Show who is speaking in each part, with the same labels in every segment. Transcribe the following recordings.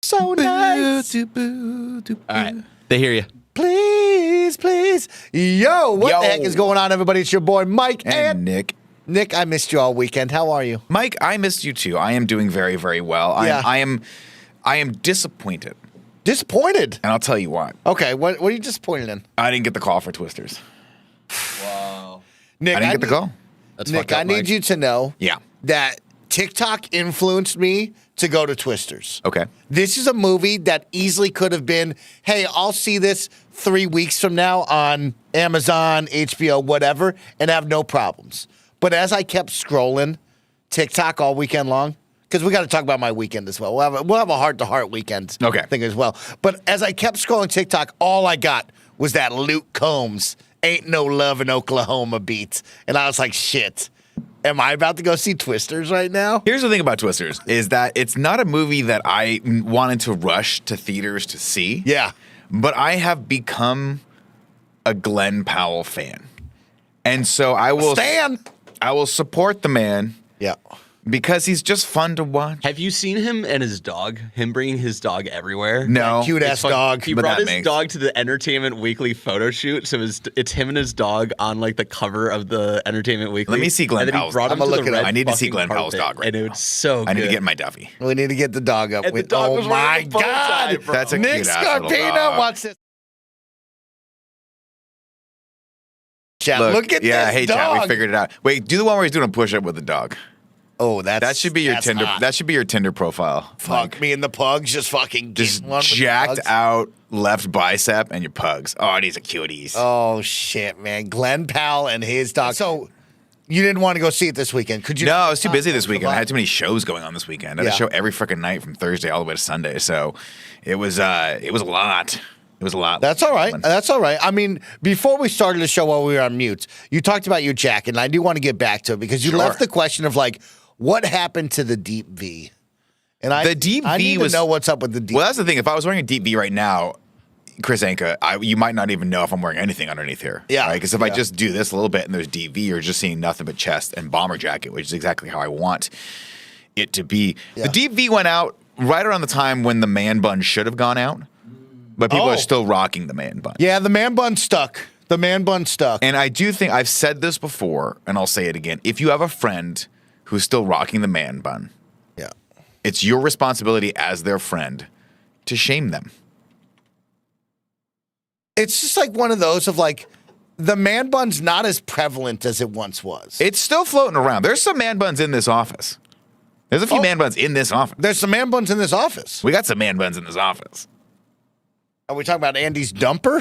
Speaker 1: so nice.
Speaker 2: All right, they hear you.
Speaker 1: Please, please. Yo, what the heck is going on, everybody? It's your boy, Mike
Speaker 2: And Nick.
Speaker 1: Nick, I missed you all weekend. How are you?
Speaker 2: Mike, I missed you too. I am doing very, very well.
Speaker 1: Yeah.
Speaker 2: I am disappointed.
Speaker 1: Disappointed?
Speaker 2: And I'll tell you why.
Speaker 1: Okay, what are you disappointed in?
Speaker 2: I didn't get the call for Twisters.
Speaker 3: Wow.
Speaker 1: Nick,
Speaker 2: I didn't get the call.
Speaker 3: That's
Speaker 1: Nick,
Speaker 3: fucked up,
Speaker 1: I need
Speaker 3: Mike.
Speaker 1: you to know
Speaker 2: Yeah.
Speaker 1: that TikTok influenced me to go to Twisters.
Speaker 2: Okay.
Speaker 1: This is a movie that easily could have been, hey, I'll see this 3 weeks from now on Amazon, HBO, whatever, and have no problems. But as I kept scrolling TikTok all weekend long, because we got to talk about my weekend as well. We'll have a heart-to-heart weekend thing as well. But as I kept scrolling TikTok, all I got was that Luke Combs Ain't No Love in Oklahoma beat. And I was like, shit. Am I about to go see Twisters right now?
Speaker 2: Here's the thing about Twisters is that it's not a movie that I wanted to rush to theaters to see.
Speaker 1: Yeah.
Speaker 2: But I have become a Glenn Powell fan. And so I will support the man.
Speaker 1: Yeah.
Speaker 2: Because he's just fun to watch.
Speaker 3: Have you seen him and his dog? Him bringing his dog everywhere?
Speaker 2: No.
Speaker 1: Cute-ass dog.
Speaker 3: He
Speaker 2: But
Speaker 3: brought
Speaker 2: that
Speaker 3: his dog to the Entertainment Weekly photo shoot. So it's him and his dog on like the cover of the Entertainment Weekly.
Speaker 2: Let me see Glenn
Speaker 3: and then he
Speaker 2: Powell's
Speaker 3: brought
Speaker 2: dog.
Speaker 3: him
Speaker 1: I'ma
Speaker 3: to
Speaker 1: look
Speaker 3: the
Speaker 1: it up.
Speaker 3: red
Speaker 2: I need to see
Speaker 3: fucking
Speaker 2: Glenn Powell's
Speaker 3: carpet,
Speaker 2: dog right
Speaker 3: and it
Speaker 2: now.
Speaker 3: was so good.
Speaker 2: I need to get my Duffy.
Speaker 1: We need to get the dog up.
Speaker 3: And the dog was
Speaker 1: my
Speaker 3: wearing the bow tie,
Speaker 1: God.
Speaker 3: bro.
Speaker 2: That's a
Speaker 1: Nick
Speaker 2: cute-ass little
Speaker 1: Scarpino
Speaker 2: dog.
Speaker 1: wants this. Chat, look at
Speaker 2: yeah,
Speaker 1: this
Speaker 2: hey,
Speaker 1: dog.
Speaker 2: chat, we figured it out. Wait, do the one where he's doing a push-up with the dog.
Speaker 1: Oh,
Speaker 2: That should be your
Speaker 1: that's
Speaker 2: Tinder.
Speaker 1: hot.
Speaker 2: That should be your Tinder profile.
Speaker 1: Fuck me and the pugs, just fucking
Speaker 2: Just
Speaker 1: getting one with the
Speaker 2: jacked
Speaker 1: pugs.
Speaker 2: out left bicep and your pugs. Oh, these are cuties.
Speaker 1: Oh shit, man! Glenn Powell and his dog. So you didn't want to go see it this weekend? Could you?
Speaker 2: No, I was too busy this
Speaker 1: Come
Speaker 2: weekend. I
Speaker 1: on.
Speaker 2: had too many shows going on this weekend. I had a
Speaker 1: Yeah.
Speaker 2: show every freaking night from Thursday all the way to Sunday. So it was a lot. It was a lot.
Speaker 1: That's all right. That's all right. I mean, before we started the show while we were on mute, you talked about your jacket, and I do want to get back to it because you
Speaker 2: Sure.
Speaker 1: left the question of like, what happened to the Deep V? And
Speaker 2: The Deep
Speaker 1: I
Speaker 2: V
Speaker 1: need
Speaker 2: was-
Speaker 1: to know what's up with the Deep.
Speaker 2: Well, that's the thing. If I was wearing a Deep V right now, Chris Anka, you might not even know if I'm wearing anything underneath here.
Speaker 1: Yeah.
Speaker 2: Because if I just do this a little bit and there's Deep V, you're just seeing nothing but chest and bomber jacket, which is exactly how I want it to be.
Speaker 1: Yeah.
Speaker 2: The Deep V went out right around the time when the man bun should have gone out, but people are still rocking the man bun.
Speaker 1: Yeah, the man bun stuck. The man bun stuck.
Speaker 2: And I do think I've said this before, and I'll say it again. If you have a friend who's still rocking the man bun,
Speaker 1: Yeah.
Speaker 2: it's your responsibility as their friend to shame them.
Speaker 1: It's just like one of those of like, the man bun's not as prevalent as it once was.
Speaker 2: It's still floating around. There's some man buns in this office. There's a few man buns in this office.
Speaker 1: There's some man buns in this office.
Speaker 2: We got some man buns in this office.
Speaker 1: Are we talking about Andy's dumper?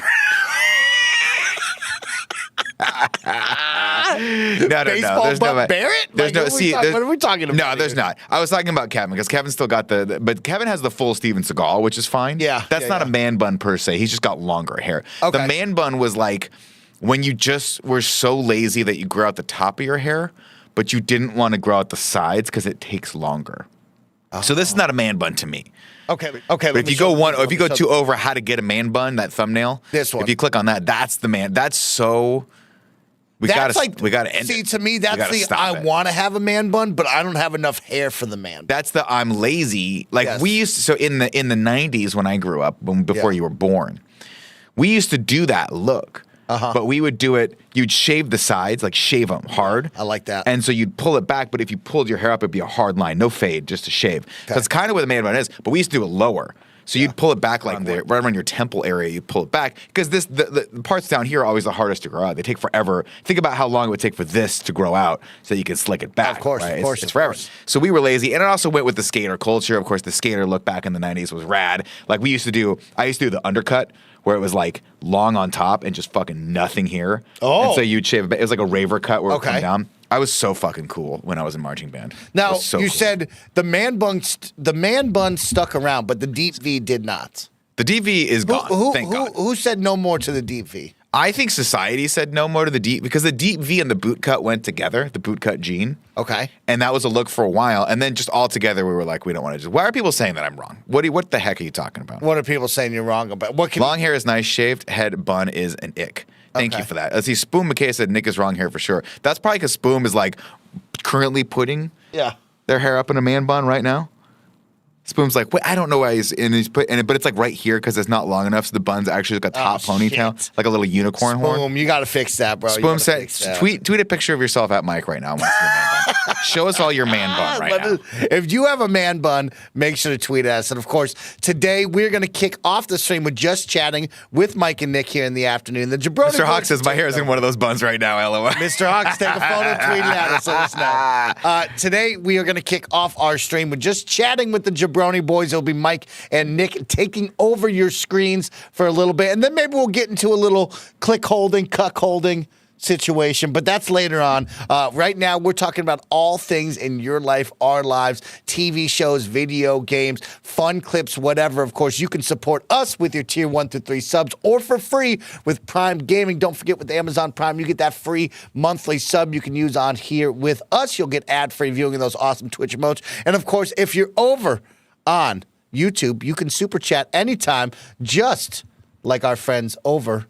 Speaker 2: No.
Speaker 1: Baseball
Speaker 2: There's
Speaker 1: butt
Speaker 2: no
Speaker 1: Barrett?
Speaker 2: There's
Speaker 1: Like,
Speaker 2: no.
Speaker 1: what are we
Speaker 2: See,
Speaker 1: talking-
Speaker 2: there's-
Speaker 1: what are we talking about
Speaker 2: No, there's
Speaker 1: here?
Speaker 2: not. I was talking about Kevin because Kevin's still got but Kevin has the full Steven Seagal, which is fine.
Speaker 1: Yeah,
Speaker 2: that's
Speaker 1: yeah,
Speaker 2: not
Speaker 1: yeah.
Speaker 2: a man bun per se. He's just got longer hair.
Speaker 1: Okay.
Speaker 2: The man bun was like when you just were so lazy that you grew out the top of your hair, but you didn't want to grow out the sides because it takes longer. So this is not a man bun to me.
Speaker 1: Okay.
Speaker 2: But if you go two over how to get a man bun, that thumbnail.
Speaker 1: This one.
Speaker 2: If you click on that, that's the man. That's so. We gotta end
Speaker 1: see,
Speaker 2: it.
Speaker 1: to me,
Speaker 2: We
Speaker 1: that's
Speaker 2: gotta
Speaker 1: the
Speaker 2: stop
Speaker 1: I
Speaker 2: it.
Speaker 1: want to have a man bun, but I don't have enough hair for the man bun.
Speaker 2: That's the I'm lazy. Like
Speaker 1: Yes.
Speaker 2: we used to, so in the 90s when I grew up, before you were born, we used to do that look. But we would do it, you'd shave the sides, like shave them hard.
Speaker 1: I like that.
Speaker 2: And so you'd pull it back, but if you pulled your hair up, it'd be a hard line, no fade, just a shave. That's kind of what the man bun is, but we used to do it lower. So you'd pull it back like there, right around your temple area, you pull it back. Because the parts down here are always the hardest to grow out. They take forever. Think about how long it would take for this to grow out so you can slick it back.
Speaker 1: Of course,
Speaker 2: right?
Speaker 1: of course,
Speaker 2: It's
Speaker 1: of
Speaker 2: forever.
Speaker 1: course.
Speaker 2: So we were lazy. And it also went with the skater culture. Of course, the skater look back in the 90s was rad. Like I used to do the undercut where it was like long on top and just fucking nothing here.
Speaker 1: Oh.
Speaker 2: And so you'd shave it. It was like a raver cut where it would
Speaker 1: Okay.
Speaker 2: come down. I was so fucking cool when I was in marching band. I
Speaker 1: Now,
Speaker 2: was so
Speaker 1: you
Speaker 2: cool.
Speaker 1: said the man bun stuck around, but the Deep V did not.
Speaker 2: The DV is gone. Thank God.
Speaker 1: Who said no more to the Deep V?
Speaker 2: I think society said no more to the deep because the deep V and the boot cut went together, the boot cut gene.
Speaker 1: Okay.
Speaker 2: And that was a look for a while. And then just all together, we were like, we don't want to just. Why are people saying that I'm wrong? What the heck are you talking about?
Speaker 1: What are people saying you're wrong about? What can
Speaker 2: Long hair is nice, shaved head bun is an ick. Thank you for that. Let's see, Spoon McKay said Nick is wrong here for sure. That's probably because Spoon is like currently putting
Speaker 1: Yeah.
Speaker 2: their hair up in a man bun right now. Spoon's like, wait, I don't know why he's in. But it's like right here because it's not long enough, so the bun's actually like a top ponytail,
Speaker 1: shit.
Speaker 2: like a little unicorn horn.
Speaker 1: Boom, you got to fix that, bro.
Speaker 2: Spoon said, tweet a picture of yourself at Mike right now. Show us all your man bun right now.
Speaker 1: If you have a man bun, make sure to tweet at us. And of course, today we're going to kick off the stream with just chatting with Mike and Nick here in the afternoon. The Jabroni
Speaker 2: Mr. Hawk says my hair is in one of those buns right now. LOL.
Speaker 1: Mr. Hawks, take a photo, tweet it at us. Let us know. Today we are going to kick off our stream with just chatting with the Jabroni boys. It'll be Mike and Nick taking over your screens for a little bit, and then maybe we'll get into a little click holding, cuck holding situation, but that's later on. Right now, we're talking about all things in your life, our lives, TV shows, video games, fun clips, whatever. Of course, you can support us with your tier 1 through 3 subs or for free with Prime Gaming. Don't forget, with Amazon Prime, you get that free monthly sub you can use on here with us. You'll get ad-free viewing of those awesome Twitch emotes. And of course, if you're over on YouTube, you can super chat anytime, just like our friends over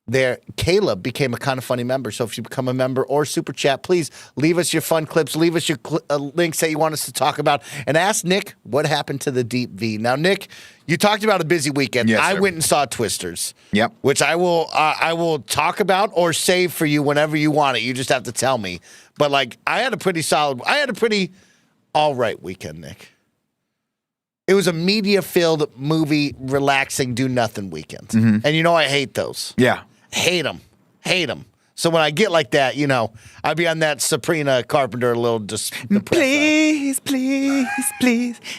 Speaker 1: there. Caleb became a Kind of Funny member. So if you become a member or super chat, please leave us your fun clips, leave us your links that you want us to talk about, and ask Nick what happened to the Deep V. Now, Nick, you talked about a busy weekend.
Speaker 2: Yes,
Speaker 1: I
Speaker 2: sir.
Speaker 1: went and saw Twisters.
Speaker 2: Yep.
Speaker 1: Which I will talk about or save for you whenever you want it. You just have to tell me. But like, I had a pretty all right weekend, Nick. It was a media-filled movie, relaxing, do-nothing weekend. Mm-hmm. And you know I hate those.
Speaker 2: Yeah.
Speaker 1: Hate them. So when I get like that, you know, I'd be on that Sabrina Carpenter a little depressed.
Speaker 2: Please.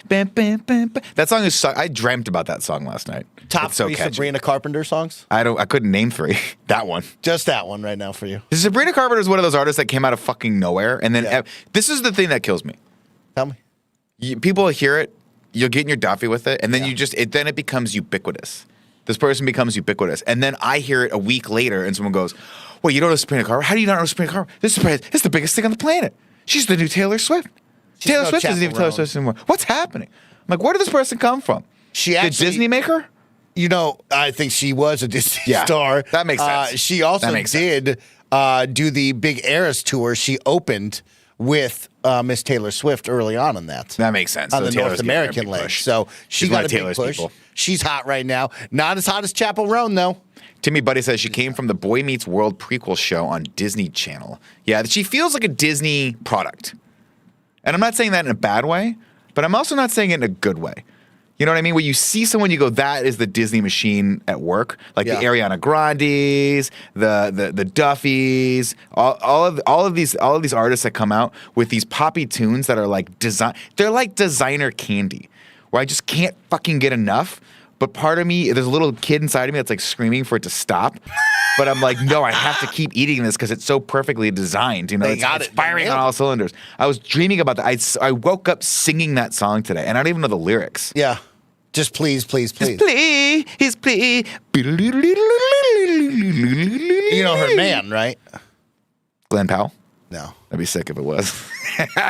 Speaker 2: Bam, bam, bam, bam. That song is I dreamt about that song last night.
Speaker 1: Top
Speaker 2: It's so
Speaker 1: 3
Speaker 2: catchy.
Speaker 1: Sabrina Carpenter songs?
Speaker 2: I couldn't name 3. That one.
Speaker 1: Just that one right now for you.
Speaker 2: Sabrina Carpenter is one of those artists that came out of fucking nowhere, and then this is the thing that kills me.
Speaker 1: Tell me.
Speaker 2: People hear it, you'll get in your Duffy with it, and then then it becomes ubiquitous. This person becomes ubiquitous, and then I hear it a week later, and someone goes, "Well, you don't know Sabrina Carpenter? How do you not know Sabrina Carpenter? This is the biggest thing on the planet. She's the new Taylor Swift. Taylor Swift isn't even Taylor Swift anymore. What's happening?" I'm like, where did this person come from? Did Disney make her?
Speaker 1: You know, I think she was a Disney star.
Speaker 2: That makes sense.
Speaker 1: She also did do the big Eras tour. She opened with Miss Taylor Swift early on in that.
Speaker 2: That makes sense.
Speaker 1: On
Speaker 2: So
Speaker 1: the
Speaker 2: Taylor's
Speaker 1: North American leg. So she
Speaker 2: She's
Speaker 1: got
Speaker 2: one
Speaker 1: a
Speaker 2: of
Speaker 1: big
Speaker 2: Taylor's
Speaker 1: push.
Speaker 2: people.
Speaker 1: She's hot right now. Not as hot as Chappell Roan, though.
Speaker 2: Timmy Buddy says she came from the Boy Meets World prequel show on Disney Channel. Yeah, she feels like a Disney product. And I'm not saying that in a bad way, but I'm also not saying it in a good way. You know what I mean? When you see someone, you go, that is the Disney machine at work. Like the Ariana Grandes, the Duffys, all of these artists that come out with these poppy tunes that are like they're like designer candy, where I just can't fucking get enough. But part of me, there's a little kid inside of me that's like screaming for it to stop. But I'm like, no, I have to keep eating this because it's so perfectly designed. You know, it's firing on all cylinders. I was dreaming about that. I woke up singing that song today, and I don't even know the lyrics.
Speaker 1: Yeah. Just please.
Speaker 2: Please.
Speaker 1: You know her man, right?
Speaker 2: Glenn Powell?
Speaker 1: No.
Speaker 2: That'd be sick if it was.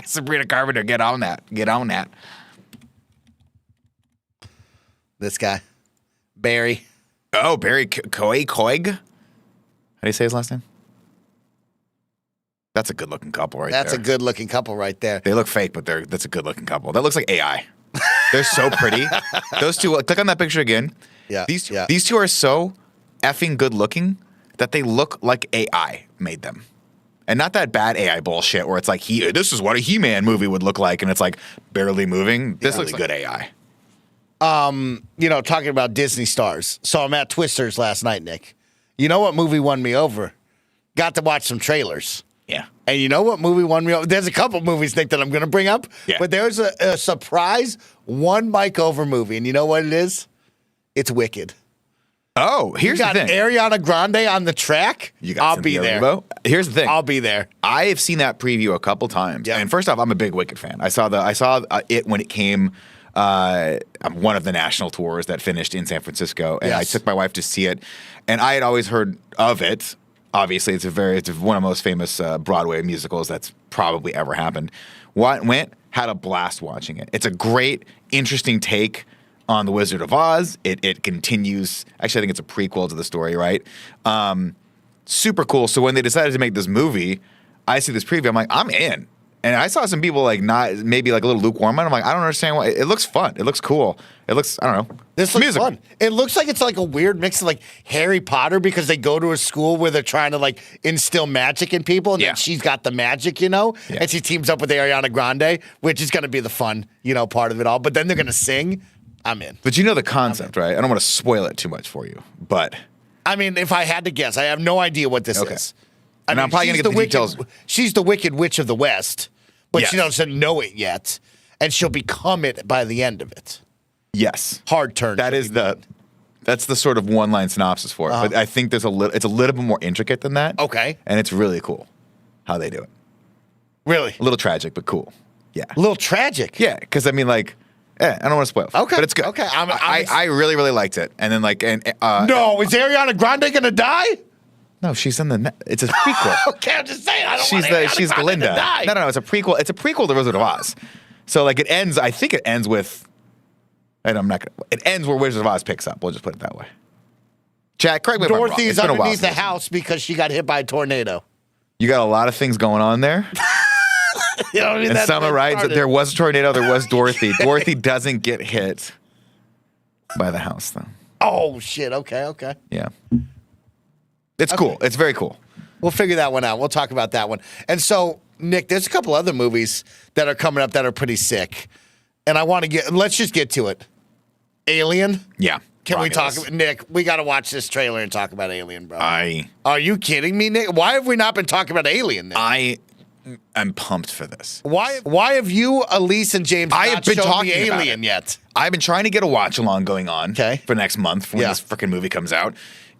Speaker 2: Sabrina Carpenter, get on that.
Speaker 1: This guy. Barry.
Speaker 2: Oh, Barry Coig? How do you say his last name? That's a good-looking couple right there.
Speaker 1: That's a good-looking couple right there.
Speaker 2: They look fake, but that's a good-looking couple. That looks like AI. They're so pretty. Those two, click on that picture again.
Speaker 1: Yeah.
Speaker 2: These two are so effing good-looking that they look like AI made them. And not that bad AI bullshit where it's like, this is what a He-Man movie would look like, and it's like barely moving. This looks like good AI.
Speaker 1: You know, talking about Disney stars. So I'm at Twisters last night, Nick. You know what movie won me over? Got to watch some trailers.
Speaker 2: Yeah.
Speaker 1: And you know what movie won me over? There's a couple movies, Nick, that I'm going to bring up.
Speaker 2: Yeah.
Speaker 1: But there's a surprise one Mike over movie. And you know what it is? It's Wicked.
Speaker 2: Oh, here's the thing.
Speaker 1: You got Ariana Grande on the track. I'll be there.
Speaker 2: Revo. Here's the thing.
Speaker 1: I'll be there.
Speaker 2: I have seen that preview a couple times. Yeah. And first off, I'm a big Wicked fan. I saw it when it came one of the national tours that finished in San Francisco, and I took my wife to see it. And I had always heard of it. Obviously, it's one of the most famous Broadway musicals that's probably ever happened. Went, had a blast watching it. It's a great, interesting take on The Wizard of Oz. It continues. Actually, I think it's a prequel to the story, right? Super cool. So when they decided to make this movie, I see this preview. I'm like, I'm in. And I saw some people like not maybe like a little lukewarm. And I'm like, I don't understand why. It looks fun. It looks cool. It looks, I don't know.
Speaker 1: This looks fun. It looks like it's like a weird mix of like Harry Potter because they go to a school where they're trying to like instill magic in people, and then she's got the magic, and she teams up with Ariana Grande, which is going to be the fun, part of it all. But then they're going to sing. I'm in.
Speaker 2: But you know the concept, right? I don't want to spoil it too much for you, but
Speaker 1: I mean, if I had to guess, I have no idea what this is.
Speaker 2: And I'm probably going to get the details.
Speaker 1: She's the Wicked Witch of the West, but she doesn't know it yet, and she'll become it by the end of it.
Speaker 2: Yes.
Speaker 1: Hard turn.
Speaker 2: That's the sort of one-line synopsis for it. But I think it's a little bit more intricate than that.
Speaker 1: Okay.
Speaker 2: And it's really cool how they do it.
Speaker 1: Really?
Speaker 2: A little tragic, but cool. Yeah.
Speaker 1: A little tragic?
Speaker 2: Yeah, because I mean, like, I don't want to spoil it.
Speaker 1: Okay.
Speaker 2: But it's good.
Speaker 1: Okay.
Speaker 2: I really, really liked it. And then, like,
Speaker 1: no, is Ariana Grande going to die?
Speaker 2: No, she's in the. It's a prequel.
Speaker 1: Okay, I'm just saying. I don't want Ariana Grande
Speaker 2: Glinda.
Speaker 1: to die.
Speaker 2: No, it's a prequel. It's a prequel to Wizard of Oz. So, like, it ends. I think it ends with. And I'm not gonna. It ends where Wizard of Oz picks up. We'll just put it that way. Chat, correct me if I'm wrong.
Speaker 1: Dorothy's underneath the house because she got hit by a tornado.
Speaker 2: You got a lot of things going on there.
Speaker 1: You know what I mean?
Speaker 2: And Summer writes that there was a tornado. There was Dorothy. Dorothy doesn't get hit by the house, though.
Speaker 1: Oh shit! Okay.
Speaker 2: Yeah. It's cool. It's very cool.
Speaker 1: We'll figure that one out. We'll talk about that one. And so, Nick, there's a couple other movies that are coming up that are pretty sick. And let's just get to it. Alien?
Speaker 2: Yeah.
Speaker 1: Can we talk about, Nick, we got to watch this trailer and talk about Alien, bro.
Speaker 2: Are
Speaker 1: you kidding me, Nick? Why have we not been talking about Alien, Nick?
Speaker 2: I'm pumped for this.
Speaker 1: Why have you, Elise, and James not shown me Alien yet?
Speaker 2: I've been trying to get a watch along going on for next month when this freaking movie comes out.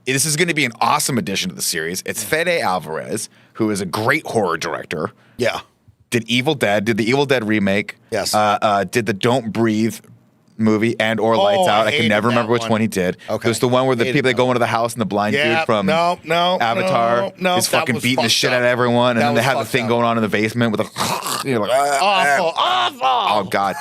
Speaker 2: This is going to be an awesome addition to the series. It's Fede Alvarez, who is a great horror director.
Speaker 1: Yeah.
Speaker 2: Did the Evil Dead remake.
Speaker 1: Yes.
Speaker 2: Did the Don't Breathe movie or Lights Out. I can never remember which one he did.
Speaker 1: Okay.
Speaker 2: It was the one where the people that go into the house and the blind dude from Avatar is fucking beating the shit out of everyone. And then they have the thing going on in the basement with you're like,
Speaker 1: awful.
Speaker 2: Oh, God.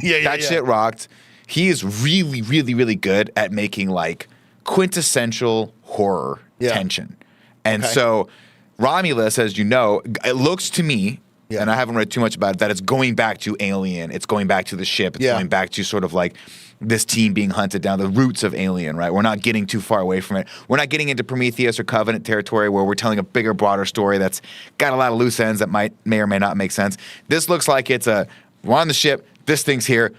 Speaker 2: That shit rocked. He is really, really, really good at making like quintessential horror tension. And so Romulus, as you know, it looks to me, and I haven't read too much about it, that it's going back to Alien. It's going back to the ship. It's going back to sort of like this team being hunted down, the roots of Alien, right? We're not getting too far away from it. We're not getting into Prometheus or Covenant territory where we're telling a bigger, broader story that's got a lot of loose ends that may or may not make sense. This looks like we're on the ship, this thing's here,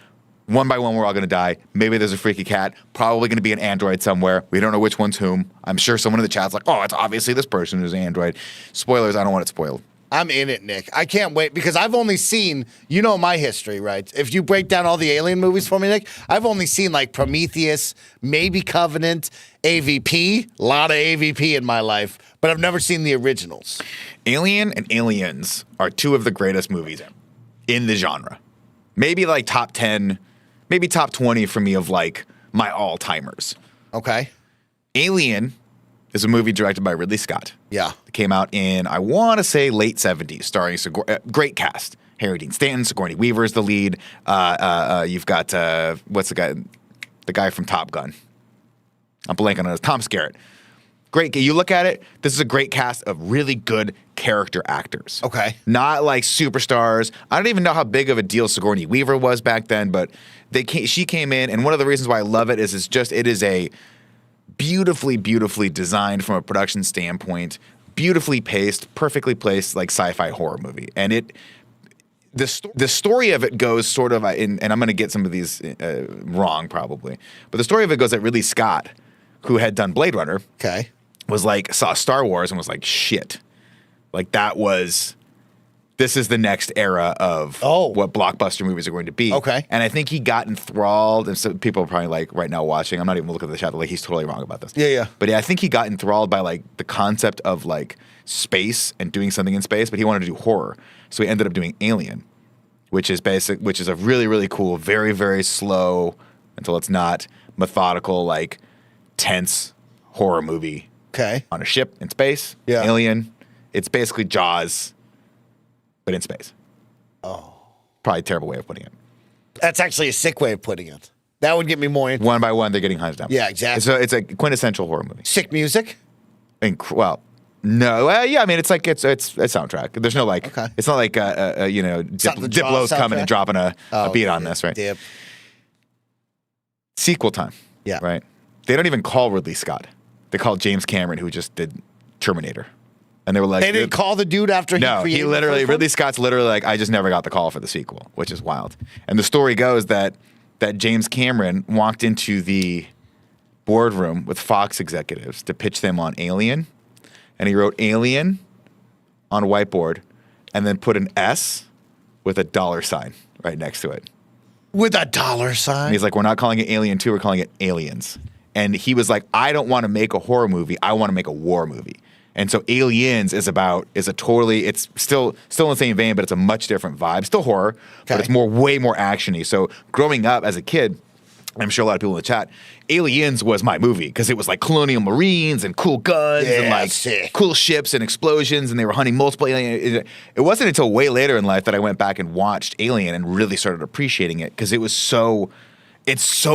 Speaker 2: one by one we're all going to die. Maybe there's a freaky cat, probably going to be an android somewhere. We don't know which one's whom. I'm sure someone in the chat's like, oh, it's obviously this person who's an android. Spoilers, I don't want it spoiled.
Speaker 1: I'm in it, Nick. I can't wait because I've only seen, my history, right? If you break down all the Alien movies for me, Nick, I've only seen like Prometheus, maybe Covenant, AVP, a lot of AVP in my life, but I've never seen the originals.
Speaker 2: Alien and Aliens are two of the greatest movies in the genre. Maybe like top 10, maybe top 20 for me of like my all-timers.
Speaker 1: Okay.
Speaker 2: Alien is a movie directed by Ridley Scott.
Speaker 1: Yeah.
Speaker 2: It came out in, I want to say, late 70s, starring great cast. Harry Dean Stanton, Sigourney Weaver is the lead. You've got, what's the guy from Top Gun? I'm blanking on it. Tom Skerritt. Great. You look at it, this is a great cast of really good character actors.
Speaker 1: Okay.
Speaker 2: Not like superstars. I don't even know how big of a deal Sigourney Weaver was back then, but she came in, and one of the reasons why I love it is it is a beautifully, beautifully designed from a production standpoint, beautifully paced, perfectly placed, like sci-fi horror movie. And the story of it goes sort of, and I'm going to get some of these wrong probably, but the story of it goes that Ridley Scott, who had done Blade Runner, was like, saw Star Wars and was like, shit. Like this is the next era of what blockbuster movies are going to be.
Speaker 1: Okay.
Speaker 2: And I think he got enthralled, and so people are probably like right now watching, I'm not even looking at the chat, like he's totally wrong about this.
Speaker 1: Yeah.
Speaker 2: But yeah, I think he got enthralled by like the concept of like space and doing something in space, but he wanted to do horror. So he ended up doing Alien, which is a really, really cool, very, very slow, until it's not, methodical, like tense horror movie.
Speaker 1: Okay.
Speaker 2: On a ship in space.
Speaker 1: Yeah.
Speaker 2: Alien. It's basically Jaws, but in space.
Speaker 1: Oh.
Speaker 2: Probably a terrible way of putting it.
Speaker 1: That's actually a sick way of putting it. That would get me more into.
Speaker 2: One by one, they're getting hunted down.
Speaker 1: Yeah, exactly.
Speaker 2: So it's a quintessential horror movie.
Speaker 1: Sick music.
Speaker 2: Well, No, yeah, I mean it's like it's a soundtrack. There's no like,
Speaker 1: Okay.
Speaker 2: it's not like Diplo's coming and dropping a beat on this, right?
Speaker 1: Dip.
Speaker 2: Sequel time.
Speaker 1: Yeah.
Speaker 2: Right. They don't even call Ridley Scott. They call James Cameron, who just did Terminator, and they were like,
Speaker 1: They didn't call the dude after he created
Speaker 2: he literally
Speaker 1: the first one?
Speaker 2: Ridley Scott's literally like, I just never got the call for the sequel, which is wild. And the story goes that James Cameron walked into the boardroom with Fox executives to pitch them on Alien, and he wrote Alien on a whiteboard, and then put an S with a $sign right next to it.
Speaker 1: With a $sign?
Speaker 2: And he's like, we're not calling it Alien 2, we're calling it Aliens. And he was like, I don't want to make a horror movie, I want to make a war movie. And so Aliens it's still in the same vein, but it's a much different vibe. Still horror, but it's way more actiony. So growing up as a kid, I'm sure a lot of people in the chat, Aliens was my movie because it was like colonial marines and cool guns and like cool ships and explosions, and they were hunting multiple aliens. It wasn't until way later in life that I went back and watched Alien and really started appreciating it because it's so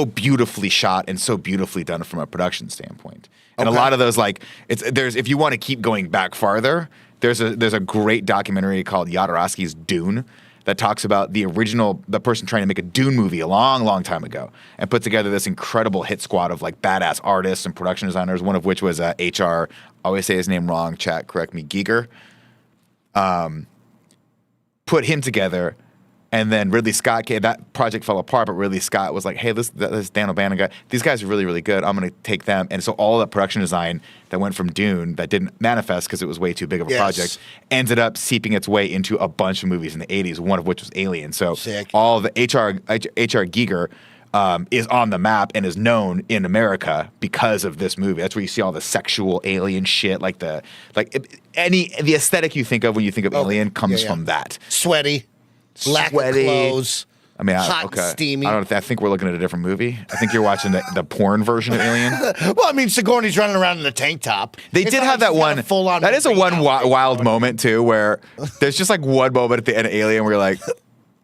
Speaker 2: beautifully shot and so beautifully done from a production standpoint. And a lot of those, like, if you want to keep going back farther, there's a great documentary called Jodorowsky's Dune that talks about the person trying to make a Dune movie a long, long time ago and put together this incredible hit squad of like badass artists and production designers, one of which was HR, always say his name wrong, chat, correct me, Giger. Put him together. And then Ridley Scott came. That project fell apart, but Ridley Scott was like, hey, this Dan O'Bannon guy, these guys are really, really good. I'm going to take them. And so all that production design that went from Dune that didn't manifest because it was way too big of a project ended up seeping its way into a bunch of movies in the 80s, one of which was Alien. So all the HR Giger is on the map and is known in America because of this movie. That's where you see all the sexual alien shit, the aesthetic you think of when you think of Alien comes from that.
Speaker 1: Sweaty. Lack of clothes.
Speaker 2: I mean,
Speaker 1: hot and steamy.
Speaker 2: I think we're looking at a different movie. I think you're watching the porn version of Alien.
Speaker 1: Well, I mean, Sigourney's running around in a tank top.
Speaker 2: They did have that one. That is a wild moment too, where there's just like one moment at the end of Alien where you're like,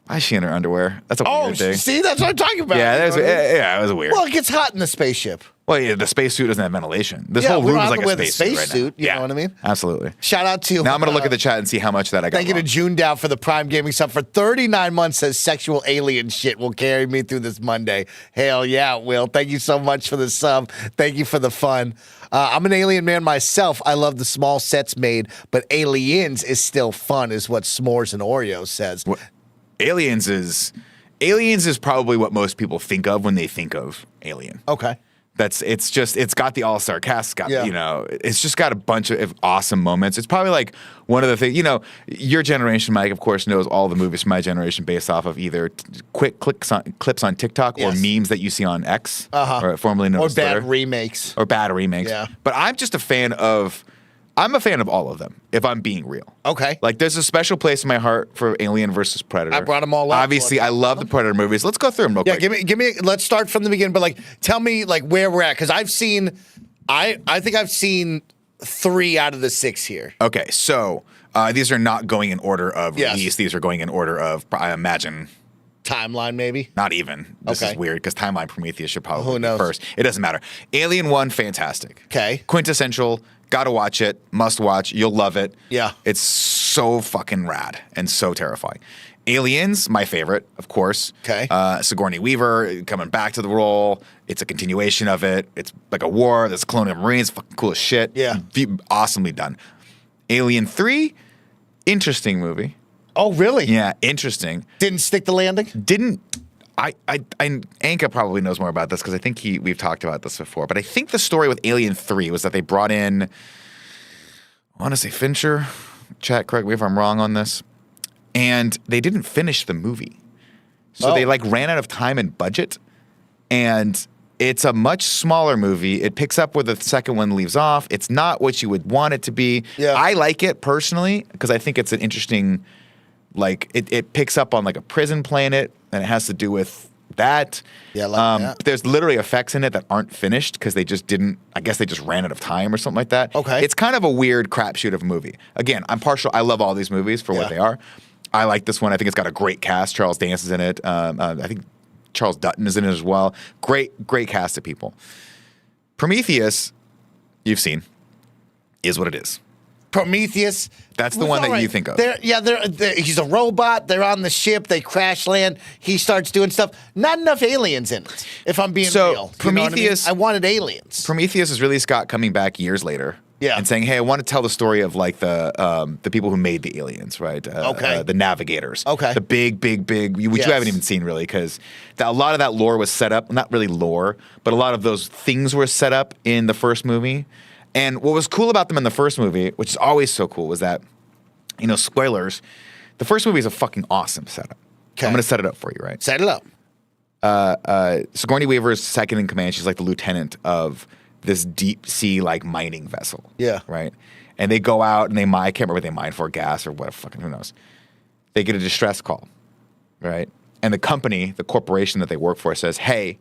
Speaker 2: why is she in her underwear? That's a weird thing.
Speaker 1: See, that's what I'm talking about.
Speaker 2: Yeah, it was weird.
Speaker 1: Well, it gets hot in the spaceship.
Speaker 2: Well, yeah, the spacesuit doesn't have ventilation. This whole room is like a spacesuit right now.
Speaker 1: You know what I mean?
Speaker 2: Absolutely.
Speaker 1: Shout out to
Speaker 2: now I'm going to look at the chat and see how much that I got.
Speaker 1: Thank you to June Dow for the Prime Gaming sub for 39 months. Says sexual alien shit will carry me through this Monday. Hell yeah, it will. Thank you so much for the sub. Thank you for the fun. I'm an Alien man myself. I love the small sets made, but Aliens is still fun, is what S'mores and Oreos says.
Speaker 2: Aliens is probably what most people think of when they think of Alien.
Speaker 1: Okay.
Speaker 2: It's got the all-star cast, it's just got a bunch of awesome moments. It's probably like one of the things, your generation, Mike, of course, knows all the movies from my generation based off of either quick clips on TikTok or memes that you see on X, or formerly known as Twitter.
Speaker 1: Or bad remakes.
Speaker 2: Yeah. But I'm just a fan of all of them, if I'm being real.
Speaker 1: Okay.
Speaker 2: Like, there's a special place in my heart for Alien versus Predator.
Speaker 1: I brought them all up.
Speaker 2: Obviously, I love the Predator movies. Let's go through them real quick.
Speaker 1: Give me. Let's start from the beginning. But tell me where we're at, because I think I've seen 3 out of the 6 here.
Speaker 2: Okay, so these are not going in order of release. These are going in order of, I imagine,
Speaker 1: timeline, maybe?
Speaker 2: Not even. This is weird because timeline Prometheus should probably be first. It doesn't matter. Alien 1, fantastic.
Speaker 1: Okay.
Speaker 2: Quintessential. Gotta watch it. Must watch. You'll love it.
Speaker 1: Yeah.
Speaker 2: It's so fucking rad and so terrifying. Aliens, my favorite, of course.
Speaker 1: Okay.
Speaker 2: Sigourney Weaver coming back to the role. It's a continuation of it. It's like a war. There's colonial marines. Fucking cool as shit.
Speaker 1: Yeah.
Speaker 2: Awesomely done. Alien 3, interesting movie.
Speaker 1: Oh, really?
Speaker 2: Yeah, interesting.
Speaker 1: Didn't stick the landing?
Speaker 2: Anka probably knows more about this because I think we've talked about this before. But I think the story with Alien 3 was that they brought in, I want to say Fincher. Chat, correct me if I'm wrong on this. And they didn't finish the movie. So they ran out of time and budget. And it's a much smaller movie. It picks up where the second one leaves off. It's not what you would want it to be.
Speaker 1: Yeah.
Speaker 2: I like it personally because I think it's an interesting, it picks up on a prison planet, and it has to do with that.
Speaker 1: Yeah, that.
Speaker 2: There's literally effects in it that aren't finished because they just didn't, I guess they just ran out of time or something like that.
Speaker 1: Okay.
Speaker 2: It's kind of a weird crapshoot of a movie. Again, I'm partial. I love all these movies for what they are. I like this one. I think it's got a great cast. Charles Dance is in it. I think Charles Dutton is in it as well. Great cast of people. Prometheus, you've seen, is what it is.
Speaker 1: Prometheus.
Speaker 2: That's the
Speaker 1: was
Speaker 2: one that
Speaker 1: all
Speaker 2: you think of.
Speaker 1: He's a robot. They're on the ship. They crash land. He starts doing stuff. Not enough aliens in it, if I'm being real. You know what
Speaker 2: Prometheus.
Speaker 1: I wanted aliens.
Speaker 2: Prometheus is Ridley Scott coming back years later.
Speaker 1: Yeah.
Speaker 2: And saying, hey, I want to tell the story of like the people who made the aliens, right? The navigators.
Speaker 1: Okay.
Speaker 2: The big, which you haven't even seen really, because a lot of that lore was set up, not really lore, but a lot of those things were set up in the first movie. And what was cool about them in the first movie, which is always so cool, was that, spoilers, the first movie is a fucking awesome setup. Okay. I'm going to set it up for you, right?
Speaker 1: Set it up.
Speaker 2: Sigourney Weaver is second in command. She's like the lieutenant of this deep sea like mining vessel.
Speaker 1: Yeah.
Speaker 2: Right. And they go out and they mine. I can't remember what they mine for, gas or what. Fucking who knows. They get a distress call, right? And the company, the corporation that they work for, says, "Hey,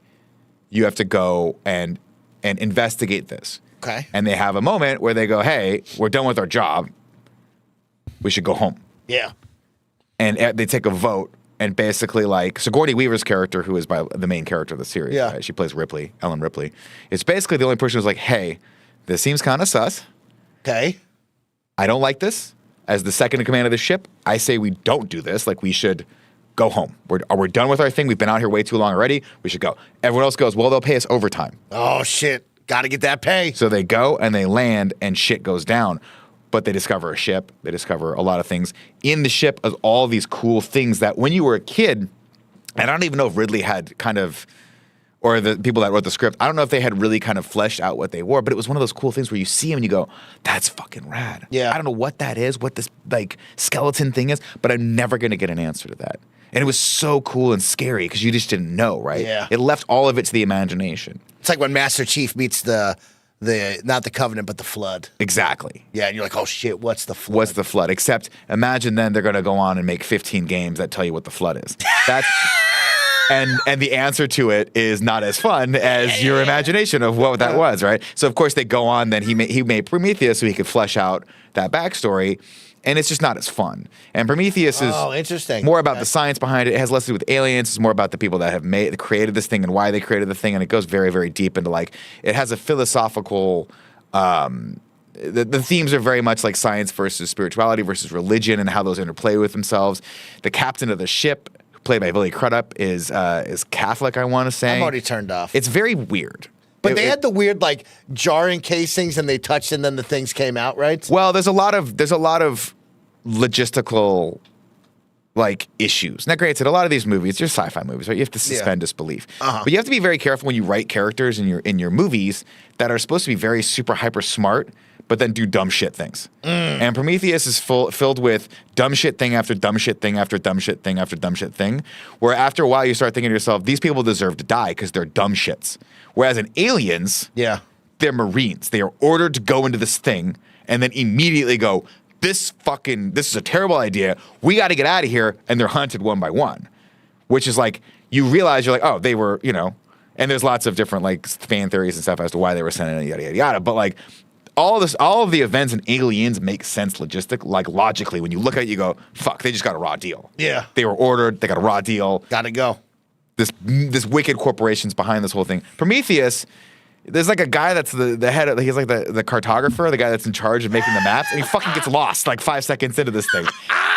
Speaker 2: you have to go and investigate this."
Speaker 1: Okay.
Speaker 2: And they have a moment where they go, "Hey, we're done with our job. We should go home."
Speaker 1: Yeah.
Speaker 2: And they take a vote. And basically, like, Sigourney Weaver's character, who is the main character of the series, right? She plays Ripley, Ellen Ripley, is basically the only person who's like, hey, this seems kind of sus.
Speaker 1: Okay.
Speaker 2: I don't like this. As the second in command of the ship, I say we don't do this. Like, we should go home. We're done with our thing. We've been out here way too long already. We should go. Everyone else goes, well, they'll pay us overtime.
Speaker 1: Oh, shit. Got to get that pay.
Speaker 2: So they go and they land and shit goes down. But they discover a ship. They discover a lot of things. In the ship is all these cool things that when you were a kid, and I don't even know if Ridley had kind of, or the people that wrote the script, I don't know if they had really kind of fleshed out what they were, but it was one of those cool things where you see them and you go, that's fucking rad.
Speaker 1: Yeah.
Speaker 2: I don't know what that is, what this like skeleton thing is, but I'm never going to get an answer to that. And it was so cool and scary because you just didn't know, right?
Speaker 1: Yeah.
Speaker 2: It left all of it to the imagination.
Speaker 1: It's like when Master Chief meets the not the Covenant, but the Flood.
Speaker 2: Exactly.
Speaker 1: Yeah, and you're like, oh shit, what's the Flood?
Speaker 2: What's the Flood? Except imagine then they're going to go on and make 15 games that tell you what the Flood is. That's and the answer to it is not as fun as your imagination of what that was, right? So of course they go on. Then he made Prometheus so he could flesh out that backstory. And it's just not as fun. And Prometheus is
Speaker 1: interesting.
Speaker 2: more about the science behind it. It has less to do with aliens. It's more about the people that have created this thing and why they created the thing. And it goes very, very deep into like, it has a philosophical, the themes are very much like science versus spirituality versus religion and how those interplay with themselves. The captain of the ship, played by Billy Crudup, is Catholic, I want to say.
Speaker 1: I'm already turned off.
Speaker 2: It's very weird.
Speaker 1: But they had the weird like jarring casings, and they touched, and then the things came out, right?
Speaker 2: Well, there's a lot of logistical like issues. Now, granted, a lot of these movies, they're sci-fi movies, right? You have to suspend disbelief, but you have to be very careful when you write characters in your movies that are supposed to be very super hyper smart, but then do dumb shit things. And Prometheus is filled with dumb shit thing after dumb shit thing after dumb shit thing after dumb shit thing, where after a while you start thinking to yourself, these people deserve to die because they're dumb shits. Whereas in Aliens, they're Marines. They are ordered to go into this thing and then immediately go, this is a terrible idea. We got to get out of here. And they're hunted one by one, which is like, you realize you're like, oh, they were, and there's lots of different like fan theories and stuff as to why they were sent in, yada, yada, yada. But like all of the events in Aliens make sense logically. When you look at it, you go, fuck, they just got a raw deal.
Speaker 1: Yeah.
Speaker 2: They were ordered. They got a raw deal.
Speaker 1: Got to go.
Speaker 2: This wicked corporation's behind this whole thing. Prometheus, there's like a guy that's the head of, he's like the cartographer, the guy that's in charge of making the maps, and he fucking gets lost like 5 seconds into this thing.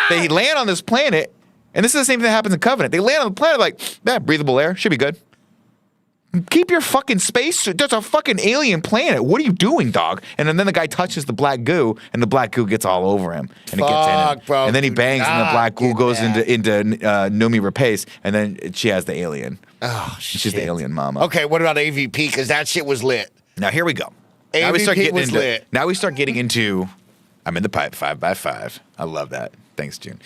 Speaker 2: They land on this planet, and this is the same thing that happens in Covenant. They land on the planet like, breathable air, should be good. Keep your fucking spacesuit. That's a fucking alien planet. What are you doing, dog? And then the guy touches the black goo, and the black goo gets all over him, and it gets in him.
Speaker 1: Bro,
Speaker 2: and then he bangs, and the black goo goes into Noomi Rapace, and then she has the alien.
Speaker 1: Oh, shit.
Speaker 2: She's the alien mama.
Speaker 1: Okay, what about AVP? Because that shit was lit.
Speaker 2: Now here we go.
Speaker 1: AVP was lit.
Speaker 2: Now we start getting into. I'm in the pipe 5x5. I love that. Thanks, June.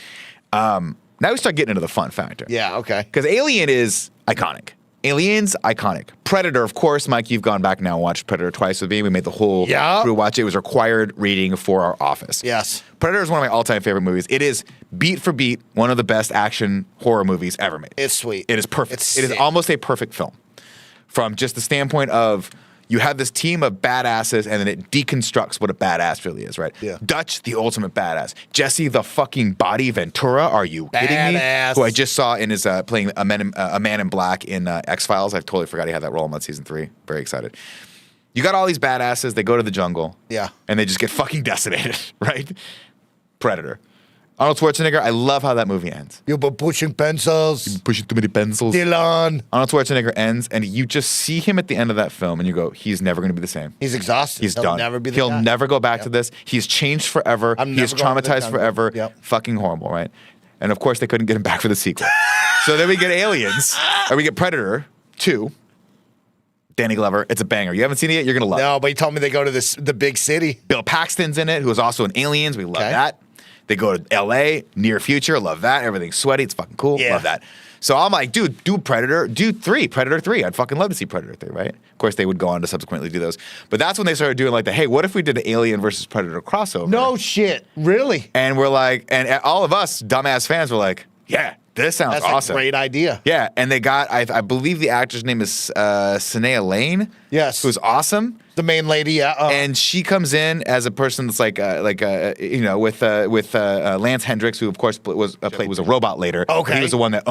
Speaker 2: Now we start getting into the fun factor.
Speaker 1: Yeah. Okay.
Speaker 2: Because Alien is iconic. Aliens, iconic. Predator, of course, Mike, you've gone back now and watched Predator twice with me. We made the whole crew watch it. It was required reading for our office.
Speaker 1: Yes.
Speaker 2: Predator is one of my all-time favorite movies. It is, beat for beat, one of the best action horror movies ever made.
Speaker 1: It's sweet.
Speaker 2: It is perfect.
Speaker 1: It's
Speaker 2: it is
Speaker 1: sick.
Speaker 2: almost a perfect film. From just the standpoint of, you have this team of badasses, and then it deconstructs what a badass really is, right?
Speaker 1: Yeah.
Speaker 2: Dutch, the ultimate badass. Jesse, the fucking body Ventura. Are you kidding me?
Speaker 1: Badass.
Speaker 2: Who I just saw in his playing a man in black in X-Files. I totally forgot he had that role in that season 3. Very excited. You got all these badasses. They go to the jungle.
Speaker 1: Yeah.
Speaker 2: And they just get fucking decimated, right? Predator. Arnold Schwarzenegger, I love how that movie ends.
Speaker 1: You've been pushing pencils.
Speaker 2: Pushing too many pencils.
Speaker 1: Dylan.
Speaker 2: Arnold Schwarzenegger ends, and you just see him at the end of that film, and you go, he's never going to be the same.
Speaker 1: He's exhausted.
Speaker 2: He's
Speaker 1: He'll
Speaker 2: done.
Speaker 1: Never be the
Speaker 2: He'll
Speaker 1: guy.
Speaker 2: never go back to this. He's changed forever. He's traumatized forever.
Speaker 1: Yep.
Speaker 2: Fucking horrible, right? And of course, they couldn't get him back for the sequel. So then we get Aliens, or we get Predator 2. Danny Glover. It's a banger. You haven't seen it yet? You're going to love it.
Speaker 1: No, but he told me they go to the big city.
Speaker 2: Bill Paxton's in it, who is also in Aliens. We love that. They go to L.A., near future. Love that. Everything's sweaty. It's fucking cool.
Speaker 1: Yeah.
Speaker 2: Love that. So I'm like, dude, do Predator. Do Predator 3. I'd fucking love to see Predator 3, right? Of course, they would go on to subsequently do those. But that's when they started doing like hey, what if we did an Alien versus Predator crossover?
Speaker 1: No shit. Really?
Speaker 2: And we're like, and all of us dumbass fans were like, yeah, this sounds
Speaker 1: That's
Speaker 2: awesome.
Speaker 1: a great idea.
Speaker 2: Yeah, and they got, I believe the actor's name is Sanaa Lane.
Speaker 1: Yes.
Speaker 2: Who's awesome.
Speaker 1: The main lady, yeah.
Speaker 2: And she comes in as a person that's with Lance Hendricks, who of course was a robot later.
Speaker 1: Okay.
Speaker 2: He was the one that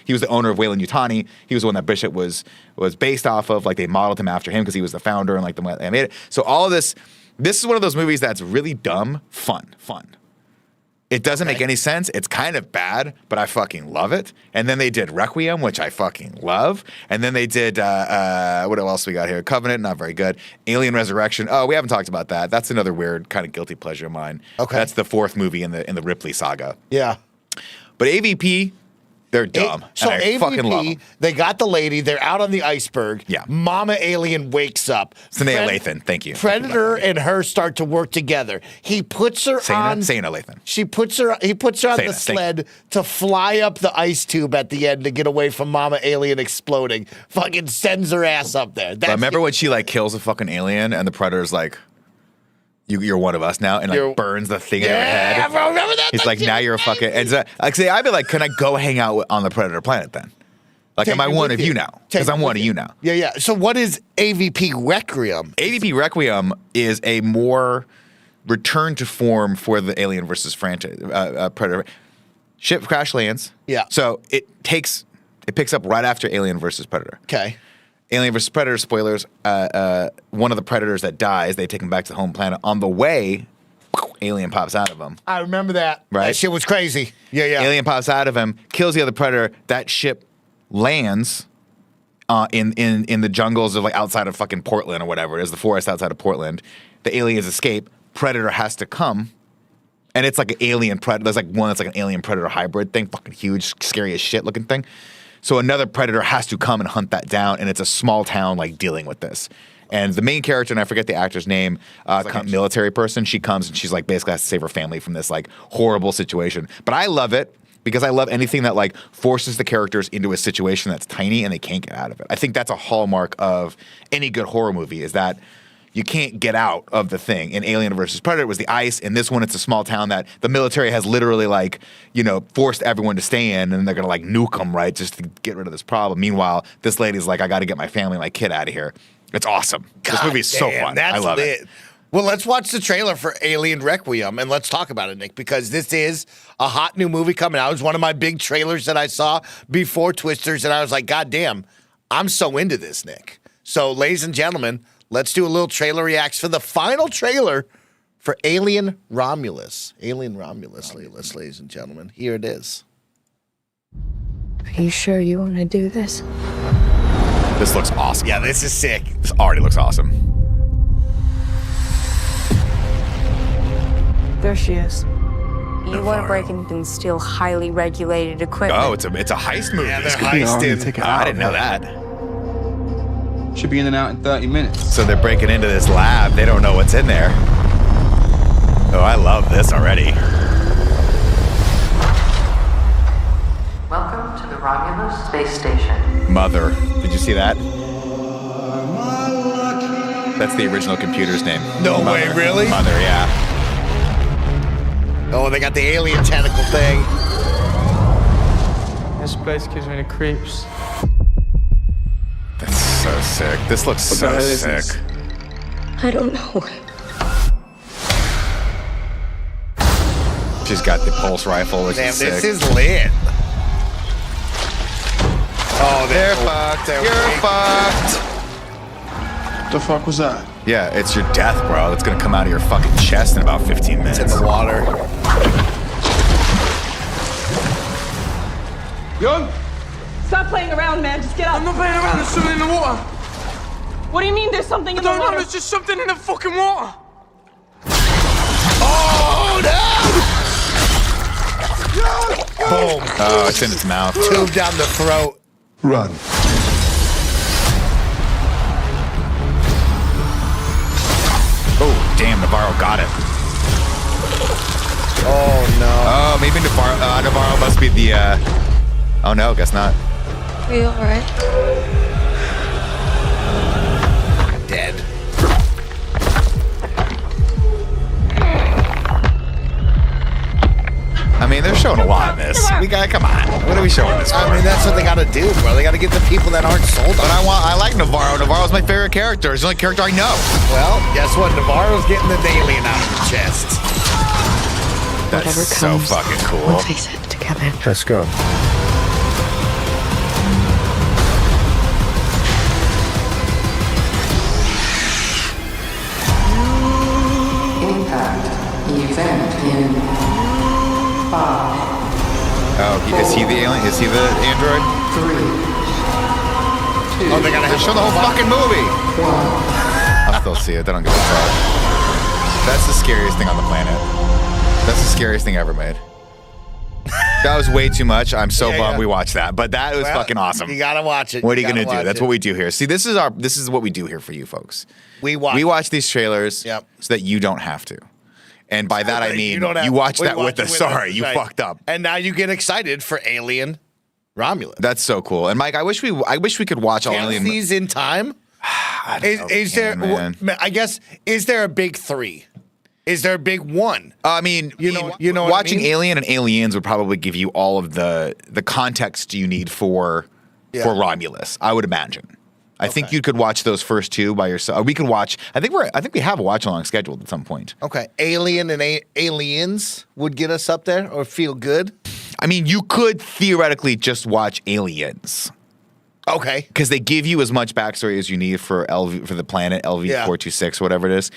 Speaker 2: he was the owner of Weyland-Yutani. He was the one that Bishop was based off of. Like they modeled him after him because he was the founder and like the one that made it. So all of this is one of those movies that's really dumb, fun. It doesn't make any sense. It's kind of bad, but I fucking love it. And then they did Requiem, which I fucking love. And then they did, what else we got here? Covenant, not very good. Alien Resurrection. Oh, we haven't talked about that. That's another weird kind of guilty pleasure of mine.
Speaker 1: Okay.
Speaker 2: That's the 4th movie in the Ripley saga.
Speaker 1: Yeah.
Speaker 2: But AVP, they're dumb.
Speaker 1: So
Speaker 2: and I fucking love
Speaker 1: AVP,
Speaker 2: them.
Speaker 1: they got the lady. They're out on the iceberg.
Speaker 2: Yeah.
Speaker 1: Mama alien wakes up.
Speaker 2: Sanaa Lathan, thank you.
Speaker 1: Predator and her start to work together. He puts her on.
Speaker 2: Sanaa Lathan.
Speaker 1: He puts her on the
Speaker 2: thank
Speaker 1: sled to fly up the ice tube at the end to get away from Mama Alien exploding. Fucking sends her ass up there.
Speaker 2: But remember when she like kills a fucking alien and the Predator's like, you're one of us now, and like burns the thing in her head.
Speaker 1: Yeah, bro, remember that?
Speaker 2: He's like, now you're a fucking. And so, like, say, I'd be like, can I go hang out on the Predator planet then? Like,
Speaker 1: Take
Speaker 2: am I
Speaker 1: me
Speaker 2: one
Speaker 1: with
Speaker 2: of you now? Because I'm one of you now.
Speaker 1: Yeah, yeah. So what is AVP Requiem?
Speaker 2: AVP Requiem is a more return to form for the Alien versus Predator. Ship crash lands.
Speaker 1: Yeah.
Speaker 2: So it picks up right after Alien versus Predator.
Speaker 1: Okay.
Speaker 2: Alien vs. Predator, spoilers, one of the Predators that dies, they take him back to the home planet. On the way, Alien pops out of him.
Speaker 1: I remember that.
Speaker 2: Right?
Speaker 1: That shit was crazy. Yeah, yeah.
Speaker 2: Alien pops out of him, kills the other Predator. That ship lands in the jungles of like outside of fucking Portland or whatever it is, the forest outside of Portland. The aliens escape. Predator has to come. And it's like an alien Predator. There's like one that's like an alien Predator hybrid thing, fucking huge, scary as shit looking thing. So another Predator has to come and hunt that down, and it's a small town like dealing with this. And the main character, and I forget the actor's name, like a military person, she comes and she's like basically has to save her family from this like horrible situation. But I love it because I love anything that like forces the characters into a situation that's tiny and they can't get out of it. I think that's a hallmark of any good horror movie is that you can't get out of the thing. In Alien versus Predator, it was the ice. In this one, it's a small town that the military has literally like, forced everyone to stay in, and they're gonna like nuke them, right, just to get rid of this problem. Meanwhile, this lady's like, I got to get my family, my kid out of here. It's awesome. This movie is so fun. I love it.
Speaker 1: Well, let's watch the trailer for Alien Requiem and let's talk about it, Nick, because this is a hot new movie coming out. It was one of my big trailers that I saw before Twisters, and I was like, God damn, I'm so into this, Nick. So, ladies and gentlemen, let's do a little trailer reacts for the final trailer for Alien Romulus. Alien Romulus, ladies and gentlemen. Here it is.
Speaker 4: Are you sure you want to do this?
Speaker 2: This looks awesome.
Speaker 1: Yeah, this is sick.
Speaker 2: This already looks awesome.
Speaker 4: There she is.
Speaker 5: You want to break into and steal highly regulated equipment.
Speaker 2: Oh, it's a heist movie.
Speaker 1: Yeah, they're
Speaker 2: heisting. I didn't know that.
Speaker 6: Should be in and out in 30 minutes.
Speaker 2: So they're breaking into this lab. They don't know what's in there. Oh, I love this already.
Speaker 7: Welcome to the Romulus space station.
Speaker 2: Mother. Did you see that? That's the original computer's name.
Speaker 1: No way, really?
Speaker 2: Mother, yeah.
Speaker 1: Oh, they got the alien tentacle thing.
Speaker 6: This place gives me the creeps.
Speaker 2: That's so sick. This looks so sick.
Speaker 4: I don't know.
Speaker 2: She's got the pulse rifle, which
Speaker 1: Damn,
Speaker 2: is sick.
Speaker 1: this is lit. Oh,
Speaker 2: They're fucked. You're fucked.
Speaker 6: The fuck was that?
Speaker 2: Yeah, it's your death, bro. That's gonna come out of your fucking chest in about 15 minutes.
Speaker 1: It's in the water.
Speaker 6: Young?
Speaker 8: Stop playing around, man. Just get up.
Speaker 6: I'm not playing around. There's something in the water.
Speaker 8: What do you mean there's something in the
Speaker 6: I don't know.
Speaker 8: water?
Speaker 6: There's just something in the fucking water.
Speaker 1: Oh, no! Boom.
Speaker 2: Oh, it's in its mouth.
Speaker 1: Tube down the throat.
Speaker 6: Run.
Speaker 2: Oh, damn, Navarro got it.
Speaker 1: Oh, no.
Speaker 2: Oh, maybe Navarro must be the, oh no, guess not.
Speaker 4: Are you alright?
Speaker 1: Dead.
Speaker 2: I mean, they're showing a lot in this. We got, come on. What are we showing this for?
Speaker 1: I mean, that's what they got to do, bro. They got to get the people that aren't sold
Speaker 2: But
Speaker 1: on.
Speaker 2: I like Navarro. Navarro's my favorite character. It's the only character I know.
Speaker 1: Well, guess what? Navarro's getting the alien out of the chest.
Speaker 2: That's
Speaker 4: Whatever
Speaker 2: so
Speaker 4: comes,
Speaker 2: fucking cool.
Speaker 4: we'll face it together.
Speaker 1: Let's go.
Speaker 7: Impact. Event in 5,
Speaker 2: Oh, is he the alien? Is he the android?
Speaker 7: 3, 2,
Speaker 1: Oh, they got to
Speaker 2: They show the whole fucking movie.
Speaker 7: 1.
Speaker 2: I'll still see it. They don't give a fuck. That's the scariest thing on the planet. That's the scariest thing ever made. That was way too much. I'm so bummed we watched that, but that was fucking awesome.
Speaker 1: You got to watch it.
Speaker 2: What are you gonna do? That's what we do here. See, this is what we do here for you folks.
Speaker 1: We watch
Speaker 2: these trailers so that you don't have to. And by that I mean you watch that with us. Sorry, you fucked up.
Speaker 1: And now you get excited for Alien Romulus.
Speaker 2: That's so cool. And Mike, I wish we could watch all Alien.
Speaker 1: These in time. Is there? I guess is there a big 3? Is there a big 1?
Speaker 2: I mean,
Speaker 1: you know,
Speaker 2: watching
Speaker 1: what I mean?
Speaker 2: Alien and Aliens would probably give you all of the context you need for Romulus. I would imagine. I think you could watch those first 2 by yourself. We could watch. I think we have a watch along scheduled at some point.
Speaker 1: Okay, Alien and Aliens would get us up there or feel good.
Speaker 2: I mean, you could theoretically just watch Aliens.
Speaker 1: Okay,
Speaker 2: because they give you as much backstory as you need for the planet LV-426, whatever it is.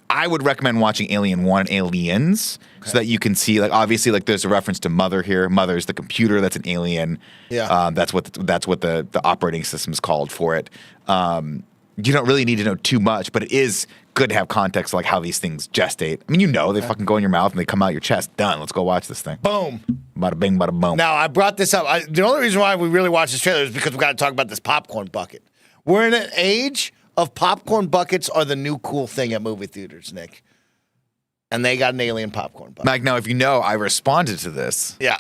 Speaker 2: I would recommend watching Alien 1 Aliens so that you can see, like, obviously, like, there's a reference to Mother here. Mother's the computer that's an alien.
Speaker 1: Yeah.
Speaker 2: That's what the operating system is called for it. You don't really need to know too much, but it is good to have context like how these things gestate. I mean, they fucking go in your mouth and they come out your chest. Done. Let's go watch this thing.
Speaker 1: Boom.
Speaker 2: Bada bing, bada boom.
Speaker 1: Now, I brought this up. The only reason why we really watch this trailer is because we got to talk about this popcorn bucket. We're in an age of popcorn buckets are the new cool thing at movie theaters, Nick. And they got an alien popcorn bucket.
Speaker 2: Mike, now if you know, I responded to this.
Speaker 1: Yeah.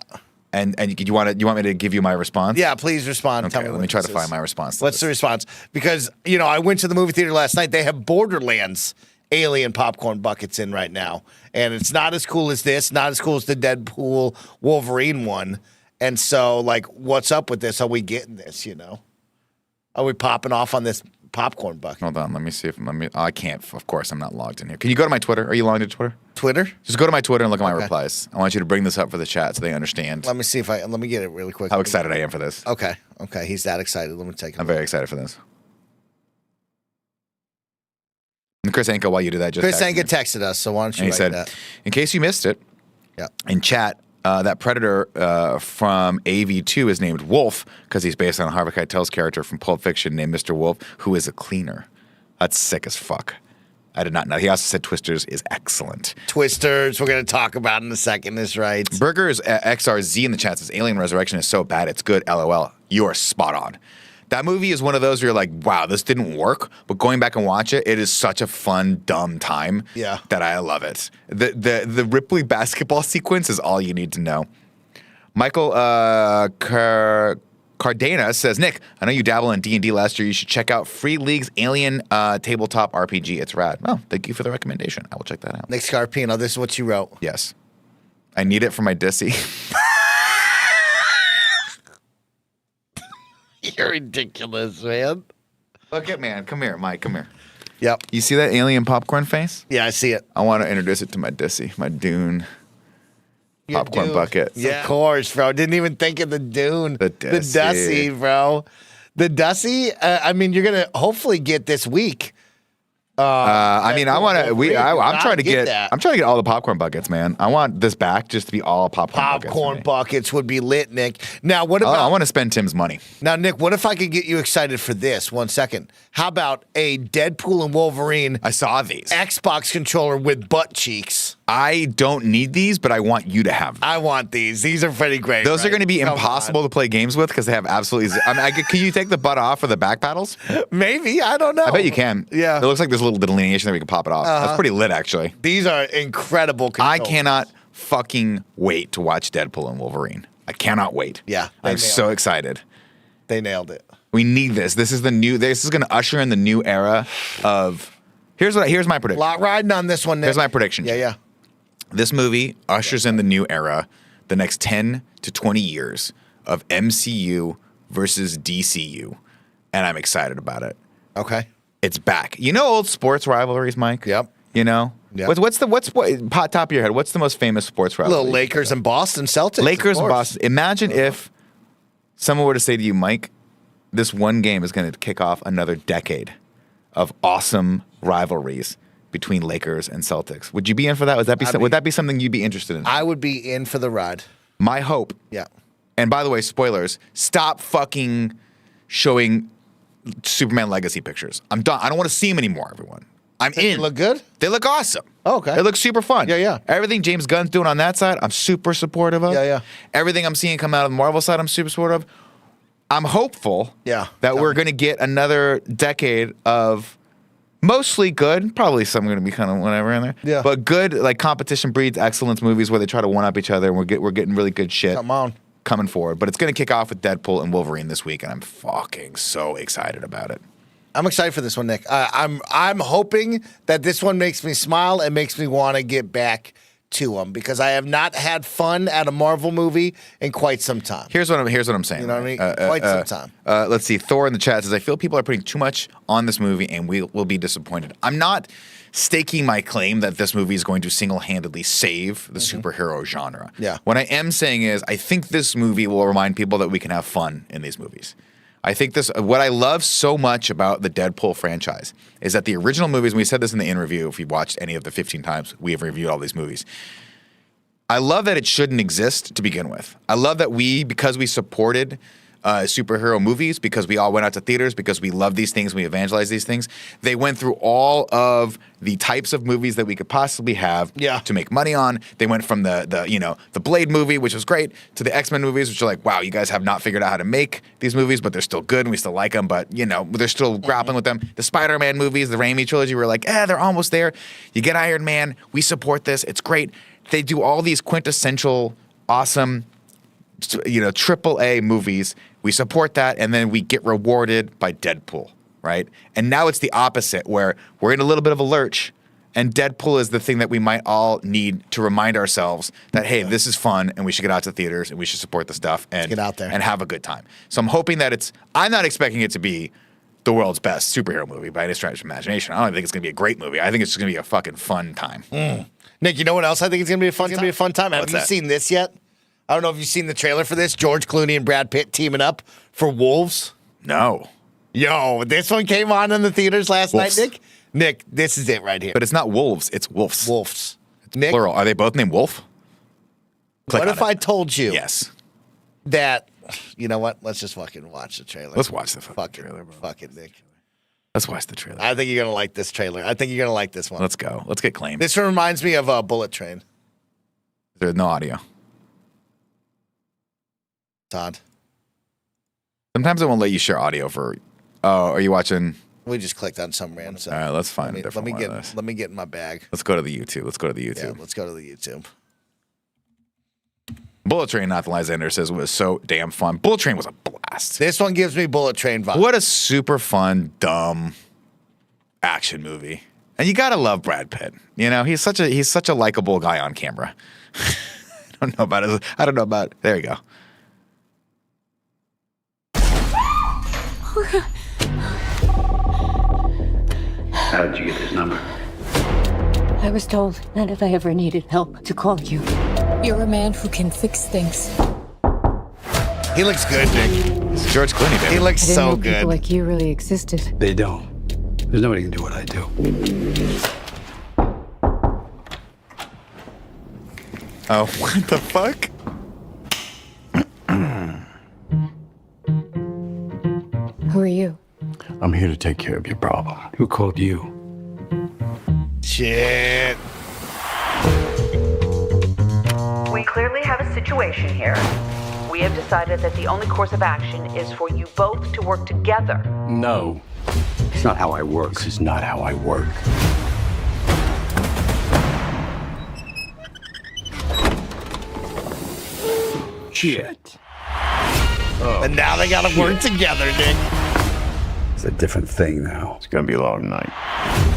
Speaker 2: And you want me to give you my response?
Speaker 1: Yeah, please respond.
Speaker 2: Okay,
Speaker 1: Tell me
Speaker 2: let me try to find my response.
Speaker 1: What's the response? Because, I went to the movie theater last night. They have Borderlands alien popcorn buckets in right now. And it's not as cool as this, not as cool as the Deadpool Wolverine one. And so, like, what's up with this? Are we getting this, Are we popping off on this popcorn bucket?
Speaker 2: Hold on, let me see if I can't. Of course, I'm not logged in here. Can you go to my Twitter? Are you logged into Twitter?
Speaker 1: Twitter?
Speaker 2: Just go to my Twitter and look at my replies. I want you to bring this up for the chat so they understand.
Speaker 1: Let me see let me get it really quick.
Speaker 2: How excited I am for this.
Speaker 1: Okay, he's that excited. Let me take it.
Speaker 2: I'm very excited for this. And Chris Anka, while you do that,
Speaker 1: Chris Anka texted us, so why don't you write that?
Speaker 2: In case you missed it, in chat, that Predator from AV2 is named Wolf because he's based on Harvey Keitel's character from Pulp Fiction named Mr. Wolf, who is a cleaner. That's sick as fuck. I did not know. He also said Twisters is excellent.
Speaker 1: Twisters, we're going to talk about in a second, is right.
Speaker 2: Burgers XRZ in the chat says Alien Resurrection is so bad, it's good, LOL. You are spot on. That movie is one of those where you're like, wow, this didn't work, but going back and watch it, it is such a fun, dumb time that I love it. The Ripley basketball sequence is all you need to know. Michael Cardena says, Nick, I know you dabbled in D&D last year. You should check out Free League's Alien tabletop RPG. It's rad. Well, thank you for the recommendation. I will check that out.
Speaker 1: Nick Scarpino, this is what you wrote.
Speaker 2: Yes. I need it for my Dissy.
Speaker 1: You're ridiculous, man.
Speaker 2: Look at man. Come here, Mike. Come here.
Speaker 1: Yep.
Speaker 2: You see that alien popcorn face?
Speaker 1: Yeah, I see it.
Speaker 2: I want to introduce it to my Dissy, my Dune popcorn bucket.
Speaker 1: Yeah. Of course, bro. Didn't even think of the Dune.
Speaker 2: The
Speaker 1: Dusty, bro. The Dusty, I mean, you're going to hopefully get this week.
Speaker 2: I mean, I want to. I'm trying to get.
Speaker 1: that.
Speaker 2: I'm trying to get all the popcorn buckets, man. I want this back just to be all popcorn buckets.
Speaker 1: Popcorn buckets would be lit, Nick. Now, what about?
Speaker 2: I want to spend Tim's money.
Speaker 1: Now, Nick, what if I could get you excited for this? 1 second. How about a Deadpool and Wolverine
Speaker 2: I saw these.
Speaker 1: Xbox controller with butt cheeks?
Speaker 2: I don't need these, but I want you to have them.
Speaker 1: I want these. These are pretty great.
Speaker 2: Those are
Speaker 1: right?
Speaker 2: going to be
Speaker 1: Come
Speaker 2: impossible to play games with because they have absolutely. Can you take the butt off for the back paddles?
Speaker 1: on. Maybe. I don't know.
Speaker 2: I bet you can.
Speaker 1: Yeah.
Speaker 2: It looks like there's a little delineation there. We can pop it off. That's pretty lit, actually.
Speaker 1: These are incredible controls.
Speaker 2: I cannot fucking wait to watch Deadpool and Wolverine. I cannot wait.
Speaker 1: Yeah, they
Speaker 2: I'm
Speaker 1: nailed
Speaker 2: so
Speaker 1: it.
Speaker 2: excited.
Speaker 1: They nailed it.
Speaker 2: We need this. This is going to usher in the new era of. Here's my prediction.
Speaker 1: Lot riding on this one, Nick.
Speaker 2: Here's my prediction.
Speaker 1: Yeah.
Speaker 2: This movie ushers in the new era, the next 10 to 20 years of MCU versus DCU, and I'm excited about it.
Speaker 1: Okay.
Speaker 2: It's back. You know old sports rivalries, Mike?
Speaker 1: Yep.
Speaker 2: You know?
Speaker 1: Yep.
Speaker 2: What's top of your head? What's the most famous sports rivalry?
Speaker 1: Little Lakers and Boston Celtics.
Speaker 2: Lakers
Speaker 1: of
Speaker 2: and
Speaker 1: course.
Speaker 2: Boston. Imagine if someone were to say to you, Mike, this one game is going to kick off another decade of awesome rivalries between Lakers and Celtics. Would you be in for that? Would that be something you'd be interested in?
Speaker 1: I would be in for the ride.
Speaker 2: My hope.
Speaker 1: Yeah.
Speaker 2: And by the way, spoilers, stop fucking showing Superman Legacy pictures. I'm done. I don't want to see them anymore, everyone. I'm in.
Speaker 1: They look good?
Speaker 2: They look awesome.
Speaker 1: Oh, okay.
Speaker 2: They look super fun.
Speaker 1: Yeah.
Speaker 2: Everything James Gunn's doing on that side, I'm super supportive of.
Speaker 1: Yeah.
Speaker 2: Everything I'm seeing come out of the Marvel side, I'm super supportive of. I'm hopeful that we're going to get another decade of mostly good, probably some going to be kind of whatever in there.
Speaker 1: Yeah.
Speaker 2: But good, like competition breeds excellence movies where they try to one-up each other and we're getting really good shit.
Speaker 1: Come on.
Speaker 2: Coming forward. But it's going to kick off with Deadpool and Wolverine this week, and I'm fucking so excited about it.
Speaker 1: I'm excited for this one, Nick. I'm hoping that this one makes me smile and makes me want to get back to them because I have not had fun at a Marvel movie in quite some time.
Speaker 2: Here's what I'm saying.
Speaker 1: You know what I mean? Quite some time.
Speaker 2: Let's see. Thor in the chat says, I feel people are putting too much on this movie and we will be disappointed. I'm not staking my claim that this movie is going to single-handedly save the superhero genre.
Speaker 1: Yeah.
Speaker 2: What I am saying is I think this movie will remind people that we can have fun in these movies. I think what I love so much about the Deadpool franchise is that the original movies, and we said this in the in-review, if you watched any of the 15 times we have reviewed all these movies, I love that it shouldn't exist to begin with. I love that because we supported superhero movies, because we all went out to theaters, because we love these things, we evangelize these things, they went through all of the types of movies that we could possibly have to make money on. They went from the Blade movie, which was great, to the X-Men movies, which are like, wow, you guys have not figured out how to make these movies, but they're still good and we still like them, but they're still grappling with them. The Spider-Man movies, the Raimi trilogy, we're like, they're almost there. You get Iron Man, we support this, it's great. They do all these quintessential, awesome, AAA movies. We support that, and then we get rewarded by Deadpool, right? And now it's the opposite, where we're in a little bit of a lurch, and Deadpool is the thing that we might all need to remind ourselves that, hey, this is fun, and we should get out to theaters, and we should support the stuff, and
Speaker 1: get out there
Speaker 2: and have a good time. So I'm hoping that I'm not expecting it to be the world's best superhero movie by any stretch of imagination. I don't think it's going to be a great movie. I think it's just going to be a fucking fun time.
Speaker 1: Nick, you know what else I think it's going to be a fun time? It's going to be a fun time.
Speaker 2: What's
Speaker 1: Have you
Speaker 2: that?
Speaker 1: seen this yet? I don't know if you've seen the trailer for this. George Clooney and Brad Pitt teaming up for Wolves.
Speaker 2: No.
Speaker 1: Yo, this one came on in the theaters last
Speaker 2: Wolves.
Speaker 1: night, Nick. Nick, this is it right here.
Speaker 2: But it's not wolves, it's wolves.
Speaker 1: Wolves. Nick,
Speaker 2: Plural. Are they both named Wolf? Click
Speaker 1: what
Speaker 2: on
Speaker 1: if
Speaker 2: it.
Speaker 1: I told you
Speaker 2: Yes.
Speaker 1: that, you know what? Let's just fucking watch the trailer.
Speaker 2: Let's watch the fucking trailer, bro.
Speaker 1: Fuck it, Nick.
Speaker 2: Let's watch the trailer.
Speaker 1: I think you're going to like this trailer. I think you're going to like this one.
Speaker 2: Let's go. Let's get claimed.
Speaker 1: This one reminds me of Bullet Train.
Speaker 2: There's no audio.
Speaker 1: Todd.
Speaker 2: Sometimes it won't let you share audio for. Oh, are you watching?
Speaker 1: We just clicked on some random.
Speaker 2: All right, let's find a different one of this.
Speaker 1: Let me get in my bag.
Speaker 2: Let's go to the YouTube.
Speaker 1: Yeah, let's go to the YouTube.
Speaker 2: Bullet Train, Nathan Lysander says, was so damn fun. Bullet Train was a blast.
Speaker 1: This one gives me Bullet Train vibes.
Speaker 2: What a super fun, dumb action movie. And you gotta love Brad Pitt. He's such a likable guy on camera. I don't know about. There you go.
Speaker 9: How did you get this number?
Speaker 4: I was told that if I ever needed help, to call you.
Speaker 10: You're a man who can fix things.
Speaker 1: He looks good, Nick.
Speaker 2: It's George Clooney, baby.
Speaker 1: He looks
Speaker 4: I didn't
Speaker 1: so
Speaker 4: know
Speaker 1: good.
Speaker 4: people like you really existed.
Speaker 9: They don't. There's nobody can do what I do.
Speaker 2: Oh, what the fuck?
Speaker 4: Who are you?
Speaker 9: I'm here to take care of your problem. Who called you?
Speaker 1: Shit.
Speaker 10: We clearly have a situation here. We have decided that the only course of action is for you both to work together.
Speaker 9: No. It's not how I work. This is not how I work. Shit.
Speaker 1: And now they gotta work together, Nick.
Speaker 9: It's a different thing now. It's gonna be a long night.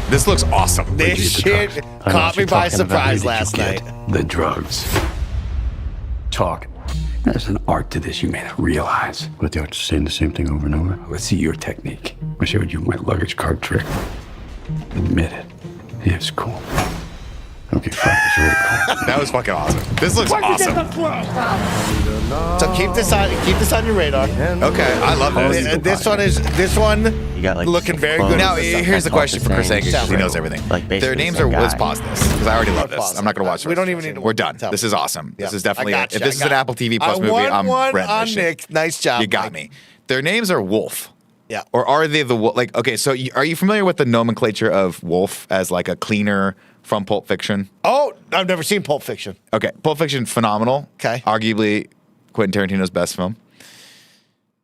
Speaker 2: This looks awesome.
Speaker 1: This shit
Speaker 9: I know
Speaker 1: caught
Speaker 9: what
Speaker 1: me
Speaker 9: you're
Speaker 1: by
Speaker 9: talking about. Where
Speaker 1: surprise
Speaker 9: did you
Speaker 1: last
Speaker 9: get
Speaker 1: night.
Speaker 9: The drugs. Talk. There's an art to this you may not realize. What, the art to saying the same thing over and over? Let's see your technique. I showed you my luggage cart trick. Admit it. Yeah, it's cool. Okay, fine. It's really cool.
Speaker 2: That was fucking awesome. This looks awesome.
Speaker 1: So keep this on your radar.
Speaker 2: Okay, I love
Speaker 1: This one
Speaker 11: You got, like,
Speaker 1: looking very good.
Speaker 2: Now, here's the question for Chris Angus, because he knows everything.
Speaker 11: Like, basically
Speaker 2: Their names
Speaker 11: the
Speaker 2: are,
Speaker 11: same
Speaker 2: let's
Speaker 11: guy.
Speaker 2: pause this, because I already love
Speaker 1: Pause
Speaker 2: this. I'm not going to watch
Speaker 1: We
Speaker 2: this.
Speaker 1: don't even need to.
Speaker 2: We're done.
Speaker 1: tell
Speaker 2: This
Speaker 1: me.
Speaker 2: is awesome.
Speaker 1: Yeah.
Speaker 2: This is
Speaker 1: I
Speaker 2: definitely,
Speaker 1: got
Speaker 2: if
Speaker 1: you.
Speaker 2: this is
Speaker 1: I
Speaker 2: an
Speaker 1: got
Speaker 2: Apple TV
Speaker 1: you.
Speaker 2: Plus movie, I'm
Speaker 1: one
Speaker 2: renting
Speaker 1: on
Speaker 2: this shit.
Speaker 1: Nick. Nice job.
Speaker 2: You got
Speaker 1: Nick.
Speaker 2: me. Their names are Wolf.
Speaker 1: Yeah.
Speaker 2: Or are they the Wolf? Like, okay, so are you familiar with the nomenclature of Wolf as like a cleaner from Pulp Fiction?
Speaker 1: Oh, I've never seen Pulp Fiction.
Speaker 2: Okay, Pulp Fiction, phenomenal.
Speaker 1: Okay.
Speaker 2: Arguably Quentin Tarantino's best film.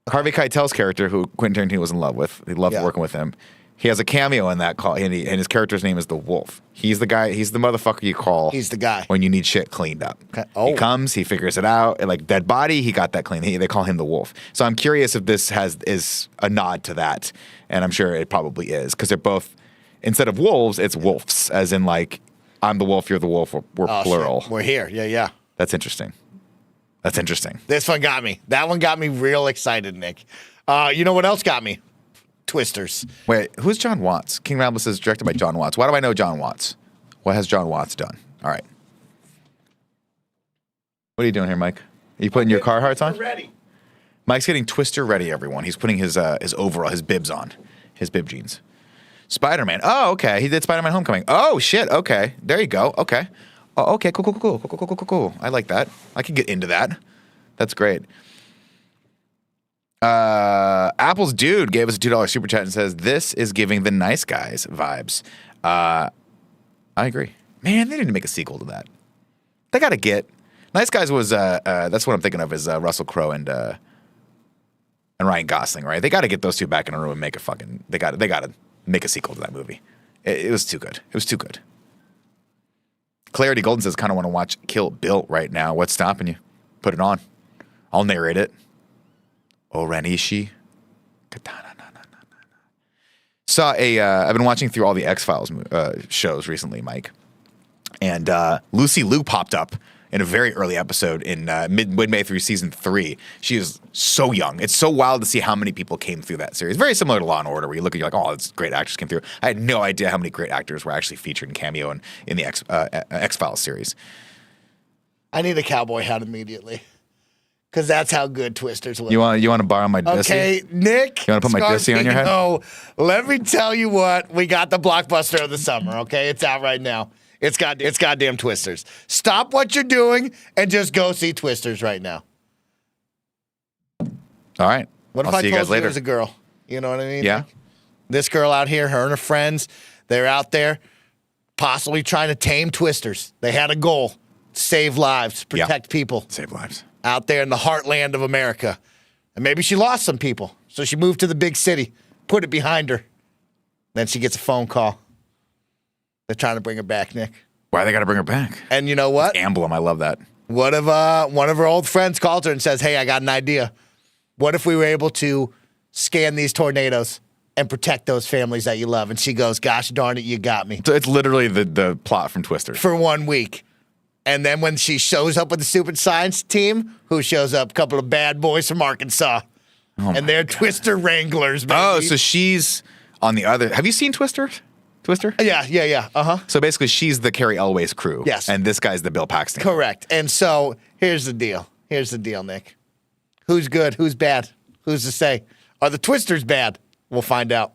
Speaker 2: Harvey Keitel's character, who Quentin Tarantino was in love with, he loved working with him. He has a cameo in that call, and his character's name is the Wolf. He's the guy. He's the motherfucker you call.
Speaker 1: He's the guy
Speaker 2: when you need shit cleaned up.
Speaker 1: Okay. Oh.
Speaker 2: He comes, he figures it out. And like dead body, he got that clean. They call him the Wolf. So I'm curious if this is a nod to that, and I'm sure it probably is, because they're both, instead of wolves, it's wolves, as in like I'm the wolf, you're the wolf. We're plural.
Speaker 1: Shit. We're here. Yeah.
Speaker 2: That's interesting. That's interesting.
Speaker 1: This one got me. That one got me real excited, Nick. You know what else got me? Twisters.
Speaker 2: Wait, who's John Watts? King Romulus is directed by John Watts. Why do I know John Watts? What has John Watts done? All right. What are you doing here, Mike? Are you putting your Carhartts on?
Speaker 1: Ready.
Speaker 2: Mike's getting Twister ready, everyone. He's putting his overall, his bibs on. His bib jeans. Spider-Man. Oh, okay. He did Spider-Man Homecoming. Oh, shit. Okay. There you go. Okay. Oh, okay. Cool. I like that. I can get into that. That's great. Apple's dude gave us a $2 super chat and says, this is giving the Nice Guys vibes. I agree. Man, they didn't make a sequel to that. They got to get. Nice Guys was, that's what I'm thinking of, is Russell Crowe and Ryan Gosling, right? They got to get those two back in a room and make a fucking, they got to make a sequel to that movie. It was too good. It was too good. Clarity Golden says, kind of want to watch Kill Bill right now. What's stopping you? Put it on. I'll narrate it. Oranishi. Katana. Saw I've been watching through all the X-Files shows recently, Mike. And Lucy Liu popped up in a very early episode in midway through season 3. She is so young. It's so wild to see how many people came through that series. Very similar to Law & Order, where you look at you're like, oh, this great actors came through. I had no idea how many great actors were actually featured in cameo in the X-Files series.
Speaker 1: I need a cowboy hat immediately. Because that's how good Twisters look.
Speaker 2: You want to borrow my Dissy?
Speaker 1: Okay, Nick.
Speaker 2: You want to put my Dissy on your head?
Speaker 1: No. Let me tell you what. We got the blockbuster of the summer, okay? It's out right now. It's goddamn Twisters. Stop what you're doing and just go see Twisters right now.
Speaker 2: All right.
Speaker 1: What if
Speaker 2: I'll
Speaker 1: I
Speaker 2: see you
Speaker 1: told
Speaker 2: guys
Speaker 1: you
Speaker 2: later.
Speaker 1: as a girl? You know what I mean?
Speaker 2: Yeah.
Speaker 1: This girl out here, her and her friends, they're out there possibly trying to tame Twisters. They had a goal. Save lives, protect people.
Speaker 2: Save lives.
Speaker 1: Out there in the heartland of America. And maybe she lost some people. So she moved to the big city, put it behind her. Then she gets a phone call. They're trying to bring her back, Nick.
Speaker 2: Why they got to bring her back?
Speaker 1: And you know what?
Speaker 2: Emblem, I love that.
Speaker 1: What if one of her old friends calls her and says, hey, I got an idea. What if we were able to scan these tornadoes and protect those families that you love? And she goes, gosh darn it, you got me.
Speaker 2: So it's literally the plot from Twisters.
Speaker 1: For 1 week. And then when she shows up with the stupid science team, who shows up? A couple of bad boys from Arkansas. And they're Twister Wranglers, baby.
Speaker 2: Oh, so she's on the other. Have you seen Twister?
Speaker 1: Yeah. Uh-huh.
Speaker 2: So basically, she's the Carrie Elway's crew.
Speaker 1: Yes.
Speaker 2: And this guy's the Bill Paxton.
Speaker 1: Correct. And so here's the deal. Nick. Who's good? Who's bad? Who's to say? Are the twisters bad? We'll find out.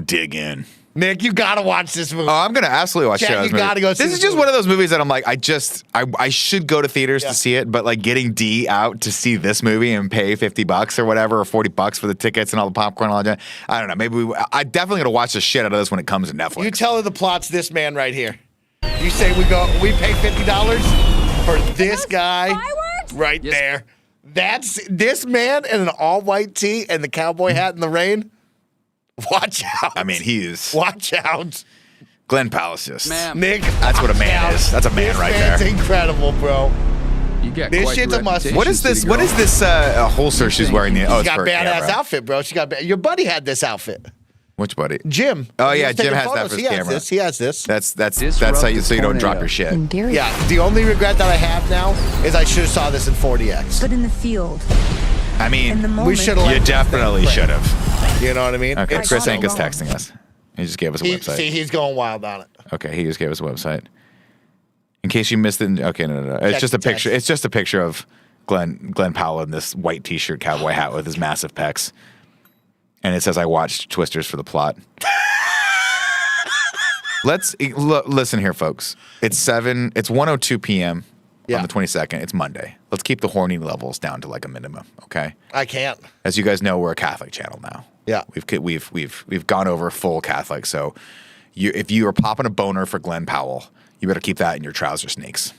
Speaker 2: Dig in.
Speaker 1: Nick, you gotta watch this movie.
Speaker 2: Oh, I'm gonna absolutely watch
Speaker 1: Chat,
Speaker 2: this
Speaker 1: you gotta go see
Speaker 2: This is
Speaker 1: this
Speaker 2: just
Speaker 1: movie.
Speaker 2: one of those movies that I'm like, I should go to theaters to see it, but like getting D out to see this movie and pay $50 or whatever, or $40 for the tickets and all the popcorn and all that. I don't know. Maybe I definitely gonna watch the shit out of this when it comes to Netflix.
Speaker 1: You tell her the plot's this man right here. You say we pay $50 for this guy right there. That's this man in an all-white tee and the cowboy hat in the rain. Watch out.
Speaker 2: I mean,
Speaker 1: Watch out.
Speaker 2: Glenn Palacios.
Speaker 1: Nick,
Speaker 2: that's what a man is. That's a man right there.
Speaker 1: This man's incredible, bro.
Speaker 6: You got
Speaker 1: This
Speaker 6: quite
Speaker 1: shit's
Speaker 6: the
Speaker 1: a must.
Speaker 6: reputation,
Speaker 2: What is this?
Speaker 6: city
Speaker 2: What
Speaker 6: girl.
Speaker 2: is this holster she's wearing?
Speaker 1: She's
Speaker 2: It's
Speaker 1: got
Speaker 2: for a
Speaker 1: badass
Speaker 2: camera.
Speaker 1: outfit, bro. Your buddy had this outfit.
Speaker 2: Which buddy?
Speaker 1: Jim.
Speaker 2: Oh
Speaker 1: He
Speaker 2: yeah,
Speaker 1: was
Speaker 2: Jim
Speaker 1: taking
Speaker 2: has that
Speaker 1: photos.
Speaker 2: for his
Speaker 1: He has
Speaker 2: camera.
Speaker 1: this. He has this.
Speaker 2: That's how you so you don't drop your shit.
Speaker 1: Yeah. The only regret that I have now is I should have saw this in 4DX.
Speaker 11: But in the field,
Speaker 2: I mean,
Speaker 11: in the moment,
Speaker 1: We should have.
Speaker 2: you definitely should have.
Speaker 1: You know what I mean?
Speaker 2: Okay,
Speaker 1: It's
Speaker 2: Chris
Speaker 1: so
Speaker 2: Anka's
Speaker 1: long.
Speaker 2: texting us. He just gave us a website.
Speaker 1: See, he's going wild on it.
Speaker 2: Okay, he just gave us a website. In case you missed it, okay, no. It's
Speaker 1: Check
Speaker 2: just a
Speaker 1: the
Speaker 2: picture.
Speaker 1: text.
Speaker 2: It's just a picture of Glenn Powell in this white T-shirt, cowboy hat with his massive pecs, and it says, "I watched Twisters for the plot." Listen here, folks. It's 1:02 p.m. on the 22nd. It's Monday. Let's keep the horny levels down to like a minimum, okay?
Speaker 1: I can't.
Speaker 2: As you guys know, we're a Catholic channel now.
Speaker 1: Yeah.
Speaker 2: We've gone over full Catholic. So if you are popping a boner for Glenn Powell, you better keep that in your trouser sneaks.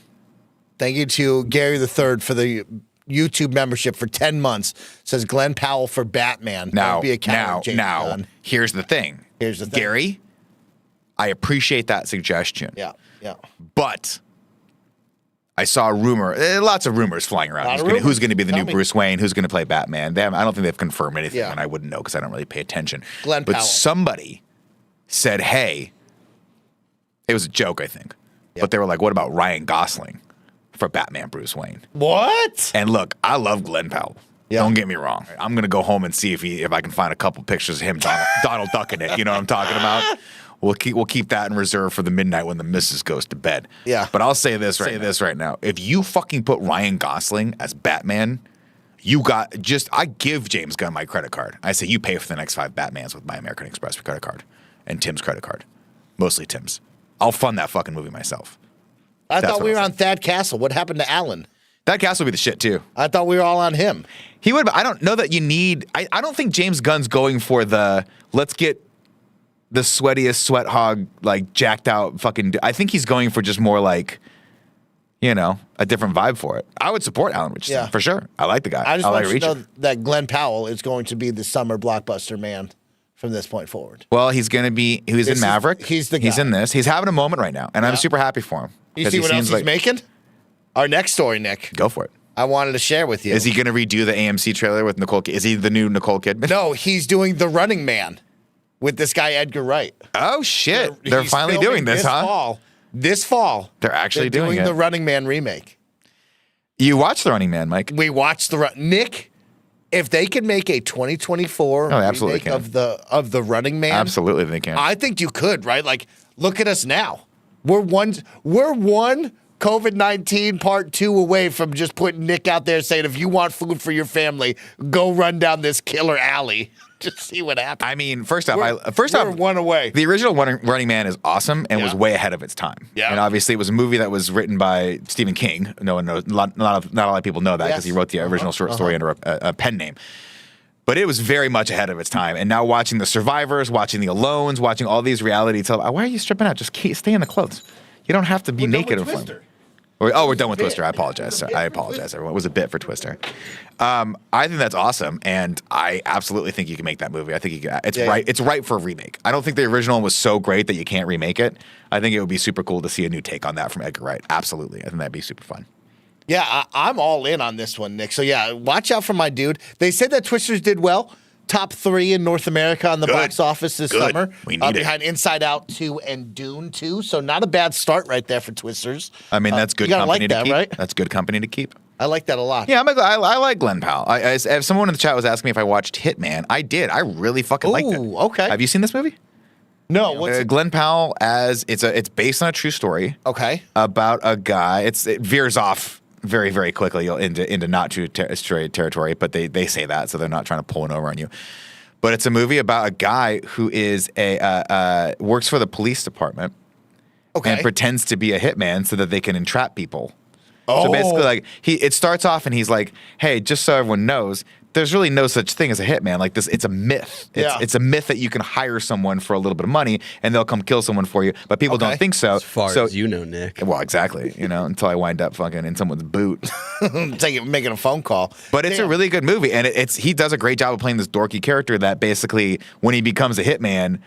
Speaker 1: Thank you to Gary III for the YouTube membership for 10 months. Says Glenn Powell for Batman. That would be a counter, James Gunn.
Speaker 2: Here's the thing. Gary, I appreciate that suggestion.
Speaker 1: Yeah.
Speaker 2: But I saw a rumor, lots of rumors flying around. Who's going to be the new Bruce Wayne? Who's going to play Batman? I don't think they've confirmed anything, and I wouldn't know because I don't really pay attention.
Speaker 1: Glenn
Speaker 2: but
Speaker 1: Powell.
Speaker 2: somebody said, hey, it was a joke, I think. But they were like, what about Ryan Gosling for Batman Bruce Wayne?
Speaker 1: What?
Speaker 2: And look, I love Glenn Powell. Don't get me wrong. I'm going to go home and see if I can find a couple pictures of him Donald ducking it. You know what I'm talking about? We'll keep that in reserve for the midnight when the missus goes to bed.
Speaker 1: Yeah.
Speaker 2: But I'll say this right now. If you fucking put Ryan Gosling as Batman, I give James Gunn my credit card. I say you pay for the next 5 Batmans with my American Express credit card and Tim's credit card. Mostly Tim's. I'll fund that fucking movie myself.
Speaker 1: I thought we were on Thad Castle. What happened to Alan?
Speaker 2: Thad Castle would be the shit too.
Speaker 1: I thought we were all on him.
Speaker 2: He would. I don't know that you need. I don't think James Gunn's going for let's get the sweatiest sweat hog, like jacked out fucking. I think he's going for just more like, a different vibe for it. I would support Alan Richardson for sure. I like the guy.
Speaker 1: I just want
Speaker 2: like
Speaker 1: you to know that Glenn Powell is going to be the summer blockbuster man from this point forward.
Speaker 2: Well, he's going to be. He's in Maverick.
Speaker 1: He's the guy.
Speaker 2: He's in this. He's having a moment right now, and I'm super happy for him.
Speaker 1: You see what else he's making? Our next story, Nick.
Speaker 2: Go for it.
Speaker 1: I wanted to share with you.
Speaker 2: Is he going to redo the AMC trailer with Nicole? Is he the new Nicole Kidman?
Speaker 1: No, he's doing The Running Man with this guy Edgar Wright.
Speaker 2: Oh shit! They're finally doing this, huh?
Speaker 1: This fall,
Speaker 2: they're actually doing it.
Speaker 1: The Running Man remake.
Speaker 2: You watched The Running Man, Mike?
Speaker 1: We watched Nick. If they can make a 2024 remake of the Running Man,
Speaker 2: absolutely they can.
Speaker 1: I think you could, right? Like, look at us now. We're one COVID-19 part 2 away from just putting Nick out there saying, if you want food for your family, go run down this killer alley. Just see what happens.
Speaker 2: I mean, first off,
Speaker 1: we're one away.
Speaker 2: The original Running Man is awesome and was way ahead of its time. Yeah. And obviously, it was a movie that was written by Stephen King. No one knows. Not a lot of people know that because he wrote the original short story under a pen name. But it was very much ahead of its time. And now watching The Survivors, watching The Alones, watching all these reality television. Why are you stripping out? Just stay in the clothes. You don't have to be naked in front. We're done with Twister. I apologize. Everyone. It was a bit for Twister. I think that's awesome, and I absolutely think you can make that movie. I think it's right. It's right for a remake. I don't think the original was so great that you can't remake it. I think it would be super cool to see a new take on that from Edgar Wright. Absolutely. I think that'd be super fun.
Speaker 1: Yeah, I'm all in on this one, Nick. So yeah, watch out for my dude. They said that Twisters did well. Top 3 in North America on the box office this summer.
Speaker 2: We need it.
Speaker 1: Behind Inside Out 2 and Dune 2. So not a bad start right there for Twisters.
Speaker 2: I mean, that's good company to keep. Right? That's good company to keep.
Speaker 1: I like that a lot.
Speaker 2: Yeah, I like Glenn Powell. If someone in the chat was asking me if I watched Hitman, I did. I really fucking liked it.
Speaker 1: Okay.
Speaker 2: Have you seen this movie?
Speaker 1: No. What's it?
Speaker 2: Glenn Powell it's based on a true story.
Speaker 1: Okay.
Speaker 2: About a guy. It veers off very, very quickly into not true territory, but they say that, so they're not trying to pull one over on you. But it's a movie about a guy who is works for the police department and pretends to be a hitman so that they can entrap people. Oh. So basically, like it starts off and he's like, "Hey, just so everyone knows, there's really no such thing as a hitman. Like this, it's a myth. It's a myth that you can hire someone for a little bit of money and they'll come kill someone for you. But people don't think so.
Speaker 3: As far as you know, Nick.
Speaker 2: Well, exactly. Until I wind up fucking in someone's boot,
Speaker 1: making a phone call.
Speaker 2: But it's a really good movie, and he does a great job of playing this dorky character that basically, when he becomes a hitman,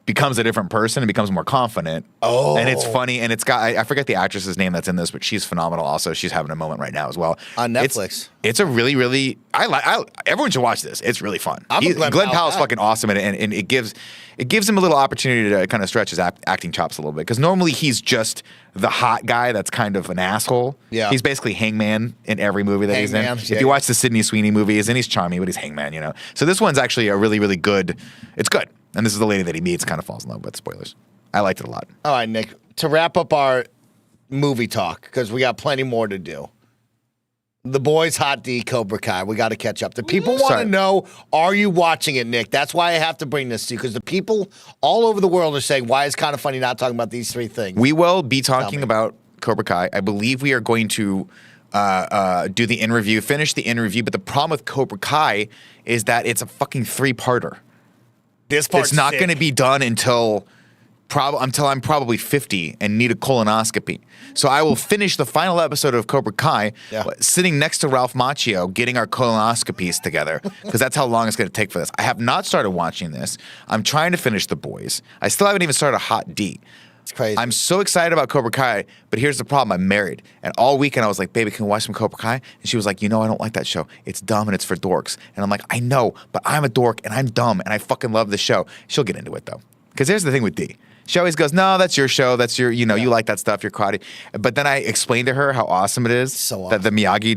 Speaker 2: becomes a different person and becomes more confident. Oh. And it's funny, and it's got, I forget the actress's name that's in this, but she's phenomenal also. She's having a moment right now as well.
Speaker 1: On Netflix.
Speaker 2: It's a really, really, everyone should watch this. It's really fun. Glenn Powell's fucking awesome, and it gives him a little opportunity to kind of stretch his acting chops a little bit, because normally he's just the hot guy that's kind of an asshole. Yeah. He's basically Hangman in every movie that he's in. Yeah, if you watch the Sydney Sweeney movies, and he's charming, but he's Hangman, So this one's actually a really, really good, it's good. And this is the lady that he meets, kind of falls in love with. Spoilers. I liked it a lot.
Speaker 1: All right, Nick. To wrap up our movie talk, because we got plenty more to do. The Boys Hot D, Cobra Kai. We got to catch up. The people want to know, are you watching it, Nick? That's why I have to bring this to you, because the people all over the world are saying, why is Kind of Funny not talking about these three things?
Speaker 2: We will be talking about Cobra Kai. I believe we are going to do the in-review, finish the in-review, but the problem with Cobra Kai is that it's a fucking 3-parter.
Speaker 1: This part's
Speaker 2: it's not going to be done until I'm probably 50 and need a colonoscopy. So I will finish the final episode of Cobra Kai sitting next to Ralph Macchio getting our colonoscopies together, because that's how long it's going to take for this. I have not started watching this. I'm trying to finish The Boys. I still haven't even started Hot D.
Speaker 1: It's crazy.
Speaker 2: I'm so excited about Cobra Kai, but here's the problem. I'm married. And all weekend I was like, baby, can we watch some Cobra Kai? And she was like, I don't like that show. It's dumb and it's for dorks. And I'm like, I know, but I'm a dork and I'm dumb and I fucking love the show. She'll get into it though. Because here's the thing with D. She always goes, no, that's your show. That's your, you like that stuff. You're karate. But then I explained to her how awesome it is that the Miyagi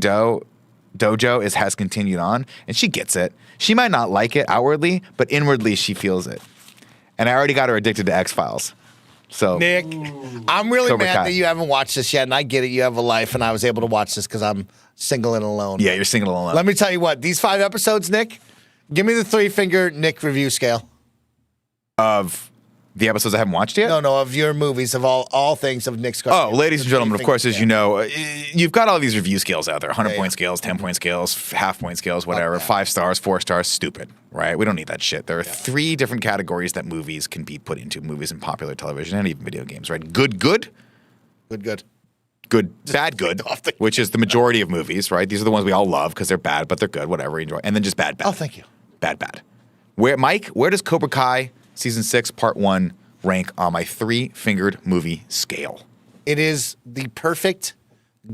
Speaker 2: dojo has continued on. And she gets it. She might not like it outwardly, but inwardly she feels it. And I already got her addicted to X-Files. So,
Speaker 1: Nick, I'm really mad that you haven't watched this yet, and I get it. You have a life, and I was able to watch this because I'm single and alone.
Speaker 2: Yeah, you're single and alone.
Speaker 1: Let me tell you what, these 5 episodes, Nick, give me the 3-finger Nick review scale.
Speaker 2: Of the episodes I haven't watched yet?
Speaker 1: No, of your movies, of all things of Nick's.
Speaker 2: Oh, ladies and gentlemen, of course, as you know, you've got all these review scales out there, 100-point scales, 10-point scales, half-point scales, whatever, 5 stars, 4 stars, stupid, right? We don't need that shit. There are 3 different categories that movies can be put into, movies and popular television and even video games, right? Good, bad, good, which is the majority of movies, right? These are the ones we all love because they're bad, but they're good, whatever, we enjoy. And then just bad.
Speaker 1: Oh, thank you.
Speaker 2: Bad. Where does Cobra Kai Season 6, Part 1 rank on my 3-fingered movie scale?
Speaker 1: It is the perfect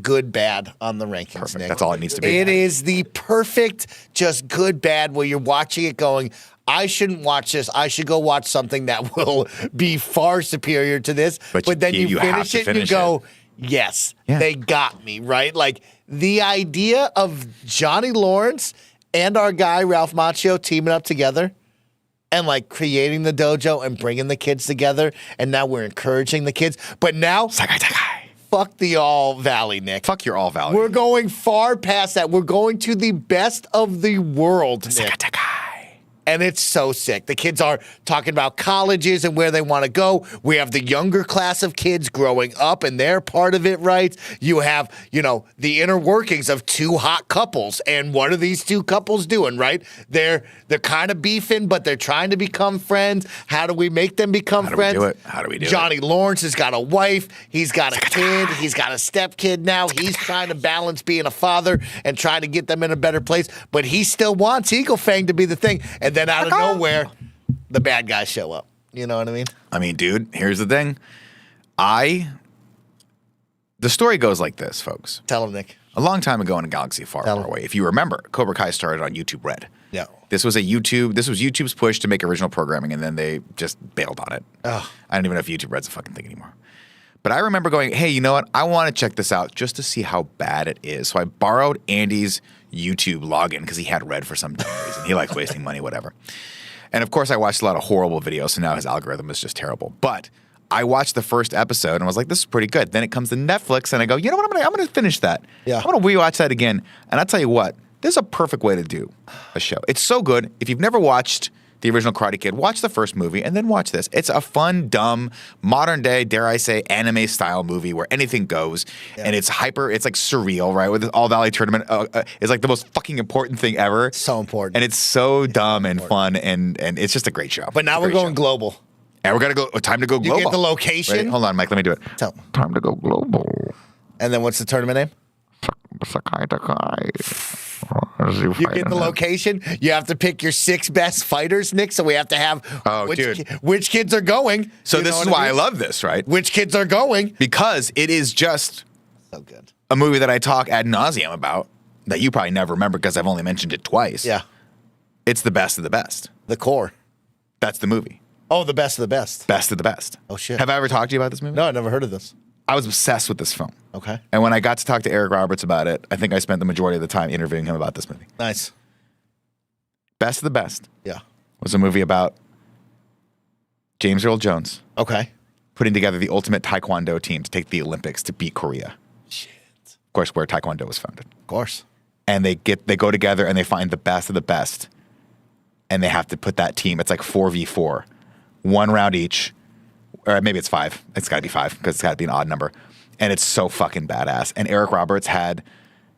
Speaker 1: good, bad on the rankings,
Speaker 2: Perfect.
Speaker 1: Nick.
Speaker 2: That's all it needs to be.
Speaker 1: It is the perfect just good, bad, where you're watching it going, I shouldn't watch this. I should go watch something that will be far superior to this. But then you finish it and you go, yes, they got me, right? Like the idea of Johnny Lawrence and our guy, Ralph Macchio, teaming up together and like creating the dojo and bringing the kids together. And now we're encouraging the kids. But now, fuck the All Valley, Nick.
Speaker 2: Fuck your All Valley.
Speaker 1: We're going far past that. We're going to the best of the world, Nick. And it's so sick. The kids are talking about colleges and where they want to go. We have the younger class of kids growing up, and they're part of it, right? You have, the inner workings of 2 hot couples. And what are these 2 couples doing, right? They're kind of beefing, but they're trying to become friends. How do we make them become friends?
Speaker 2: How do we do it?
Speaker 1: Johnny Lawrence has got a wife. He's got a kid. He's got a stepkid now. He's trying to balance being a father and trying to get them in a better place. But he still wants Eagle Fang to be the thing. And then out of nowhere, the bad guys show up. You know what I mean?
Speaker 2: I mean, dude, here's the thing. The story goes like this, folks.
Speaker 1: Tell them, Nick.
Speaker 2: A long time ago in a galaxy far, far away, if you remember, Cobra Kai started on YouTube Red.
Speaker 1: Yeah.
Speaker 2: This was YouTube's push to make original programming, and then they just bailed on it.
Speaker 1: Oh.
Speaker 2: I don't even know if YouTube Red's a fucking thing anymore. But I remember going, hey, you know what? I want to check this out just to see how bad it is. So I borrowed Andy's YouTube login because he had Red for some dumb reason. He likes wasting money, whatever. And of course, I watched a lot of horrible videos, so now his algorithm is just terrible. But I watched the first episode and I was like, this is pretty good. Then it comes to Netflix and I go, you know what? I'm gonna finish that.
Speaker 1: Yeah.
Speaker 2: I'm gonna rewatch that again. And I'll tell you what, this is a perfect way to do a show. It's so good. If you've never watched the original Karate Kid, watch the first movie and then watch this. It's a fun, dumb, modern day, dare I say, anime style movie where anything goes. And it's it's like surreal, right? With the All Valley Tournament, it's like the most fucking important thing ever.
Speaker 1: So important.
Speaker 2: And it's so dumb and fun and it's just a great show.
Speaker 1: But now we're going global.
Speaker 2: And we're gonna go. Time to go global.
Speaker 1: You get the location.
Speaker 2: Ready? Hold on, Mike. Let me do it.
Speaker 1: Tell me.
Speaker 2: Time to go global.
Speaker 1: And then what's the tournament name?
Speaker 2: Sakai Takai.
Speaker 1: You get the location. You have to pick your 6 best fighters, Nick. So we have to have which kids are going.
Speaker 2: So this is why I love this, right?
Speaker 1: Which kids are going?
Speaker 2: Because it is just
Speaker 1: so good.
Speaker 2: A movie that I talk ad nauseum about that you probably never remember because I've only mentioned it twice.
Speaker 1: Yeah.
Speaker 2: It's the best of the best.
Speaker 1: The core.
Speaker 2: That's the movie.
Speaker 1: Oh, the best of the best.
Speaker 2: Best of the best.
Speaker 1: Oh, shit.
Speaker 2: Have I ever talked to you about this movie?
Speaker 1: No, I never heard of this.
Speaker 2: I was obsessed with this film.
Speaker 1: Okay.
Speaker 2: And when I got to talk to Eric Roberts about it, I think I spent the majority of the time interviewing him about this movie.
Speaker 1: Nice.
Speaker 2: Best of the Best.
Speaker 1: Yeah.
Speaker 2: Was a movie about James Earl Jones.
Speaker 1: Okay.
Speaker 2: Putting together the ultimate Taekwondo team to take the Olympics to beat Korea.
Speaker 1: Shit.
Speaker 2: Of course, where Taekwondo was founded.
Speaker 1: Of course.
Speaker 2: And they go together and they find the best of the best. And they have to put that team, it's like 4v4. 1 round each. Or maybe it's 5. It's got to be 5 because it's got to be an odd number. And it's so fucking badass. And Eric Roberts had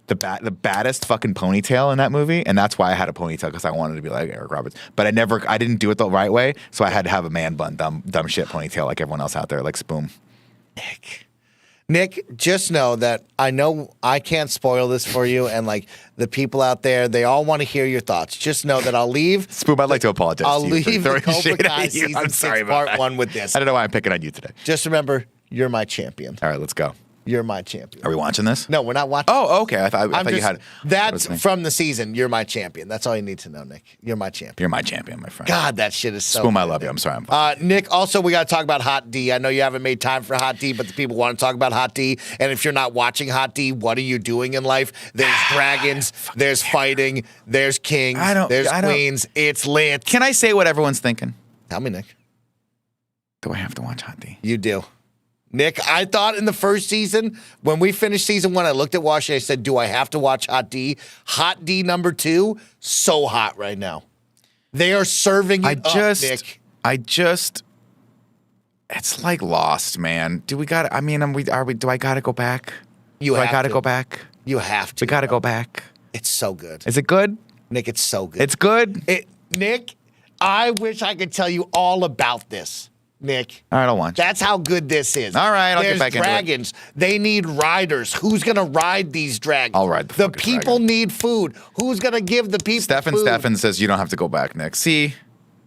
Speaker 2: the baddest fucking ponytail in that movie. And that's why I had a ponytail, because I wanted to be like Eric Roberts. But I didn't do it the right way. So I had to have a man bun, dumb shit ponytail like everyone else out there, like Spoon.
Speaker 1: Nick, just know that I know I can't spoil this for you, and like the people out there, they all want to hear your thoughts. Just know that I'll leave.
Speaker 2: Spoon, I'd like to apologize.
Speaker 1: I'll
Speaker 2: to you
Speaker 1: leave
Speaker 2: for
Speaker 1: the
Speaker 2: throwing
Speaker 1: Cobra
Speaker 2: shade
Speaker 1: Kai
Speaker 2: at you.
Speaker 1: season
Speaker 2: I'm
Speaker 1: 6
Speaker 2: sorry about
Speaker 1: part
Speaker 2: that.
Speaker 1: 1 with this.
Speaker 2: I don't know why I'm picking on you today.
Speaker 1: Just remember, you're my champion.
Speaker 2: All right, let's go.
Speaker 1: You're my champion.
Speaker 2: Are we watching this?
Speaker 1: No, we're not watching.
Speaker 2: Oh, okay. I thought you had.
Speaker 1: That's from the season. You're my champion. That's all you need to know, Nick. You're my champion.
Speaker 2: You're my champion, my friend.
Speaker 1: God, that shit is so
Speaker 2: Spoon,
Speaker 1: good,
Speaker 2: I love you.
Speaker 1: Nick.
Speaker 2: I'm sorry.
Speaker 1: Nick, also, we got to talk about Hot D. I know you haven't made time for Hot D, but the people want to talk about Hot D. And if you're not watching Hot D, what are you doing in life? There's dragons, there's fighting, there's kings, there's queens. It's lit.
Speaker 2: Can I say what everyone's thinking?
Speaker 1: Tell me, Nick.
Speaker 2: Do I have to watch Hot D?
Speaker 1: You do. Nick, I thought in the first season, when we finished season 1, I looked at Washington, I said, do I have to watch Hot D? Hot D number 2, so hot right now. They are serving it up, Nick.
Speaker 2: It's like Lost, man. Do I gotta go back? I gotta go back?
Speaker 1: You have to.
Speaker 2: We gotta go back.
Speaker 1: It's so good.
Speaker 2: Is it good?
Speaker 1: Nick, it's so good.
Speaker 2: It's good?
Speaker 1: Nick, I wish I could tell you all about this. Nick.
Speaker 2: All right, I'll watch.
Speaker 1: That's how good this is.
Speaker 2: All right, I'll
Speaker 1: There's
Speaker 2: get back into it.
Speaker 1: dragons. They need riders. Who's going to ride these dragons?
Speaker 2: I'll ride the
Speaker 1: people
Speaker 2: dragon.
Speaker 1: need food. Who's going to give the people food?
Speaker 2: Stefan says you don't have to go back, Nick. See?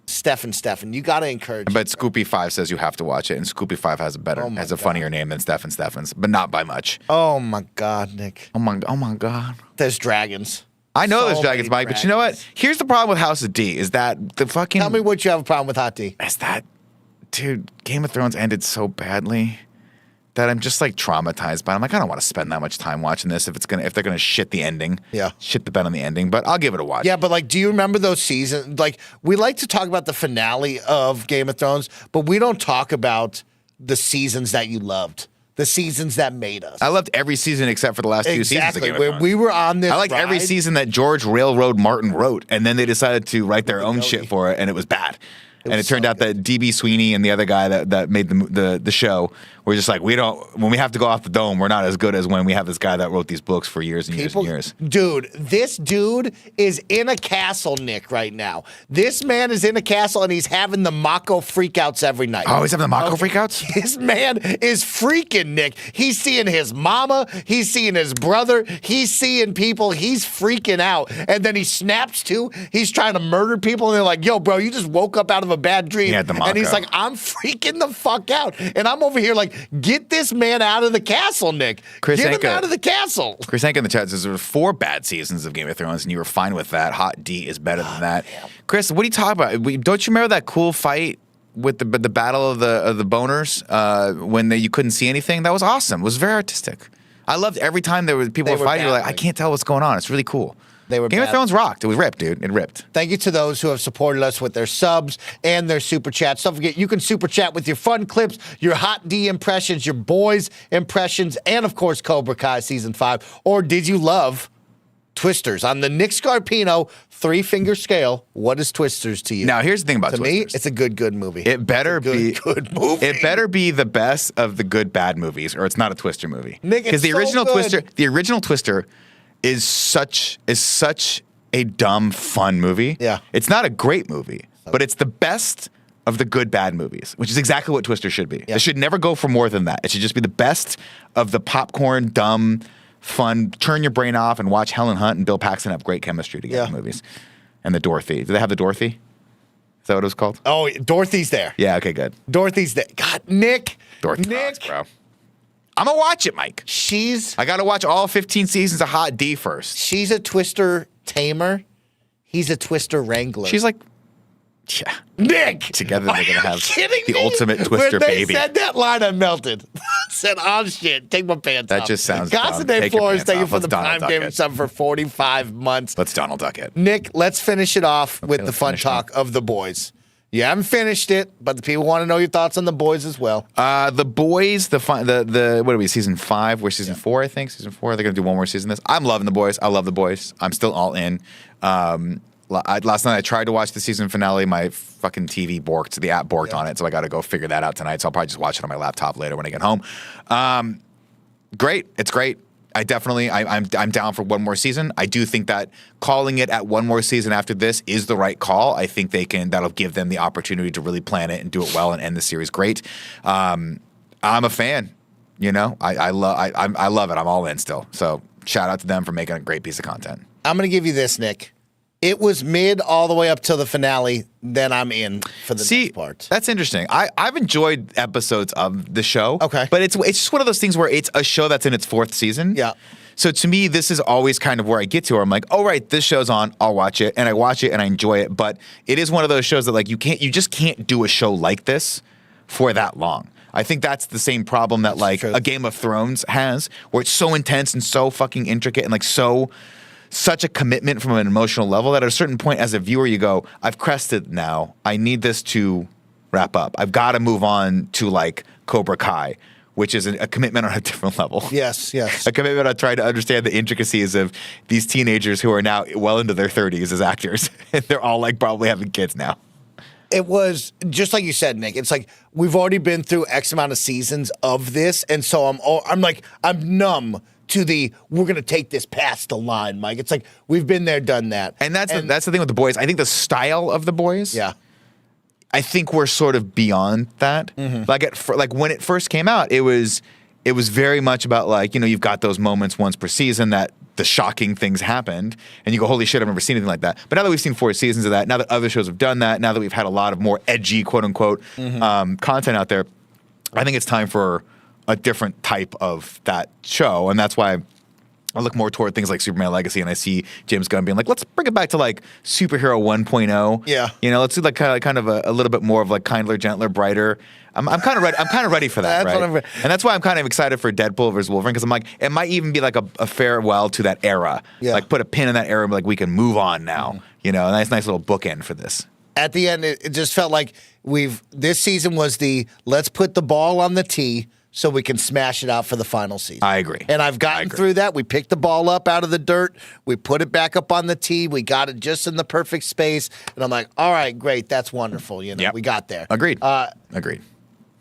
Speaker 1: Stefan, you got to encourage
Speaker 2: But Scoopy 5 says you have to watch it, and Scoopy 5 has a funnier name than Stefan's, but not by much.
Speaker 1: Oh, my God, Nick.
Speaker 2: Oh, my God.
Speaker 1: There's dragons.
Speaker 2: I know
Speaker 1: So
Speaker 2: there's dragons,
Speaker 1: many
Speaker 2: Mike, but you know what? Here's the problem with House of D, is that the fucking...
Speaker 1: Tell me what you have a problem with Hot D.
Speaker 2: Is that... Dude, Game of Thrones ended so badly that I'm just like traumatized by it. I'm like, I don't want to spend that much time watching this if they're gonna shit the ending.
Speaker 1: Yeah.
Speaker 2: Shit the bed on the ending, but I'll give it a watch.
Speaker 1: Yeah, but like, do you remember those seasons? Like, we like to talk about the finale of Game of Thrones, but we don't talk about the seasons that you loved. The seasons that made us.
Speaker 2: I loved every season except for the last 2 seasons of Game of
Speaker 1: Where
Speaker 2: Thrones.
Speaker 1: we were on this
Speaker 2: I liked every
Speaker 1: ride.
Speaker 2: season that George Railroad Martin wrote, and then they decided to write their own shit for it, and it was bad. And it turned out that D.B. Sweeney and the other guy that made the show were just like, when we have to go off the dome, we're not as good as when we have this guy that wrote these books for years and years and years.
Speaker 1: Dude, this dude is in a castle, Nick, right now. This man is in a castle and he's having the Mako freakouts every night.
Speaker 2: Oh, he's having the Mako freakouts?
Speaker 1: This man is freaking, Nick. He's seeing his mama. He's seeing his brother. He's seeing people. He's freaking out. And then he snaps too. He's trying to murder people. And they're like, yo, bro, you just woke up out of a bad dream.
Speaker 2: He had the Mako.
Speaker 1: And he's like, I'm freaking the fuck out. And I'm over here like, get this man out of the castle, Nick. Get him out of the castle.
Speaker 2: Chris Hank in the chat says there were 4 bad seasons of Game of Thrones, and you were fine with that. Hot D is better than that. Damn. Chris, what are you talking about? Don't you remember that cool fight with the battle of the boners when you couldn't see anything? That was awesome. It was very artistic. I loved every time there was people were fighting. You're like, I can't tell what's going on. It's really cool.
Speaker 1: They were
Speaker 2: Game of
Speaker 1: bad.
Speaker 2: Thrones rocked. It was ripped, dude. It ripped.
Speaker 1: Thank you to those who have supported us with their subs and their super chats. Don't forget, you can super chat with your fun clips, your hot D impressions, your boys impressions, and of course, Cobra Kai Season 5. Or did you love Twisters? On the Nick Scarpino 3-finger scale, what is Twisters to you?
Speaker 2: Now, here's the thing about
Speaker 1: to
Speaker 2: Twisters.
Speaker 1: me, it's a good movie.
Speaker 2: It better be
Speaker 1: good movie.
Speaker 2: It better be the best of the good bad movies, or it's not a Twister movie.
Speaker 1: Nick,
Speaker 2: Because the
Speaker 1: it's so
Speaker 2: original
Speaker 1: good.
Speaker 2: the original Twister is such a dumb fun movie.
Speaker 1: Yeah.
Speaker 2: It's not a great movie, but it's the best of the good bad movies, which is exactly what Twister should be.
Speaker 1: Yeah.
Speaker 2: It should never go for more than that. It should just be the best of the popcorn, dumb, fun, turn your brain off and watch Helen Hunt and Bill Paxton have great chemistry together in movies. And the Dorothy. Do they have the Dorothy? Is that what it was called?
Speaker 1: Oh, Dorothy's there.
Speaker 2: Yeah, okay, good.
Speaker 1: Dorothy's there. God, Nick.
Speaker 2: Dorothy
Speaker 1: Nick.
Speaker 2: rocks, bro. I'm gonna watch it, Mike. I gotta watch all 15 seasons of Hot D first.
Speaker 1: She's a Twister tamer. He's a Twister wrangler.
Speaker 2: She's like, yeah.
Speaker 1: Nick!
Speaker 2: Together they're gonna have
Speaker 1: kidding
Speaker 2: the
Speaker 1: me?
Speaker 2: ultimate Twister
Speaker 1: when they
Speaker 2: baby.
Speaker 1: said that line, I melted. Said, oh shit, take my pants off.
Speaker 2: That just sounds dumb.
Speaker 1: Constantine
Speaker 2: Take your
Speaker 1: Flores,
Speaker 2: pants
Speaker 1: thank you
Speaker 2: off.
Speaker 1: for
Speaker 2: Let's
Speaker 1: the
Speaker 2: Donald
Speaker 1: Prime
Speaker 2: Duck
Speaker 1: Gaming
Speaker 2: it.
Speaker 1: sub for 45 months.
Speaker 2: Let's Donald Duck it.
Speaker 1: Nick, let's finish it off with the
Speaker 2: let's
Speaker 1: fun
Speaker 2: finish it
Speaker 1: talk of The Boys. You haven't finished it, but the people want to know your thoughts on The Boys as well.
Speaker 2: The Boys, the what are we, season 5? We're season 4, I think. Season 4. They're gonna do one more season of this. I'm loving The Boys. I love The Boys. I'm still all in. Last night I tried to watch the season finale. My fucking TV borked. The app borked on it, so I got to go figure that out tonight. So I'll probably just watch it on my laptop later when I get home. Great. It's great. I'm down for one more season. I do think that calling it at one more season after this is the right call. I think that'll give them the opportunity to really plan it and do it well and end the series great. I'm a fan. You know, I love it. I'm all in still. So shout out to them for making a great piece of content.
Speaker 1: I'm going to give you this, Nick. It was mid all the way up till the finale. Then I'm in for the next part.
Speaker 2: That's interesting. I've enjoyed episodes of the show.
Speaker 1: Okay.
Speaker 2: But it's just one of those things where it's a show that's in its 4th season.
Speaker 1: Yeah.
Speaker 2: So to me, this is always kind of where I get to where I'm like, oh, right, this show's on. I'll watch it. And I watch it and I enjoy it. But it is one of those shows that like you just can't do a show like this for that long. I think that's the same problem that like a Game of Thrones has, where it's so intense and so fucking intricate and like such a commitment from an emotional level that at a certain point as a viewer you go, I've crested now. I need this to wrap up. I've got to move on to like Cobra Kai, which is a commitment on a different level.
Speaker 1: Yes.
Speaker 2: A commitment on trying to understand the intricacies of these teenagers who are now well into their 30s as actors. And they're all like probably having kids now.
Speaker 1: It was just like you said, Nick. It's like we've already been through X amount of seasons of this, and so I'm numb to we're gonna take this past the line, Mike. It's like we've been there, done that,
Speaker 2: and that's the thing with The Boys. I think the style of The Boys, I think we're sort of beyond that.
Speaker 1: Mm-hmm.
Speaker 2: Like when it first came out, it was very much about like, you know, you've got those moments once per season that the shocking things happened and you go, holy shit, I've never seen anything like that. But now that we've seen 4 seasons of that, now that other shows have done that, now that we've had a lot of more edgy, quote unquote, content out there, I think it's time for a different type of that show. And that's why I look more toward things like Superman Legacy, and I see James Gunn being like, let's bring it back to like Superhero 1.0.
Speaker 1: Yeah.
Speaker 2: You know, let's do like kind of a little bit more of like kindler, gentler, brighter. I'm kind of ready. I'm kind of ready for that,
Speaker 1: That's
Speaker 2: right?
Speaker 1: what
Speaker 2: And that's why I'm kind of excited for Deadpool versus Wolverine, because I'm like, it might even be like a farewell to that era.
Speaker 1: Yeah.
Speaker 2: Like put a pin in that era, and be like we can move on now. You know, a nice little bookend for this.
Speaker 1: At the end, it just felt like this season was let's put the ball on the tee so we can smash it out for the final season.
Speaker 2: I agree.
Speaker 1: And I've gotten through that. We picked the ball up out of the dirt. We put it back up on the tee. We got it just in the perfect space. And I'm like, all right, great. That's wonderful. You know, we got there.
Speaker 2: Agreed. Agreed.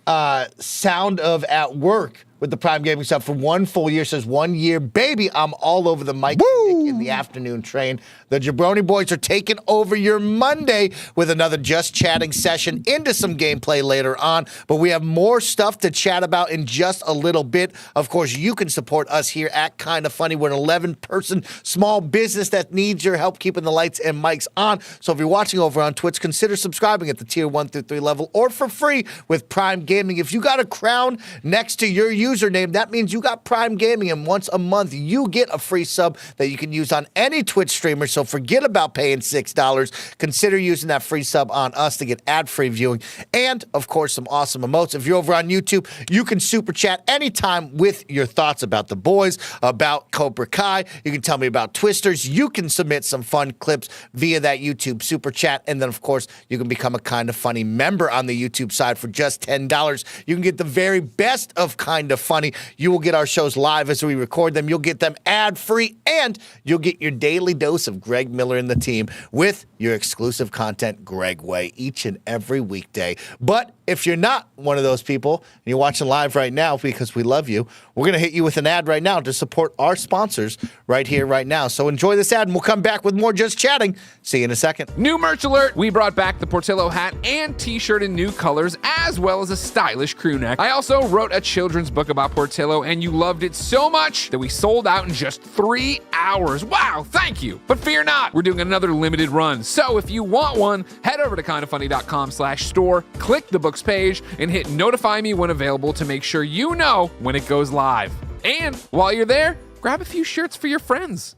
Speaker 1: Sound of At Work with the Prime Gaming sub for 1 full year says 1 year. Baby, I'm all over the Mike and Nick in the afternoon train. The Jabroni Boys are taking over your Monday with another Just Chatting session into some gameplay later on. But we have more stuff to chat about in just a little bit. Of course, you can support us here at Kinda Funny. We're an 11-person small business that needs your help keeping the lights and mics on. So if you're watching over on Twitch, consider subscribing at the tier 1 through 3 level or for free with Prime Gaming. If you got a crown next to your username, that means you got Prime Gaming, and once a month you get a free sub that you can use on any Twitch streamer. So forget about paying $6. Consider using that free sub on us to get ad-free viewing and, of course, some awesome emotes. If you're over on YouTube, you can super chat anytime with your thoughts about The Boys, about Cobra Kai. You can tell me about Twisters. You can submit some fun clips via that YouTube super chat. And then, of course, you can become a Kind of Funny member on the YouTube side for just $10. You can get the very best of Kind of Funny. You will get our shows live as we record them. You'll get them ad-free, and you'll get your daily dose of Greg Miller and the team with your exclusive content, Greg Way, each and every weekday. But if you're not one of those people and you're watching live right now because we love you, we're going to hit you with an ad right now to support our sponsors right here, right now. So enjoy this ad, and we'll come back with more Just Chatting. See you in a second.
Speaker 11: New merch alert! We brought back the Portillo hat and t-shirt in new colors, as well as a stylish crew neck. I also wrote a children's book about Portillo, and you loved it so much that we sold out in just 3 hours. Wow, thank you! But fear not, we're doing another limited run. So if you want one, head over to kindoffunny.com/store, click the books page, and hit notify me when available to make sure you know when it goes live. And while you're there, grab a few shirts for your friends.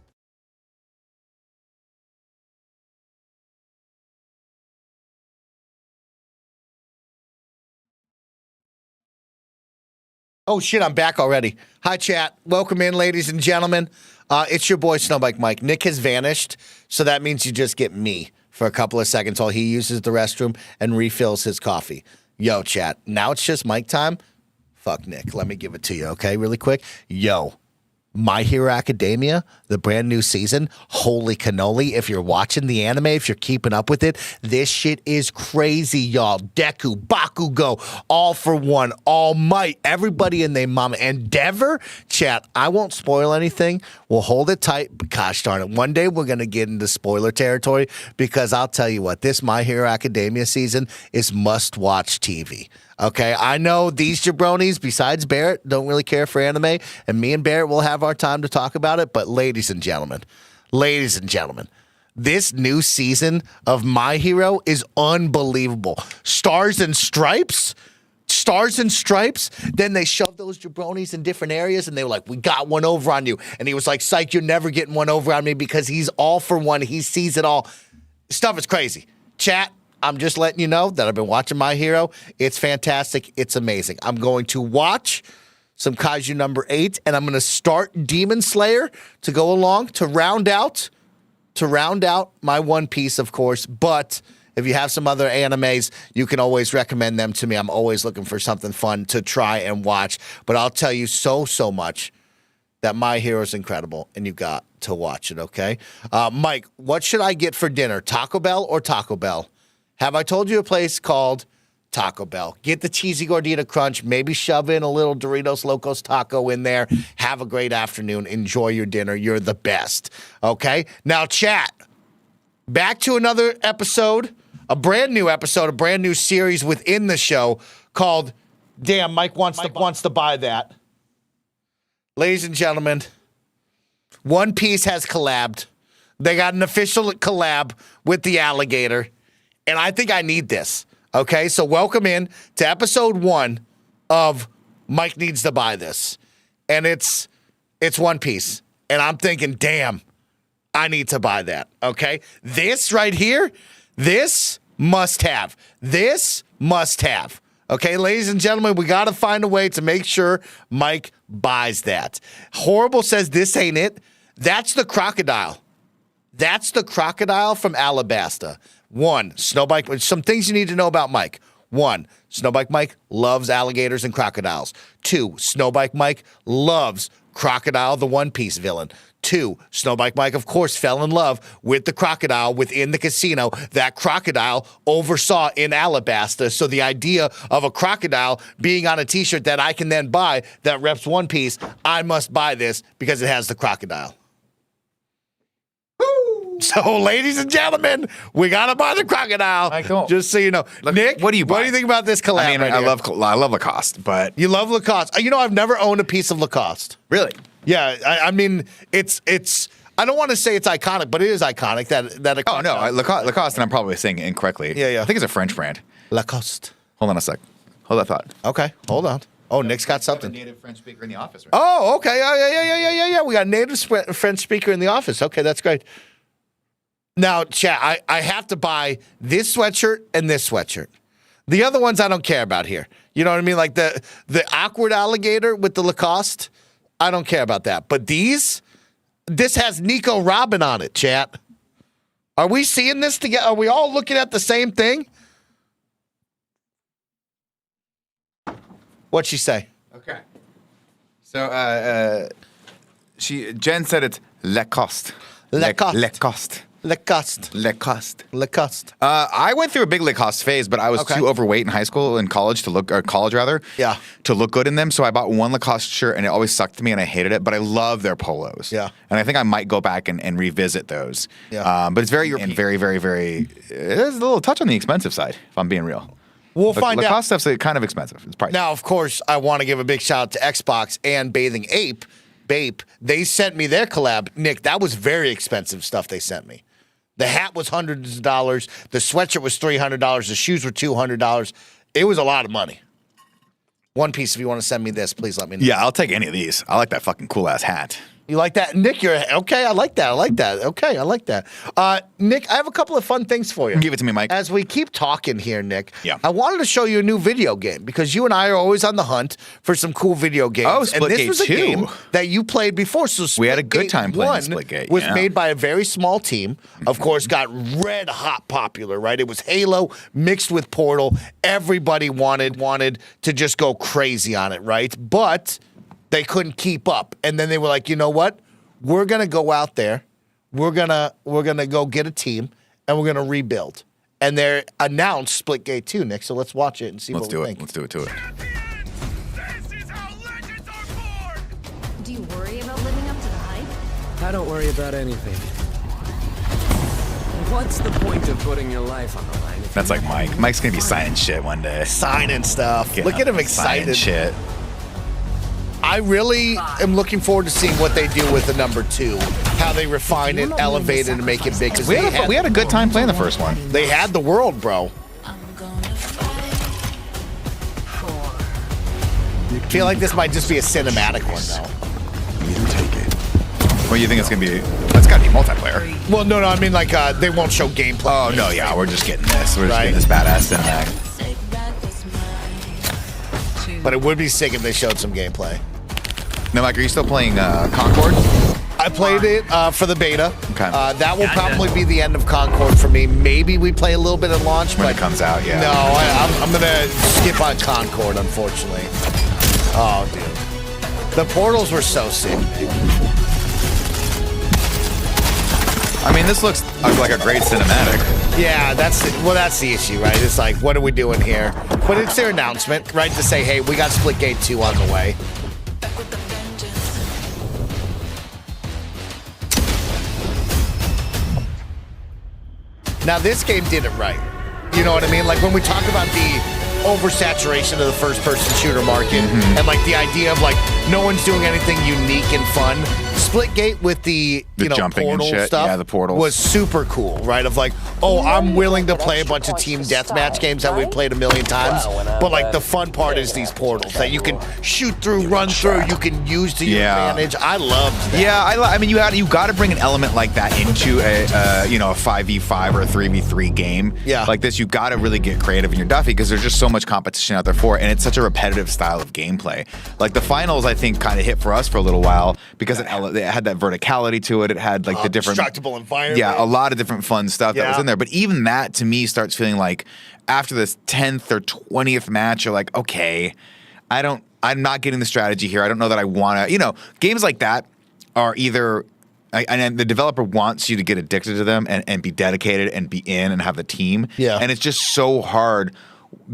Speaker 1: Oh, shit, I'm back already. Hi, chat. Welcome in, ladies and gentlemen. It's your boy, Snowbike Mike. Nick has vanished, so that means you just get me for a couple of seconds while he uses the restroom and refills his coffee. Yo, chat, now it's just Mike time. Fuck Nick. Let me give it to you, okay, really quick. Yo, My Hero Academia, the brand new season, holy cannoli. If you're watching the anime, if you're keeping up with it, this shit is crazy, y'all. Deku, Bakugo, All for One, All Might, everybody in their mama. Endeavor, chat, I won't spoil anything. We'll hold it tight, but gosh darn it, one day we're going to get into spoiler territory, because I'll tell you what, this My Hero Academia season is must-watch TV. Okay, I know these jabronis, besides Barrett, don't really care for anime, and me and Barrett will have our time to talk about it, but ladies and gentlemen, this new season of My Hero is unbelievable. Stars and Stripes, then they shoved those jabronis in different areas, and they were like, we got one over on you. And he was like, psych, you're never getting one over on me, because he's all for one, he sees it all. Stuff is crazy. Chat, I'm just letting you know that I've been watching My Hero. It's fantastic. It's amazing. I'm going to watch some Kaiju number 8, and I'm going to start Demon Slayer to go along to round out my One Piece, of course. But if you have some other animes, you can always recommend them to me. I'm always looking for something fun to try and watch. But I'll tell you so much that My Hero is incredible, and you got to watch it, okay? Mike, what should I get for dinner, Taco Bell or Taco Bell? Have I told you a place called Taco Bell? Get the cheesy gordita crunch, maybe shove in a little Doritos Locos taco in there. Have a great afternoon. Enjoy your dinner. You're the best. Okay? Now, chat, back to another episode, a brand new series within the show called Damn, Mike wants to buy that. Ladies and gentlemen, One Piece has collabed. They got an official collab with the alligator. And I think I need this, okay? So welcome in to episode 1 of Mike Needs to Buy This. And it's One Piece. And I'm thinking, damn, I need to buy that, okay? This right here, this must have. This must have. Okay, ladies and gentlemen, we got to find a way to make sure Mike buys that. Horrible says this ain't it. That's the crocodile. That's the crocodile from Alabasta. 1, Snowbike, some things you need to know about Mike. 1, Snowbike Mike loves alligators and crocodiles. 2, Snowbike Mike loves Crocodile, the One Piece villain. 2, Snowbike Mike, of course, fell in love with the crocodile within the casino that crocodile oversaw in Alabasta. So the idea of a crocodile being on a t-shirt that I can then buy that reps One Piece, I must buy this because it has the crocodile. So, ladies and gentlemen, we gotta buy the crocodile. Just so you know, Nick,
Speaker 2: what do you
Speaker 1: think about this collab?
Speaker 2: I mean, I love Lacoste, but
Speaker 1: you love Lacoste. You know, I've never owned a piece of Lacoste.
Speaker 2: Really?
Speaker 1: Yeah. I mean, it's. I don't want to say it's iconic, but it is iconic that.
Speaker 2: Oh no, Lacoste, and I'm probably saying it incorrectly.
Speaker 1: Yeah.
Speaker 2: I think it's a French brand.
Speaker 1: Lacoste.
Speaker 2: Hold on a sec. Hold that thought.
Speaker 1: Okay, hold on. Oh, Nick's got something.
Speaker 2: Native French speaker in the office. Right?
Speaker 1: Oh, okay. Yeah. We got a native French speaker in the office. Okay, that's great. Now, chat, I have to buy this sweatshirt and this sweatshirt. The other ones I don't care about here. You know what I mean? Like the awkward alligator with the Lacoste, I don't care about that. But this has Nico Robin on it, chat. Are we seeing this together? Are we all looking at the same thing? What'd she say?
Speaker 2: Okay. So Jen said it's Lacoste.
Speaker 1: Lacoste.
Speaker 2: I went through a big Lacoste phase, but I was too overweight in high school and college to look good in them. So I bought one Lacoste shirt, and it always sucked to me, and I hated it. But I love their polos.
Speaker 1: Yeah,
Speaker 2: and I think I might go back and revisit those.
Speaker 1: Yeah,
Speaker 2: but it's very European, very, very, very. It's a little touch on the expensive side, if I'm being real.
Speaker 1: We'll find out.
Speaker 2: Lacoste stuff's kind of expensive. It's pricey.
Speaker 1: Now, of course, I want to give a big shout out to Xbox and Bathing Ape. They sent me their collab. Nick, that was very expensive stuff they sent me. The hat was hundreds of dollars. The sweatshirt was $300. The shoes were $200. It was a lot of money. One Piece, if you want to send me this, please let me know.
Speaker 2: Yeah, I'll take any of these. I like that fucking cool-ass hat.
Speaker 1: You like that? Nick, you're okay. I like that. Okay, I like that. Nick, I have a couple of fun things for you.
Speaker 2: Give it to me, Mike.
Speaker 1: As we keep talking here, Nick,
Speaker 2: yeah.
Speaker 1: I wanted to show you a new video game because you and I are always on the hunt for some cool video games.
Speaker 2: Oh, Splitgate 2.
Speaker 1: And this was a game that you played before. So
Speaker 2: we had a good time playing Splitgate.
Speaker 1: Was made by a very small team. Of course, got red hot popular, right? It was Halo mixed with Portal. Everybody wanted to just go crazy on it, right? But they couldn't keep up. And then they were like, you know what? We're going to go out there. We're going to go get a team and we're going to rebuild. And they announced Splitgate 2, Nick. So let's watch it and see what we think.
Speaker 2: Let's do it to it.
Speaker 12: Do you worry about living up to the hype?
Speaker 13: I don't worry about anything. What's the point of putting your life on the line?
Speaker 2: That's like Mike. Mike's going to be signing shit one day.
Speaker 1: Signing stuff. Look at him excited.
Speaker 2: Shit.
Speaker 1: I really am looking forward to seeing what they do with the number 2, how they refine it, elevate it, and make it big.
Speaker 2: We had a good time playing the first one.
Speaker 1: They had the world, bro. I feel like this might just be a cinematic one, though.
Speaker 2: You take it. Well, you think it's gonna be? It's gotta be multiplayer.
Speaker 1: Well, no. I mean, like they won't show gameplay.
Speaker 2: Oh no, yeah, we're just getting this. We're just getting this badass cinematic.
Speaker 1: But it would be sick if they showed some gameplay.
Speaker 2: Now, Mike, are you still playing Concord?
Speaker 1: I played it for the beta.
Speaker 2: Okay.
Speaker 1: That will probably be the end of Concord for me. Maybe we play a little bit at launch.
Speaker 2: When
Speaker 1: but
Speaker 2: it comes out, yeah.
Speaker 1: No, I'm going to skip on Concord, unfortunately. Oh, dude. The portals were so sick.
Speaker 2: I mean, this looks like a great cinematic.
Speaker 1: Yeah, that's the issue, right? It's like, what are we doing here? But it's their announcement, right, to say, hey, we got Splitgate 2 on the way. Now, this game did it right. You know what I mean? Like, when we talk about the oversaturation of the first-person shooter market and, like, the idea of, like, no one's doing anything unique and fun, Splitgate with the
Speaker 2: jumping
Speaker 1: portal
Speaker 2: and shit.
Speaker 1: stuff
Speaker 2: Yeah, the portals
Speaker 1: was super cool, right? Of like, oh, I'm willing to play a bunch of team deathmatch games that we've played a million times, but like the fun part is these portals that you can shoot through, run through, you can use to your advantage. I loved that.
Speaker 2: Yeah, I mean, you got to bring an element like that into a 5v5 or a 3v3 game.
Speaker 1: Yeah,
Speaker 2: like this, you got to really get creative in your Duffy because there's just so much competition out there for it, and it's such a repetitive style of gameplay. Like the finals, I think, kind of hit for us for a little while because it had that verticality to it. It had like the different
Speaker 1: destructible environment.
Speaker 2: Yeah, a lot of different fun stuff that was in there. But even that to me starts feeling like after this 10th or 20th match, you're like, okay, I'm not getting the strategy here. I don't know that I want to. Games like that are either. And the developer wants you to get addicted to them and be dedicated and be in and have the team. Yeah. And it's just so hard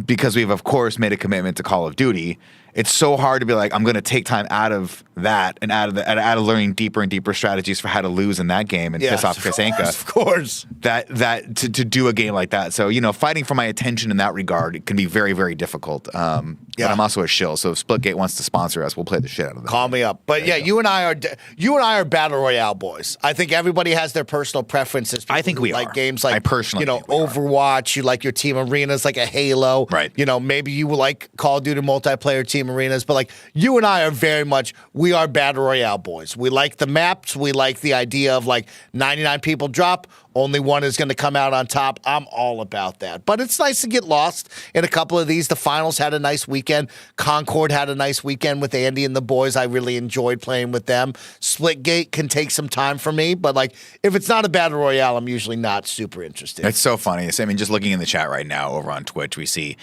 Speaker 2: because we've, of course, made a commitment to Call of Duty. It's so hard to be like, I'm going to take time out of that and out of learning deeper and deeper strategies for how to lose in that game and piss off Kasanka.
Speaker 1: Of course.
Speaker 2: That to do a game like that. So, fighting for my attention in that regard, it can be very, very difficult. But I'm also a shill. So if Splitgate wants to sponsor us, we'll play the shit out of them.
Speaker 1: Call me up. But yeah, you and I are battle royale boys. I think everybody has their personal preferences.
Speaker 2: I think we
Speaker 1: like
Speaker 2: are.
Speaker 1: games like,
Speaker 2: I personally think we
Speaker 1: Overwatch. You like your team arenas like a Halo.
Speaker 2: Right.
Speaker 1: Maybe you like Call of Duty multiplayer team. team arenas, but like you and I are very much, we are Battle Royale boys. We like the maps. We like the idea of like 99 people drop. Only one is going to come out on top. I'm all about that. But it's nice to get lost in a couple of these. The finals had a nice weekend. Concord had a nice weekend with Andy and the boys. I really enjoyed playing with them. Splitgate can take some time for me, but like if it's not a Battle Royale, I'm usually not super interested.
Speaker 2: It's so funny. I mean, just looking in the chat right now over on Twitch, we see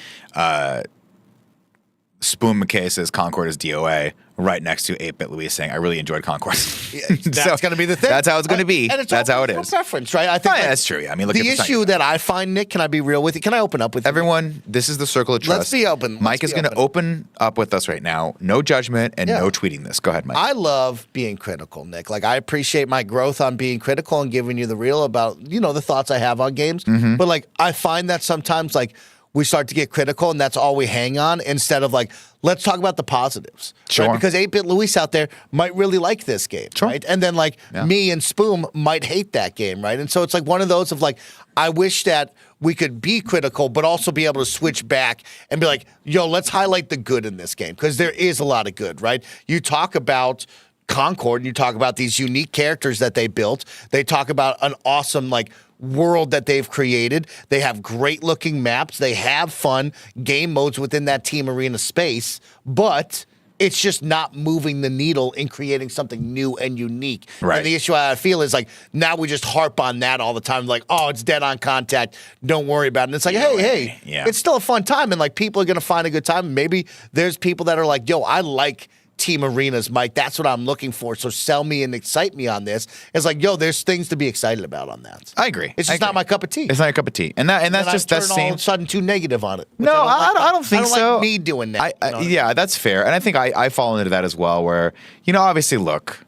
Speaker 2: Spoon McKay says Concord is DOA right next to 8-Bit Louise saying, I really enjoyed Concord.
Speaker 1: That's going to be the thing.
Speaker 2: That's how it's going to be.
Speaker 1: And it's
Speaker 2: that's how it
Speaker 1: all
Speaker 2: is.
Speaker 1: preference, right? I think
Speaker 2: that's true. Yeah. I mean, look,
Speaker 1: the issue that I find, Nick, can I be real with you? Can I open up with you?
Speaker 2: Everyone, this is the circle of trust.
Speaker 1: Let's be open.
Speaker 2: Mike is going to open up with us right now. No judgment and no tweeting this. Go ahead, Mike.
Speaker 1: I love being critical, Nick. Like, I appreciate my growth on being critical and giving you the real about, you know, the thoughts I have on games.
Speaker 2: Mm-hmm.
Speaker 1: But, like, I find that sometimes, like, we start to get critical and that's all we hang on instead of like, let's talk about the positives.
Speaker 2: Sure.
Speaker 1: Right? Because 8-Bit Louise out there might really like this game.
Speaker 2: Sure.
Speaker 1: Right. And then like me and Spoon might hate that game. Right. And so it's like one of those of like, I wish that we could be critical, but also be able to switch back and be like, yo, let's highlight the good in this game. Because there is a lot of good, right? You talk about Concord and you talk about these unique characters that they built. They talk about an awesome, like, world that they've created. They have great looking maps. They have fun game modes within that team arena space, but it's just not moving the needle in creating something new and unique.
Speaker 2: Right.
Speaker 1: And the issue I feel is like now we just harp on that all the time. Like, oh, it's dead on contact. Don't worry about it. And it's like, hey, it's still a fun time. And like people are going to find a good time. Maybe there's people that are like, yo, I like team arenas, Mike. That's what I'm looking for. So sell me and excite me on this. It's like, yo, there's things to be excited about on that.
Speaker 2: I agree.
Speaker 1: It's just not my cup of tea.
Speaker 2: It's not a cup of tea, and that's just that same.
Speaker 1: All of a sudden, too negative on it.
Speaker 2: No, I don't think
Speaker 1: I don't
Speaker 2: so.
Speaker 1: Like me doing that.
Speaker 2: Yeah, that's fair, and I think I fall into that as well. Where obviously, look,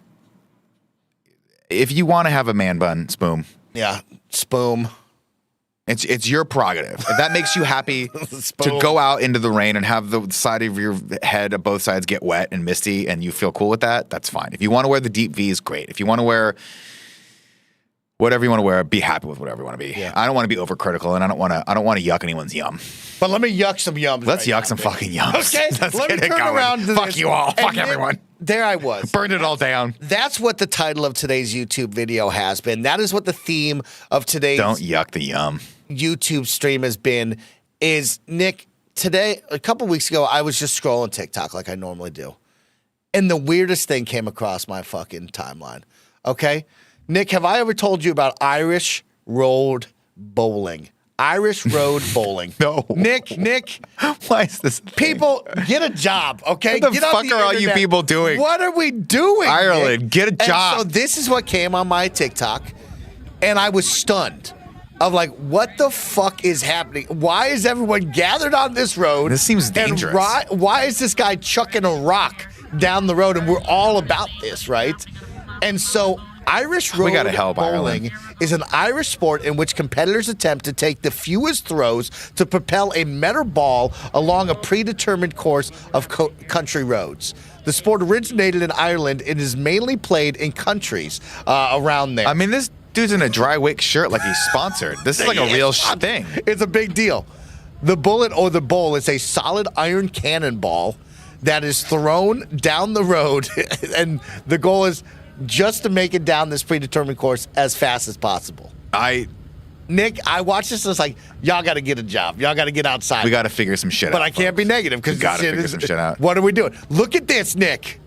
Speaker 2: if you want to have a man bun, Spoon.
Speaker 1: Yeah, Spoon.
Speaker 2: It's your prerogative. If that makes you happy to go out into the rain and have the side of your head of both sides get wet and misty and you feel cool with that, that's fine. If you want to wear the deep V's, great. If you want to wear whatever you want to wear, be happy with whatever you want to be. Yeah. I don't want to be overcritical and I don't want to yuck anyone's yum.
Speaker 1: But let me yuck some yums.
Speaker 2: Let's yuck some fucking yums.
Speaker 1: Okay, let me turn around to
Speaker 2: Fuck
Speaker 1: this.
Speaker 2: you all. Fuck
Speaker 1: then,
Speaker 2: everyone.
Speaker 1: There I was.
Speaker 2: Burned it all down.
Speaker 1: That's what the title of today's YouTube video has been. That is what the theme of today's
Speaker 2: Don't yuck the yum
Speaker 1: YouTube stream has been. Is Nick, today, a couple weeks ago, I was just scrolling TikTok like I normally do. And the weirdest thing came across my fucking timeline. Okay? Nick, have I ever told you about Irish Road Bowling? Irish Road Bowling.
Speaker 2: No.
Speaker 1: Nick.
Speaker 2: Why is this?
Speaker 1: People, get a job, okay?
Speaker 2: What the fuck are all you people doing?
Speaker 1: What are we doing?
Speaker 2: Ireland,
Speaker 1: Nick?
Speaker 2: get a job.
Speaker 1: And so this is what came on my TikTok, and I was stunned. Of like, what the fuck is happening? Why is everyone gathered on this road?
Speaker 2: This seems dangerous.
Speaker 1: And why is this guy chucking a rock down the road? And we're all about this, right? And so Irish Road Bowling is an Irish sport in which competitors attempt to take the fewest throws to propel a metal ball along a predetermined course of country roads. The sport originated in Ireland and is mainly played in countries around there.
Speaker 2: I mean, this dude's in a dry wick shirt like he's sponsored. This is like a real thing.
Speaker 1: It's a big deal. The bullet or the bowl is a solid iron cannonball that is thrown down the road, and the goal is just to make it down this predetermined course as fast as possible. Nick, I watched this and I was like, y'all got to get a job. Y'all got to get outside.
Speaker 2: We got to figure some shit out.
Speaker 1: But I can't be negative because
Speaker 2: got to figure some shit out.
Speaker 1: What are we doing? Look at this, Nick.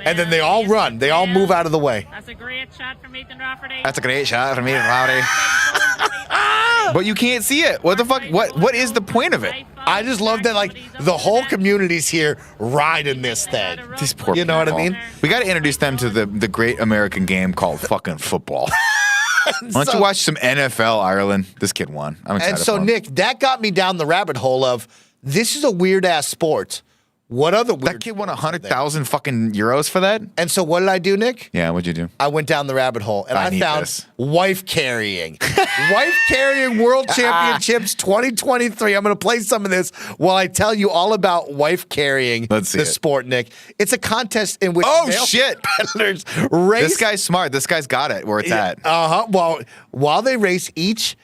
Speaker 1: And then they all run. They all move out of the way.
Speaker 14: That's a great shot from Ethan Rafferty.
Speaker 2: That's a great shot from Ethan Rafferty. But you can't see it. What the fuck? What is the point of it?
Speaker 1: I just love that, like, the whole community's here riding this thing.
Speaker 2: These poor
Speaker 1: You know what I
Speaker 2: people.
Speaker 1: mean?
Speaker 2: We got to introduce them to the great American game called fucking football. Why don't you watch some NFL, Ireland? This kid won. I'm excited
Speaker 1: And so,
Speaker 2: for him.
Speaker 1: Nick, that got me down the rabbit hole of, this is a weird-ass sport. What other weird...
Speaker 2: That kid won 100,000 fucking euros for that?
Speaker 1: And so what did I do, Nick?
Speaker 2: Yeah, what'd you do?
Speaker 1: I went down the rabbit hole, and I
Speaker 2: need
Speaker 1: found
Speaker 2: this.
Speaker 1: wife carrying. Wife carrying World Championships 2023. I'm going to play some of this while I tell you all about wife carrying
Speaker 2: Let's see
Speaker 1: the
Speaker 2: it.
Speaker 1: sport, Nick. It's a contest in which
Speaker 2: Oh,
Speaker 1: male
Speaker 2: shit.
Speaker 1: competitors race...
Speaker 2: This guy's smart. This guy's got it where it's at.
Speaker 1: Well, while they race, each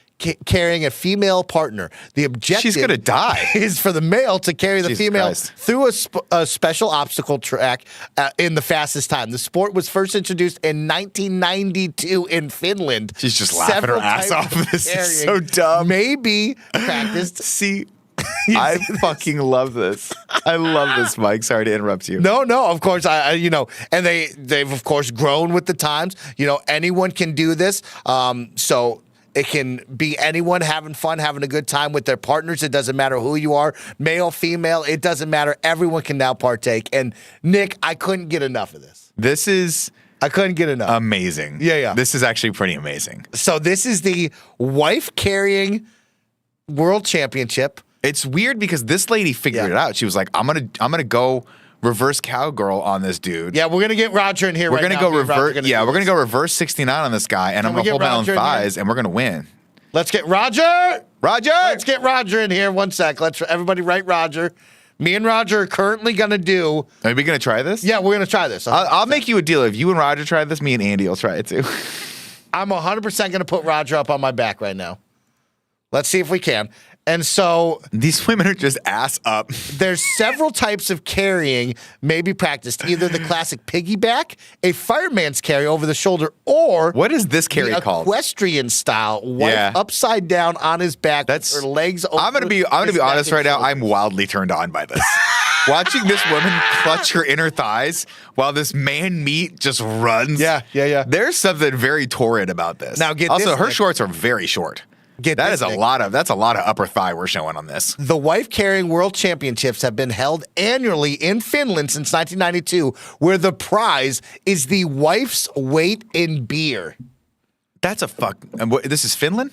Speaker 1: carrying a female partner. The objective
Speaker 2: She's gonna die.
Speaker 1: Is for the male to carry the
Speaker 2: Jesus
Speaker 1: female
Speaker 2: Christ.
Speaker 1: through a special obstacle track in the fastest time. The sport was first introduced in 1992 in Finland.
Speaker 2: She's just laughing her ass off. This is so dumb.
Speaker 1: Maybe practiced.
Speaker 2: See, I fucking love this. I love this, Mike. Sorry to interrupt you.
Speaker 1: No, of course, and they've of course grown with the times. Anyone can do this. So it can be anyone having fun, having a good time with their partners. It doesn't matter who you are, male, female. It doesn't matter. Everyone can now partake. And Nick, I couldn't get enough of this. I couldn't get enough.
Speaker 2: Amazing.
Speaker 1: Yeah.
Speaker 2: This is actually pretty amazing.
Speaker 1: So this is the wife carrying world championship.
Speaker 2: It's weird because this lady figured it out. She was like, I'm gonna go reverse cowgirl on this dude.
Speaker 1: Yeah, we're gonna get Roger in here.
Speaker 2: We're gonna go reverse. Yeah, we're gonna go reverse 69 on this guy, and I'm gonna hold my own thighs, and we're gonna win.
Speaker 1: Let's get Roger.
Speaker 2: Roger.
Speaker 1: Let's get Roger in here. One sec. Let's everybody write Roger. Me and Roger are currently gonna do.
Speaker 2: Are we gonna try this?
Speaker 1: Yeah, we're gonna try this.
Speaker 2: I'll make you a deal. If you and Roger try this, me and Andy will try it too.
Speaker 1: I'm 100% gonna put Roger up on my back right now. Let's see if we can. And so
Speaker 2: these women are just ass up.
Speaker 1: There's several types of carrying may be practiced. Either the classic piggyback, a fireman's carry over the shoulder, or
Speaker 2: what is this carry called?
Speaker 1: Equestrian style, wife upside down on his back, with her legs over.
Speaker 2: I'm gonna be honest right now. I'm wildly turned on by this. Watching this woman clutch her inner thighs while this man meat just runs.
Speaker 1: Yeah.
Speaker 2: There's something very torrid about this.
Speaker 1: Now get
Speaker 2: also
Speaker 1: this,
Speaker 2: her
Speaker 1: Nick.
Speaker 2: shorts are very short. That's a lot of upper thigh we're showing on this.
Speaker 1: The wife carrying world championships have been held annually in Finland since 1992, where the prize is the wife's weight in beer.
Speaker 2: That's a fuck. This is Finland?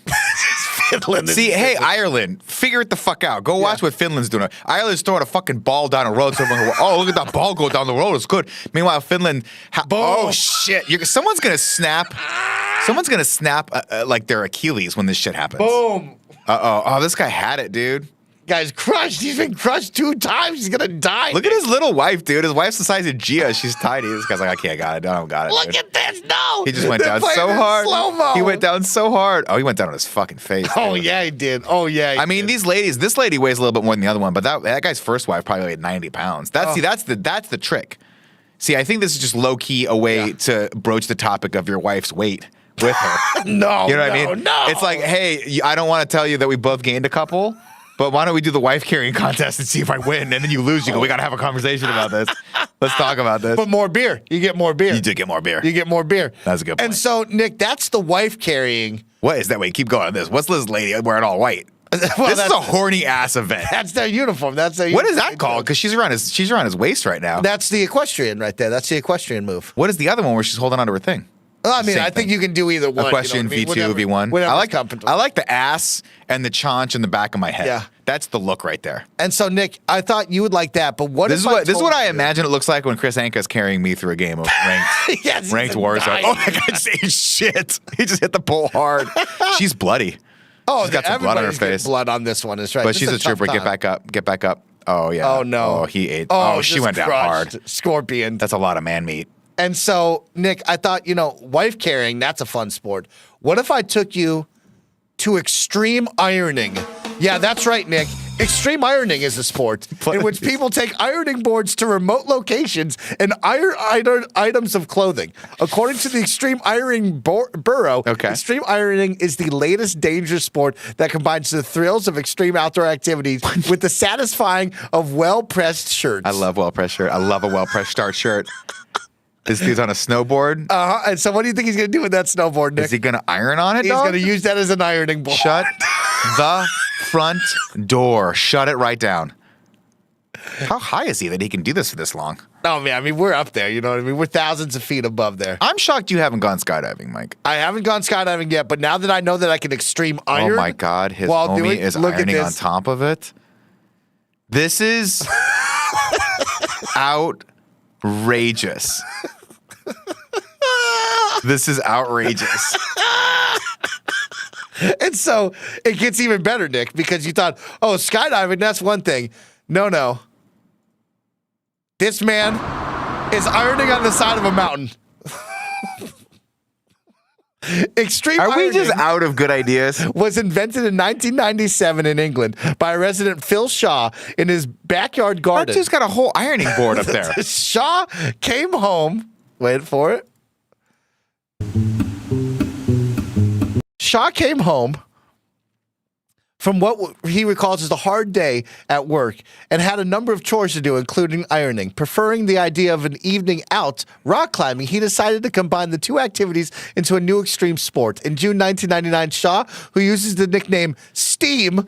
Speaker 1: Finland.
Speaker 2: See, hey, Ireland, figure it the fuck out. Go watch what Finland's doing. Ireland's throwing a fucking ball down a road. So everyone go, oh, look at that ball go down the road. It's good. Meanwhile, Finland, oh shit, someone's gonna snap. Someone's gonna snap like their Achilles when this shit happens.
Speaker 1: Boom.
Speaker 2: Oh, this guy had it, dude.
Speaker 1: Guy's crushed. He's been crushed 2 times. He's gonna die.
Speaker 2: Look at his little wife, dude. His wife's the size of Gia. She's tiny. This guy's like, I got it. I don't got it.
Speaker 1: Look
Speaker 2: dude.
Speaker 1: at this. No.
Speaker 2: He just went down so hard.
Speaker 1: Slow-mo.
Speaker 2: He went down so hard. Oh, he went down on his fucking face.
Speaker 1: Oh,
Speaker 2: dude.
Speaker 1: yeah, he did. Oh, yeah.
Speaker 2: I mean, this lady weighs a little bit more than the other one, but that guy's first wife probably weighed 90 pounds. That's the trick. See, I think this is just low key a way to broach the topic of your wife's weight with her.
Speaker 1: No,
Speaker 2: you know what I mean?
Speaker 1: No.
Speaker 2: It's like, hey, I don't want to tell you that we both gained a couple, but why don't we do the wife carrying contest and see if I win? And then you lose. You go, we got to have a conversation about this. Let's talk about this.
Speaker 1: But more beer. You get more beer.
Speaker 2: You do get more beer.
Speaker 1: You get more beer.
Speaker 2: That's a good point.
Speaker 1: And so, Nick, that's the wife carrying.
Speaker 2: What is that? Wait, keep going on this. What's this lady wearing all white?
Speaker 1: Well,
Speaker 2: this is a horny ass event.
Speaker 1: That's their uniform.
Speaker 2: What is that called? Because she's around his waist right now.
Speaker 1: That's the equestrian right there. That's the equestrian move.
Speaker 2: What is the other one where she's holding onto her thing?
Speaker 1: Well, I mean, I think you can do either one.
Speaker 2: Equestrian V2, V1. I like the ass and the chaunch in the back of my head.
Speaker 1: Yeah.
Speaker 2: That's the look right there.
Speaker 1: And so, Nick, I thought you would like that, but this
Speaker 2: is what I imagine it looks like when Chris Anka's carrying me through a game of ranked Warzone. Oh, that guy just ate shit. He just hit the pole hard. She's bloody.
Speaker 1: Oh,
Speaker 2: she's got some blood on her face.
Speaker 1: Blood on this one is right.
Speaker 2: But she's a trooper. Get back up. Get back up. Oh yeah.
Speaker 1: Oh no.
Speaker 2: Oh, he ate. Oh, she went down hard.
Speaker 1: Scorpion.
Speaker 2: That's a lot of man meat.
Speaker 1: And so, Nick, I thought, wife carrying, that's a fun sport. What if I took you to extreme ironing? Yeah, that's right, Nick. Extreme ironing is a sport in which people take ironing boards to remote locations and iron items of clothing. According to the Extreme Ironing Bureau, extreme ironing is the latest dangerous sport that combines the thrills of extreme outdoor activities with the satisfying of well-pressed shirts.
Speaker 2: I love well-pressed shirt. I love a well-pressed start shirt. This dude's on a snowboard.
Speaker 1: And so what do you think he's going to do with that snowboard, Nick?
Speaker 2: Is he going to iron on it,
Speaker 1: He's going to use that as an ironing board.
Speaker 2: Shut the front door. Shut it right down. How high is he that he can do this for this long?
Speaker 1: Oh, man, I mean, we're up there. You know what I mean? We're thousands of feet above there.
Speaker 2: I'm shocked you haven't gone skydiving, Mike.
Speaker 1: I haven't gone skydiving yet, but now that I know that I can extreme iron.
Speaker 2: Oh, my God. His homie is ironing on top of it. This is outrageous. This is outrageous.
Speaker 1: And so it gets even better, Nick, because you thought, oh, skydiving, that's one thing. No. This man is ironing on the side of a mountain. Extreme
Speaker 2: Are we just
Speaker 1: ironing
Speaker 2: out of good ideas?
Speaker 1: was invented in 1997 in England by resident Phil Shaw in his backyard
Speaker 2: I
Speaker 1: garden.
Speaker 2: just got a whole ironing board up there.
Speaker 1: Shaw came home. Wait for it. Shaw came home from what he recalls as a hard day at work and had a number of chores to do, including ironing. Preferring the idea of an evening out rock climbing, he decided to combine the two activities into a new extreme sport. In June 1999, Shaw, who uses the nickname Steam,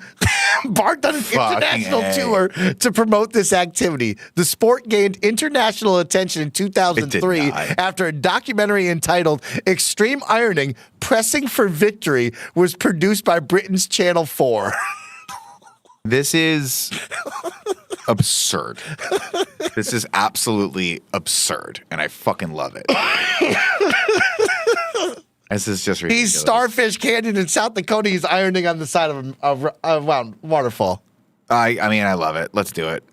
Speaker 1: embarked on an international tour to promote this activity. The sport gained international attention in 2003 after a documentary entitled Extreme Ironing, Pressing for Victory was produced by Britain's Channel 4.
Speaker 2: This is absurd. This is absolutely absurd, and I fucking love it. This is just ridiculous.
Speaker 1: He's Starfish Canyon in South Dakota. He's ironing on the side of a waterfall.
Speaker 2: I mean, I love it. Let's do it.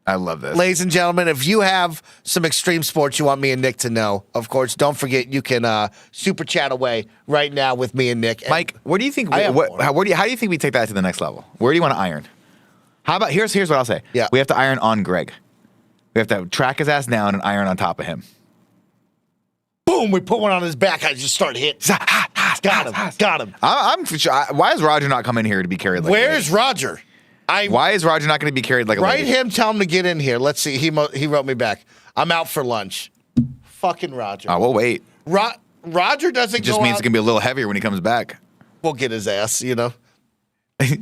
Speaker 2: I love this.
Speaker 1: Ladies and gentlemen, if you have some extreme sports you want me and Nick to know, of course, don't forget you can super chat away right now with me and Nick.
Speaker 2: Mike, what do you think? How do you think we take that to the next level? Where do you want to iron? How about here's what I'll say.
Speaker 1: Yeah,
Speaker 2: we have to iron on Greg. We have to track his ass down and iron on top of him.
Speaker 1: Boom! We put one on his back. I just start hitting. Got him. Got him.
Speaker 2: Why is Roger not coming here to be carried? Like
Speaker 1: Where's Roger?
Speaker 2: Why is Roger not going to be carried like a
Speaker 1: Write
Speaker 2: lady?
Speaker 1: him, tell him to get in here. Let's see. He wrote me back. I'm out for lunch. Fucking Roger.
Speaker 2: Oh, we'll wait.
Speaker 1: Roger doesn't
Speaker 2: It just
Speaker 1: go
Speaker 2: means
Speaker 1: out.
Speaker 2: it's going to be a little heavier when he comes back.
Speaker 1: We'll get his ass, you know.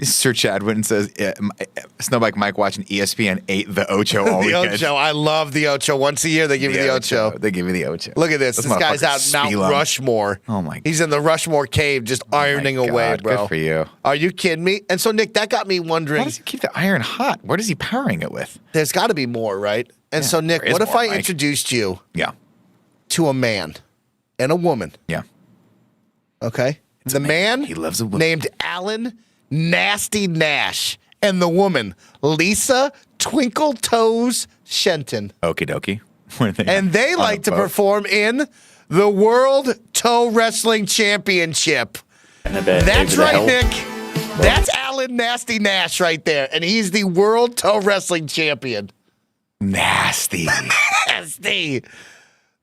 Speaker 2: Sir Chadwin says, Snowbike Mike watching ESPN 8 the Ocho all
Speaker 1: The
Speaker 2: weekend.
Speaker 1: Ocho. I love the Ocho. Once a year, they give you the Ocho.
Speaker 2: They give you the Ocho.
Speaker 1: Look at this.
Speaker 2: Those
Speaker 1: This guy's out
Speaker 2: motherfuckers
Speaker 1: Mount
Speaker 2: spiel 'em.
Speaker 1: Rushmore.
Speaker 2: Oh, my God.
Speaker 1: He's in the Rushmore cave just ironing away,
Speaker 2: God,
Speaker 1: bro.
Speaker 2: Good for you.
Speaker 1: Are you kidding me? And so, Nick, that got me wondering.
Speaker 2: How does he keep the iron hot? What is he powering it with?
Speaker 1: There's got to be more, right? And so, Nick,
Speaker 2: there is
Speaker 1: what if
Speaker 2: more,
Speaker 1: I
Speaker 2: Mike.
Speaker 1: introduced you
Speaker 2: Yeah.
Speaker 1: to a man and a woman?
Speaker 2: Yeah.
Speaker 1: Okay. The man
Speaker 2: He loves a woman.
Speaker 1: named Alan Nasty Nash and the woman Lisa Twinkle Toes Shenton.
Speaker 2: Okie dokie. What are
Speaker 1: And they
Speaker 2: on
Speaker 1: like
Speaker 2: a
Speaker 1: to
Speaker 2: boat?
Speaker 1: perform in the World Toe Wrestling Championship. That's right, Nick. That's Alan Nasty Nash right there. And he's the World Toe Wrestling Champion.
Speaker 2: Nasty.
Speaker 1: Nasty.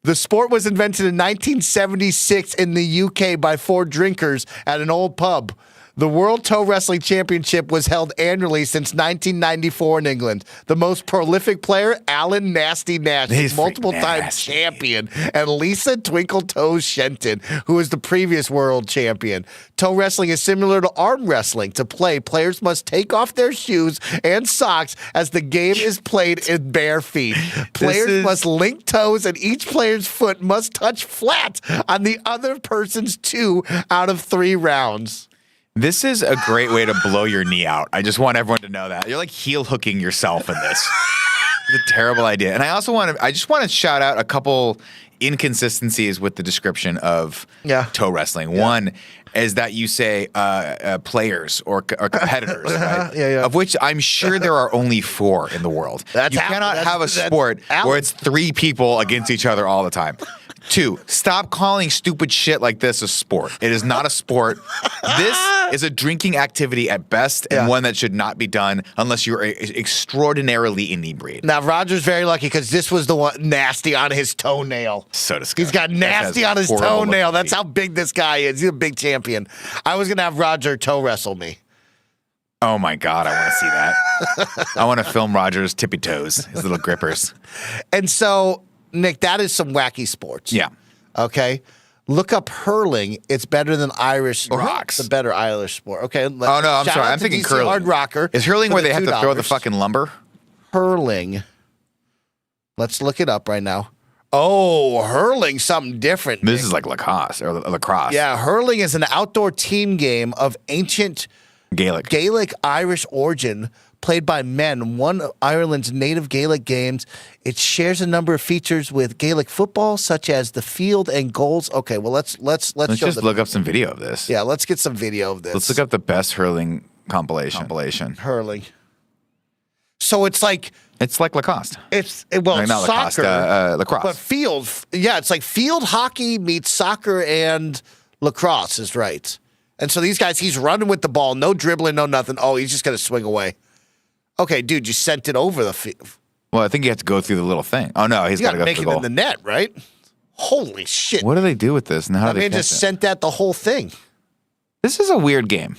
Speaker 1: The sport was invented in 1976 in the UK by 4 drinkers at an old pub. The World Toe Wrestling Championship was held annually since 1994 in England. The most prolific player, Alan Nasty Nash,
Speaker 2: He's
Speaker 1: multiple-time
Speaker 2: nasty.
Speaker 1: champion, and Lisa Twinkle Toes Shenton, who is the previous world champion. Toe wrestling is similar to arm wrestling. To play, players must take off their shoes and socks as the game is played in bare feet. Players must link toes, and each player's foot must touch flat on the other person's 2 out of 3 rounds.
Speaker 2: This is a great way to blow your knee out. I just want everyone to know that. You're like heel hooking yourself in this. It's a terrible idea. And I just want to shout out a couple inconsistencies with the description of toe wrestling. Yeah. One is that you say players or competitors, right? Of which I'm sure there are only 4 in the world. You cannot have a sport where it's 3 people against each other all the time. 2, stop calling stupid shit like this a sport. It is not a sport. This is a drinking activity at best, and one that should not be done unless you're extraordinarily inebriated.
Speaker 1: Now, Roger's very lucky because this was the one nasty on his toenail.
Speaker 2: So disgusting.
Speaker 1: He's got nasty on his toenail. That's how big this guy is. He's a big champion. I was going to have Roger toe wrestle me.
Speaker 2: Oh, my God. I want to see that. I want to film Roger's tippy toes, his little grippers.
Speaker 1: And so, Nick, that is some wacky sports.
Speaker 2: Yeah.
Speaker 1: Okay. Look up hurling. It's better than Irish
Speaker 2: rocks.
Speaker 1: It's a better Irish sport. Okay.
Speaker 2: Oh, no, I'm sorry. I'm thinking
Speaker 1: DC
Speaker 2: curling.
Speaker 1: Hard Rocker.
Speaker 2: Is hurling where they have to throw the
Speaker 1: $2.
Speaker 2: fucking lumber?
Speaker 1: Hurling. Let's look it up right now. Oh, hurling, something different.
Speaker 2: This is like lacrosse or lacrosse.
Speaker 1: Yeah, hurling is an outdoor team game of ancient Gaelic Irish origin, played by men. One of Ireland's native Gaelic games. It shares a number of features with Gaelic football, such as the field and goals. Okay, well let's
Speaker 2: just look up some video of this.
Speaker 1: Yeah, let's get some video of this.
Speaker 2: Let's look up the best hurling compilation.
Speaker 1: Hurling. So it's like
Speaker 2: Lacoste.
Speaker 1: It's
Speaker 2: not Lacoste,
Speaker 1: soccer,
Speaker 2: lacrosse.
Speaker 1: but field. Yeah, it's like field hockey meets soccer and lacrosse is right. And so these guys, he's running with the ball, no dribbling, no nothing. Oh, he's just gonna swing away. Okay, dude, you sent it over the field.
Speaker 2: Well, I think you have to go through the little thing. Oh no, he's got to go
Speaker 1: make
Speaker 2: through
Speaker 1: it
Speaker 2: the goal.
Speaker 1: in the net, right? Holy shit!
Speaker 2: What do they do with this? And how
Speaker 1: That
Speaker 2: do they
Speaker 1: man
Speaker 2: catch
Speaker 1: just
Speaker 2: it?
Speaker 1: sent that the whole thing.
Speaker 2: This is a weird game.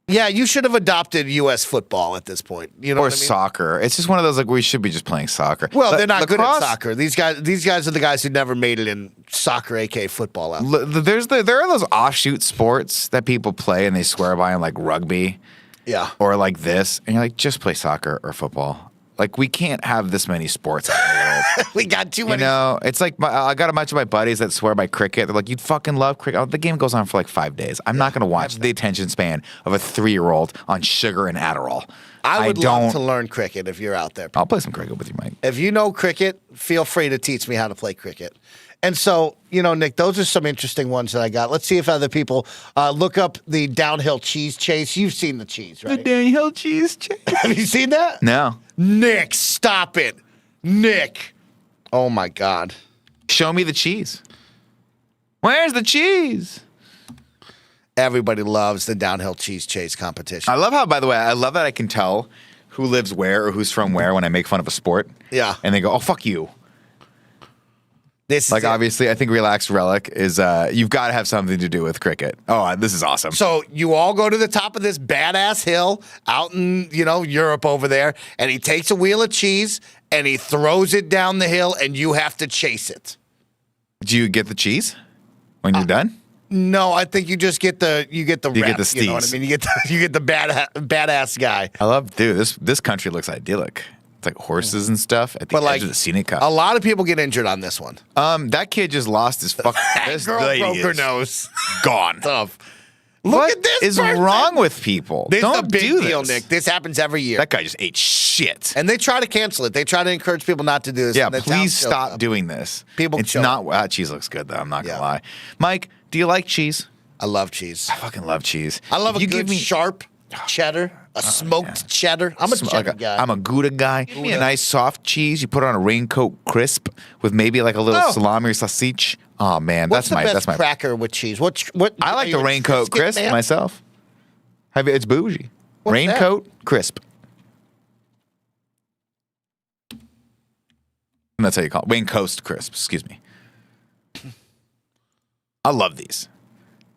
Speaker 1: Yeah, you should have adopted U.S. football at this point. You know
Speaker 2: Or
Speaker 1: what I mean?
Speaker 2: Soccer. It's just one of those we should be just playing soccer.
Speaker 1: Well,
Speaker 2: But
Speaker 1: they're not good at
Speaker 2: lacrosse-
Speaker 1: soccer. These guys are the guys who never made it in soccer, aka football. Out there.
Speaker 2: There are those offshoot sports that people play and they swear by, like rugby.
Speaker 1: Yeah.
Speaker 2: Or like this, and you're like, just play soccer or football. Like we can't have this many sports out in the world.
Speaker 1: We got too many.
Speaker 2: You know, it's like I got a bunch of my buddies that swear by cricket. They're like, you'd fucking love cricket. Oh, the game goes on for like 5 days. I'm not going to watch the attention span of a 3-year-old on sugar and Adderall.
Speaker 1: I would love to learn cricket if you're out there.
Speaker 2: I'll play some cricket with you, Mike.
Speaker 1: If you know cricket, feel free to teach me how to play cricket. And so, you know, Nick, those are some interesting ones that I got. Let's see if other people look up the downhill cheese chase. You've seen the cheese, right?
Speaker 2: The downhill cheese chase.
Speaker 1: Have you seen that?
Speaker 2: No.
Speaker 1: Nick, stop it. Nick. Oh, my God.
Speaker 2: Show me the cheese. Where's the cheese?
Speaker 1: Everybody loves the downhill cheese chase competition.
Speaker 2: I love how, by the way, I love that I can tell who lives where or who's from where when I make fun of a sport.
Speaker 1: Yeah.
Speaker 2: And they go, oh, fuck you.
Speaker 1: This
Speaker 2: like, obviously, I think Relaxed Relic is, you've got to have something to do with cricket. Oh, this is awesome.
Speaker 1: So you all go to the top of this badass hill out in, you know, Europe over there, and he takes a wheel of cheese and he throws it down the hill, and you have to chase it.
Speaker 2: Do you get the cheese when you're done?
Speaker 1: No, I think you just get the
Speaker 2: You get the
Speaker 1: You know what I
Speaker 2: steez.
Speaker 1: mean? You get the badass guy.
Speaker 2: I love, dude, this country looks idyllic. It's like horses and stuff at the edge of the scenic cup.
Speaker 1: A lot of people get injured on this one.
Speaker 2: That kid just lost his fucking. This
Speaker 1: Girl
Speaker 2: lady
Speaker 1: broke her
Speaker 2: is
Speaker 1: nose.
Speaker 2: gone.
Speaker 1: Tough. Look
Speaker 2: What
Speaker 1: at this
Speaker 2: is
Speaker 1: person.
Speaker 2: wrong with people?
Speaker 1: This is a
Speaker 2: Don't
Speaker 1: big
Speaker 2: do
Speaker 1: deal,
Speaker 2: this.
Speaker 1: Nick. This happens every year.
Speaker 2: That guy just ate shit.
Speaker 1: And they try to cancel it. They try to encourage people not to do this.
Speaker 2: Yeah,
Speaker 1: and the
Speaker 2: please
Speaker 1: town
Speaker 2: stop
Speaker 1: shows up.
Speaker 2: doing this.
Speaker 1: People
Speaker 2: it's
Speaker 1: show
Speaker 2: not. Cheese looks good though. I'm not gonna lie. Mike, do you like cheese?
Speaker 1: I love cheese.
Speaker 2: I fucking love cheese.
Speaker 1: I love
Speaker 2: If
Speaker 1: a
Speaker 2: you
Speaker 1: good
Speaker 2: give me
Speaker 1: sharp cheddar, a smoked cheddar. I'm a cheddar guy.
Speaker 2: I'm a Gouda guy. Give me a nice soft cheese. You put it on a raincoat crisp with maybe like a little salami or sausage. Oh man,
Speaker 1: What's
Speaker 2: that's
Speaker 1: the best cracker with cheese? What?
Speaker 2: I like the raincoat crisp myself. It's bougie.
Speaker 1: What's
Speaker 2: Raincoat crisp. And that's how you call it. Raincoat crisp. Excuse me. I love these.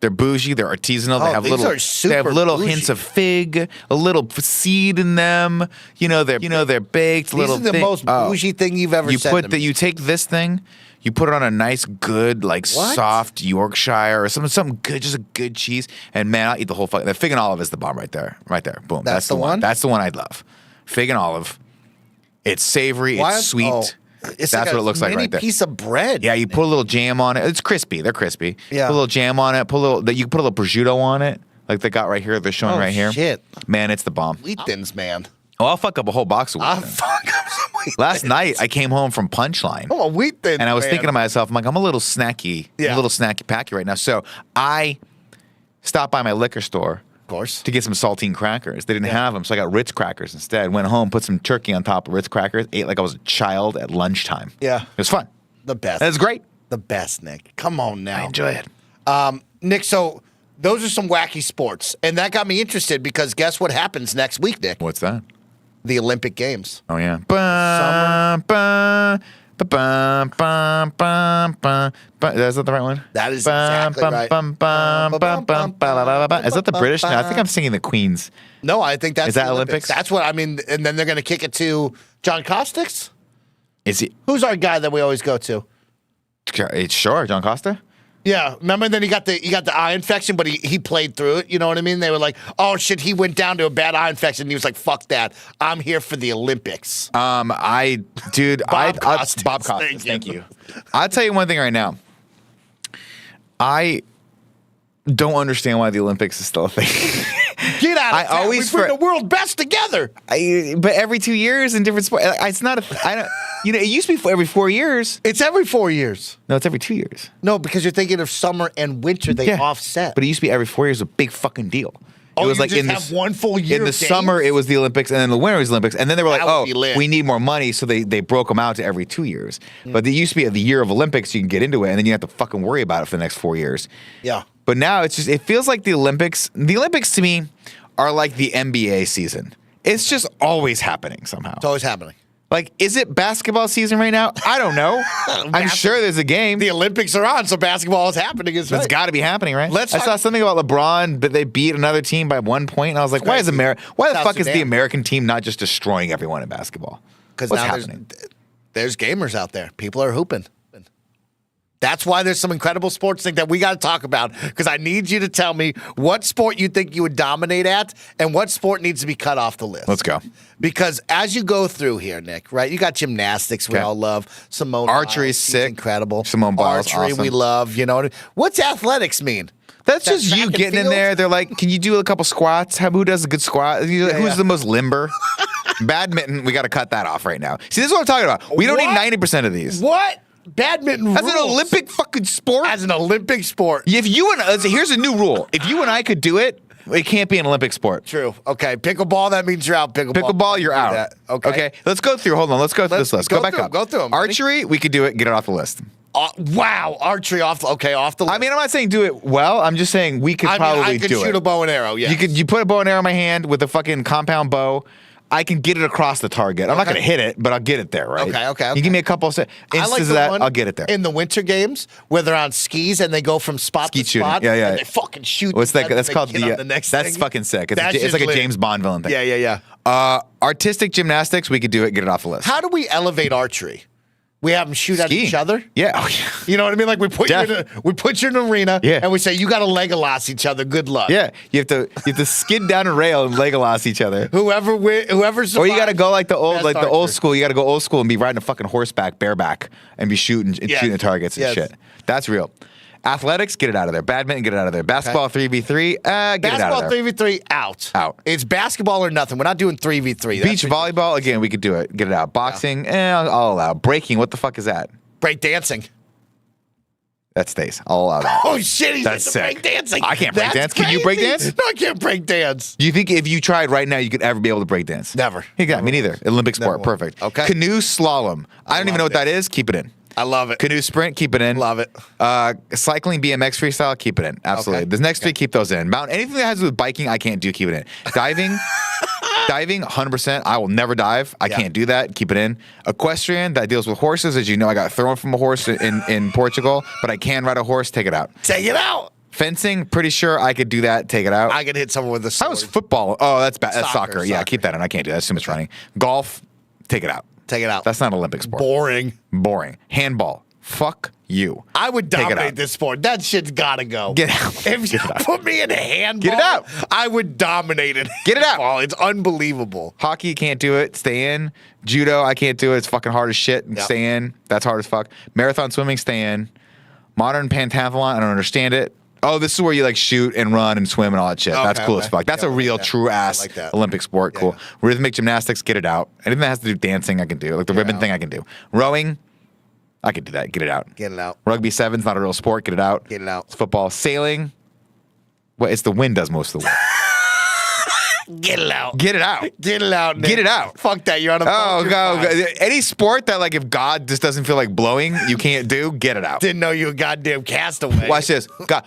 Speaker 2: They're bougie. They're artisanal. They have
Speaker 1: these
Speaker 2: little.
Speaker 1: are super
Speaker 2: They have little
Speaker 1: bougie.
Speaker 2: hints of fig, a little seed in them. They're baked.
Speaker 1: These
Speaker 2: little
Speaker 1: are the most bougie thing you've ever said to me.
Speaker 2: You take this thing. You put it on a nice, good, like soft Yorkshire or something good, just a good cheese, and man, I'll eat the whole fucking. The fig and olive is the bomb right there, Boom.
Speaker 1: That's the one?
Speaker 2: That's the one I'd love. Fig and olive. It's savory. It's sweet.
Speaker 1: Oh, it's
Speaker 2: That's
Speaker 1: like
Speaker 2: what it looks like
Speaker 1: mini
Speaker 2: right there.
Speaker 1: piece of bread.
Speaker 2: Yeah, you put a little jam on it. It's crispy. They're crispy.
Speaker 1: Yeah.
Speaker 2: Put a little jam on it. You can put a little prosciutto on it, like they got right here. They're showing right here.
Speaker 1: Shit.
Speaker 2: Man, it's the bomb.
Speaker 1: Wheat thins, man.
Speaker 2: Oh, I'll fuck up a whole box of wheat
Speaker 1: I'll
Speaker 2: thins.
Speaker 1: fuck up some wheat
Speaker 2: Last
Speaker 1: thins.
Speaker 2: night, I came home from Punchline.
Speaker 1: Oh, a wheat thins,
Speaker 2: And I was
Speaker 1: man.
Speaker 2: thinking to myself, I'm like, I'm a little snacky, packy right now. So I stopped by my liquor store,
Speaker 1: of course,
Speaker 2: to get some saltine crackers. They didn't have them, so I got Ritz crackers instead. Went home, put some turkey on top of Ritz crackers, ate like I was a child at lunchtime.
Speaker 1: Yeah.
Speaker 2: It was fun.
Speaker 1: The best.
Speaker 2: It was great.
Speaker 1: The best, Nick. Come on now.
Speaker 2: I enjoy it.
Speaker 1: Nick, so those are some wacky sports. And that got me interested because guess what happens next week, Nick?
Speaker 2: What's that?
Speaker 1: The Olympic Games.
Speaker 2: Oh, yeah. Is that the right one?
Speaker 1: That is exactly right.
Speaker 2: Is that the British? No, I think I'm singing the Queen's.
Speaker 1: No, I think that's
Speaker 2: Is that
Speaker 1: the
Speaker 2: Olympics?
Speaker 1: That's what I mean. And then they're going to kick it to John Costic's.
Speaker 2: Is it?
Speaker 1: Who's our guy that we always go to?
Speaker 2: It's sure, John Costa.
Speaker 1: Yeah, remember? Then he got the eye infection, but he played through it. You know what I mean? They were like, "Oh shit, he went down to a bad eye infection." And he was like, "Fuck that! I'm here for the Olympics."
Speaker 2: Bob Costas. Thank you. I'll tell you one thing right now. I don't understand why the Olympics is still a thing.
Speaker 1: Get out of town. We bring the world best together.
Speaker 2: But every 2 years in different sports, it's not. It used to be every 4 years.
Speaker 1: It's every 4 years.
Speaker 2: No, it's every 2 years.
Speaker 1: No, because you're thinking of summer and winter. They offset.
Speaker 2: But it used to be every 4 years. A big fucking deal.
Speaker 1: Oh,
Speaker 2: it was
Speaker 1: you
Speaker 2: like
Speaker 1: just
Speaker 2: in the
Speaker 1: have one full year
Speaker 2: in the
Speaker 1: of
Speaker 2: summer
Speaker 1: games?
Speaker 2: it was the Olympics, and then the winter was the Olympics, and then they were like,
Speaker 1: That would
Speaker 2: oh,
Speaker 1: be lit.
Speaker 2: we need more money, so they broke them out to every 2 years. But they used to be at the year of Olympics, you can get into it, and then you have to fucking worry about it for the next 4 years.
Speaker 1: Yeah.
Speaker 2: But now it feels like the Olympics to me are like the NBA season. It's just always happening somehow.
Speaker 1: It's always happening.
Speaker 2: Like, is it basketball season right now? I don't know. I'm sure there's a game.
Speaker 1: The Olympics are on, so basketball is happening. It's
Speaker 2: got to be happening, right?
Speaker 1: Let's
Speaker 2: I saw something about LeBron, but they beat another team by 1 point, and I was like, why the
Speaker 1: South
Speaker 2: fuck is the
Speaker 1: Sudan.
Speaker 2: American team not just destroying everyone in basketball?
Speaker 1: Because
Speaker 2: What's
Speaker 1: now
Speaker 2: happening?
Speaker 1: there's gamers out there. People are hooping. That's why there's some incredible sports thing that we got to talk about, because I need you to tell me what sport you think you would dominate at and what sport needs to be cut off the list.
Speaker 2: Let's go.
Speaker 1: Because as you go through here, Nick, right, you got gymnastics we all love. Simone
Speaker 2: Archery's
Speaker 1: Biles, she's
Speaker 2: sick.
Speaker 1: incredible.
Speaker 2: Simone Biles,
Speaker 1: Archery
Speaker 2: awesome.
Speaker 1: we love. You know, what's athletics mean?
Speaker 2: That's
Speaker 1: That
Speaker 2: just
Speaker 1: track
Speaker 2: you
Speaker 1: and
Speaker 2: getting in
Speaker 1: field?
Speaker 2: there. They're like, can you do a couple squats? Who does a good squat? Who's the most limber? Badminton, we got to cut that off right now. See, this is what I'm talking about. We don't need 90% of these.
Speaker 1: What? Badminton
Speaker 2: As
Speaker 1: rules.
Speaker 2: an Olympic fucking sport?
Speaker 1: As an Olympic sport.
Speaker 2: If you and here's a new rule. If you and I could do it, it can't be an Olympic sport.
Speaker 1: True. Okay. Pickleball, that means you're out. Pickleball,
Speaker 2: You're out.
Speaker 1: That. Okay.
Speaker 2: Let's go through. Hold on. Let's go through this list. Go back up.
Speaker 1: Go through them.
Speaker 2: Archery, we could do it. Get it off the list.
Speaker 1: Wow. Archery off the list.
Speaker 2: I mean, I'm not saying do it well. I'm just saying we could probably
Speaker 1: I could
Speaker 2: do it.
Speaker 1: shoot a bow and arrow, yeah.
Speaker 2: You put a bow and arrow in my hand with a fucking compound bow. I can get it across the target. I'm not going to hit it, but I'll get it there, right?
Speaker 1: Okay.
Speaker 2: You give me a couple instances of that, I'll get it there.
Speaker 1: In the winter games, where they're on skis and they go from spot to
Speaker 2: shooting.
Speaker 1: spot.
Speaker 2: Yeah.
Speaker 1: And they fucking shoot.
Speaker 2: What's that?
Speaker 1: and
Speaker 2: That's
Speaker 1: they
Speaker 2: called
Speaker 1: get on the next
Speaker 2: That's
Speaker 1: thing.
Speaker 2: fucking sick.
Speaker 1: That's
Speaker 2: It's like a
Speaker 1: lit.
Speaker 2: James Bond villain thing.
Speaker 1: Yeah.
Speaker 2: Artistic gymnastics, we could do it. Get it off the list.
Speaker 1: How do we elevate archery? We have them shoot at each other?
Speaker 2: Yeah. Oh, yeah.
Speaker 1: You know what I mean? Like we put you in an arena and we say, you got to Legolas each other. Good luck.
Speaker 2: Yeah. You have to skid down a rail and Legolas each other.
Speaker 1: Whoever's
Speaker 2: Or you got to go like the old
Speaker 1: archer.
Speaker 2: school. You got to go old school and be riding a fucking horseback, bareback, and be shooting the targets and shit. That's real. Athletics, get it out of there. Badminton, get it out of there. Basketball 3v3, get it out of
Speaker 1: Basketball
Speaker 2: there.
Speaker 1: 3v3 out. It's basketball or nothing. We're not doing 3v3.
Speaker 2: Beach volleyball, again, we could do it. Get it out. Boxing, I'll allow. Breaking, what the fuck is that?
Speaker 1: Break dancing.
Speaker 2: That stays. I'll allow that.
Speaker 1: Oh shit, he's
Speaker 2: That's
Speaker 1: into
Speaker 2: sick.
Speaker 1: break dancing.
Speaker 2: I can't break dance. Can you break dance?
Speaker 1: No, I can't break dance.
Speaker 2: Do you think if you tried right now, you could ever be able to break dance?
Speaker 1: Never.
Speaker 2: Yeah, me neither. Olympic sport,
Speaker 1: Never.
Speaker 2: perfect.
Speaker 1: Okay.
Speaker 2: Canoe slalom. I don't even know what that is. Keep it in.
Speaker 1: I love it.
Speaker 2: Canoe sprint, keep it in.
Speaker 1: Love it.
Speaker 2: Cycling, BMX freestyle, keep it in. Absolutely.
Speaker 1: Okay.
Speaker 2: The next three, keep those in. Mountain, anything that has to do with biking, I can't do, keep it in. Diving, 100%. I will never dive. I can't do that. Keep it in. Equestrian, that deals with horses. As you know, I got thrown from a horse in Portugal, but I can ride a horse. Take it out.
Speaker 1: Take it out.
Speaker 2: Fencing, pretty sure I could do that. Take it out.
Speaker 1: I could hit someone with a sword.
Speaker 2: How is football? Oh, that's bad. That's
Speaker 1: Soccer,
Speaker 2: soccer. Yeah,
Speaker 1: soccer.
Speaker 2: keep that in. I can't do that. That's too much running. Golf, take it out.
Speaker 1: Take it out.
Speaker 2: That's not Olympic sport.
Speaker 1: Boring.
Speaker 2: Handball. Fuck you.
Speaker 1: I would
Speaker 2: Take it
Speaker 1: dominate
Speaker 2: out.
Speaker 1: this sport. That shit's gotta go.
Speaker 2: Get out.
Speaker 1: If you
Speaker 2: Get it out.
Speaker 1: put me in a handball,
Speaker 2: Get it out.
Speaker 1: I would dominate it.
Speaker 2: Get it out.
Speaker 1: It's unbelievable.
Speaker 2: Hockey, can't do it. Stay in. Judo, I can't do it. It's fucking hard as shit.
Speaker 1: Yep.
Speaker 2: Stay in. That's hard as fuck. Marathon swimming, stay in. Modern pentathlon, I don't understand it. Oh, this is where you like shoot and run and swim and all that shit.
Speaker 1: Okay,
Speaker 2: That's cool as
Speaker 1: okay.
Speaker 2: fuck. That's a real, true ass
Speaker 1: like that.
Speaker 2: Olympic sport. Cool. Rhythmic gymnastics, get it out. Anything that has to do with dancing, I can do. Like the ribbon thing, I can do. Rowing, I can do that. Get it out.
Speaker 1: Get it out.
Speaker 2: Rugby 7's not a real sport. Get it out.
Speaker 1: Get it out.
Speaker 2: It's football. Sailing, well, it's the wind does most of the work.
Speaker 1: Get it out.
Speaker 2: Get it out.
Speaker 1: Get it out. Nick.
Speaker 2: Get it out.
Speaker 1: Fuck that. You're on a
Speaker 2: Oh,
Speaker 1: boat.
Speaker 2: go.
Speaker 1: You're fine.
Speaker 2: Any sport that, like, if God just doesn't feel like blowing, you can't do, get it out.
Speaker 1: Didn't know you were a goddamn castaway.
Speaker 2: Watch this. God.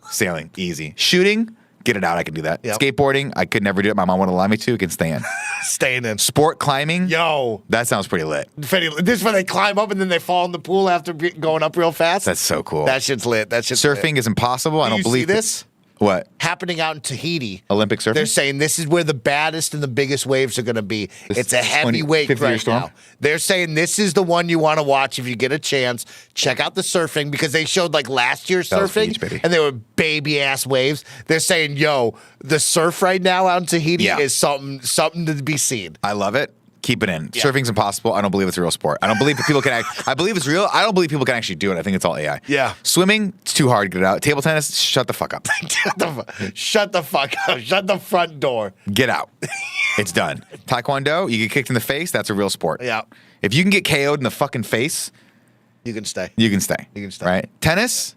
Speaker 2: Sailing, easy. Shooting, get it out. I can do that.
Speaker 1: Yep.
Speaker 2: Skateboarding, I could never do it. My mom wouldn't allow me to. It can stay in.
Speaker 1: Staying in.
Speaker 2: Sport climbing,
Speaker 1: Yo.
Speaker 2: that sounds pretty lit.
Speaker 1: This is when they climb up and then they fall in the pool after going up real fast.
Speaker 2: That's so cool.
Speaker 1: That shit's lit. That shit's
Speaker 2: Surfing
Speaker 1: lit.
Speaker 2: is impossible. I
Speaker 1: Do
Speaker 2: don't
Speaker 1: you
Speaker 2: believe
Speaker 1: see this?
Speaker 2: What?
Speaker 1: Happening out in Tahiti.
Speaker 2: Olympic surfing?
Speaker 1: They're saying this is where the baddest and the biggest waves are going to be. It's a heavyweight
Speaker 2: 50-year
Speaker 1: right
Speaker 2: storm?
Speaker 1: now. They're saying this is the one you want to watch if you get a chance. Check out the surfing because they showed like last year's
Speaker 2: That was
Speaker 1: surfing
Speaker 2: beach, baby.
Speaker 1: and they were baby ass waves. They're saying, yo, the surf right now out in Tahiti is something to be seen.
Speaker 2: I love it. Keep it in. Surfing's impossible. I don't believe it's a real sport. I don't believe that people can I believe it's real. I don't believe people can actually do it. I think it's all AI.
Speaker 1: Yeah.
Speaker 2: Swimming, it's too hard to get it out. Table tennis, shut the fuck up.
Speaker 1: Shut the fuck up. Shut the front door.
Speaker 2: Get out. It's done. Taekwondo, you get kicked in the face, that's a real sport.
Speaker 1: Yeah.
Speaker 2: If you can get KO'd in the fucking face,
Speaker 1: You can stay.
Speaker 2: you can stay.
Speaker 1: You can stay.
Speaker 2: Right? Tennis,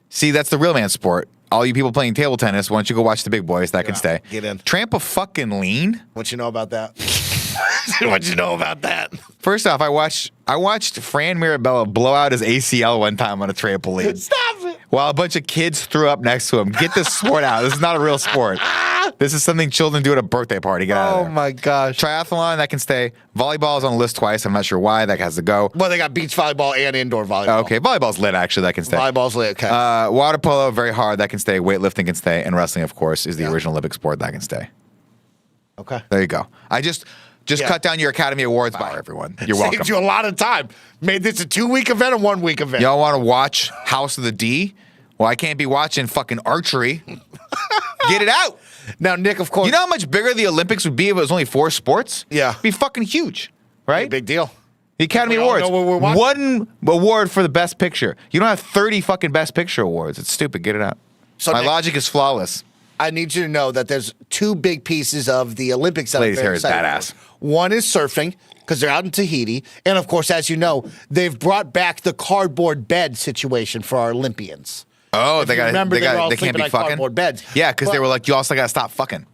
Speaker 2: see, that's the real man sport. all you people playing table tennis, why don't you go watch the big boys? That can stay.
Speaker 1: Get in.
Speaker 2: Trampoline?
Speaker 1: What you know about that? What you know about that?
Speaker 2: First off, I watched Fran Mirabella blow out his ACL one time on a trampoline.
Speaker 1: Stop it.
Speaker 2: While a bunch of kids threw up next to him. Get this sport out. This is not a real sport. This is something children do at a birthday party. Get out of there.
Speaker 1: Oh my gosh.
Speaker 2: Triathlon, that can stay. Volleyball is on the list twice. I'm not sure why. That has to go.
Speaker 1: Well, they got beach volleyball and indoor volleyball.
Speaker 2: Okay, volleyball's lit, actually. That can stay.
Speaker 1: Volleyball's lit, okay.
Speaker 2: Water polo, very hard. That can stay. Weightlifting can stay. And wrestling, of course, is the original Olympic sport. That can stay.
Speaker 1: Okay.
Speaker 2: There you go. I just cut down your Academy Awards bar, everyone. You're welcome.
Speaker 1: Saved you a lot of time. Made this a 2-week event and 1-week event.
Speaker 2: Y'all want to watch House of the D? Well, I can't be watching fucking archery. Get it out.
Speaker 1: Now, Nick, of course.
Speaker 2: You know how much bigger the Olympics would be if it was only 4 sports?
Speaker 1: Yeah.
Speaker 2: It'd be fucking huge, right?
Speaker 1: Big deal.
Speaker 2: The Academy
Speaker 1: We all
Speaker 2: Awards.
Speaker 1: know what we're watching.
Speaker 2: One award for the best picture. You don't have 30 fucking best picture awards. It's stupid. Get it out.
Speaker 1: So
Speaker 2: My
Speaker 1: Nick,
Speaker 2: logic is flawless.
Speaker 1: I need you to know that there's 2 big pieces of the Olympics that
Speaker 2: Ladies'
Speaker 1: I'm very
Speaker 2: hair is
Speaker 1: excited
Speaker 2: badass.
Speaker 1: for. One is surfing, because they're out in Tahiti. And, of course, as you know, they've brought back the cardboard bed situation for our Olympians.
Speaker 2: Oh,
Speaker 1: If you remember, they were all
Speaker 2: they can't
Speaker 1: sleeping
Speaker 2: be
Speaker 1: on
Speaker 2: fucking
Speaker 1: cardboard beds.
Speaker 2: Yeah, because they were like, you also got to stop fucking.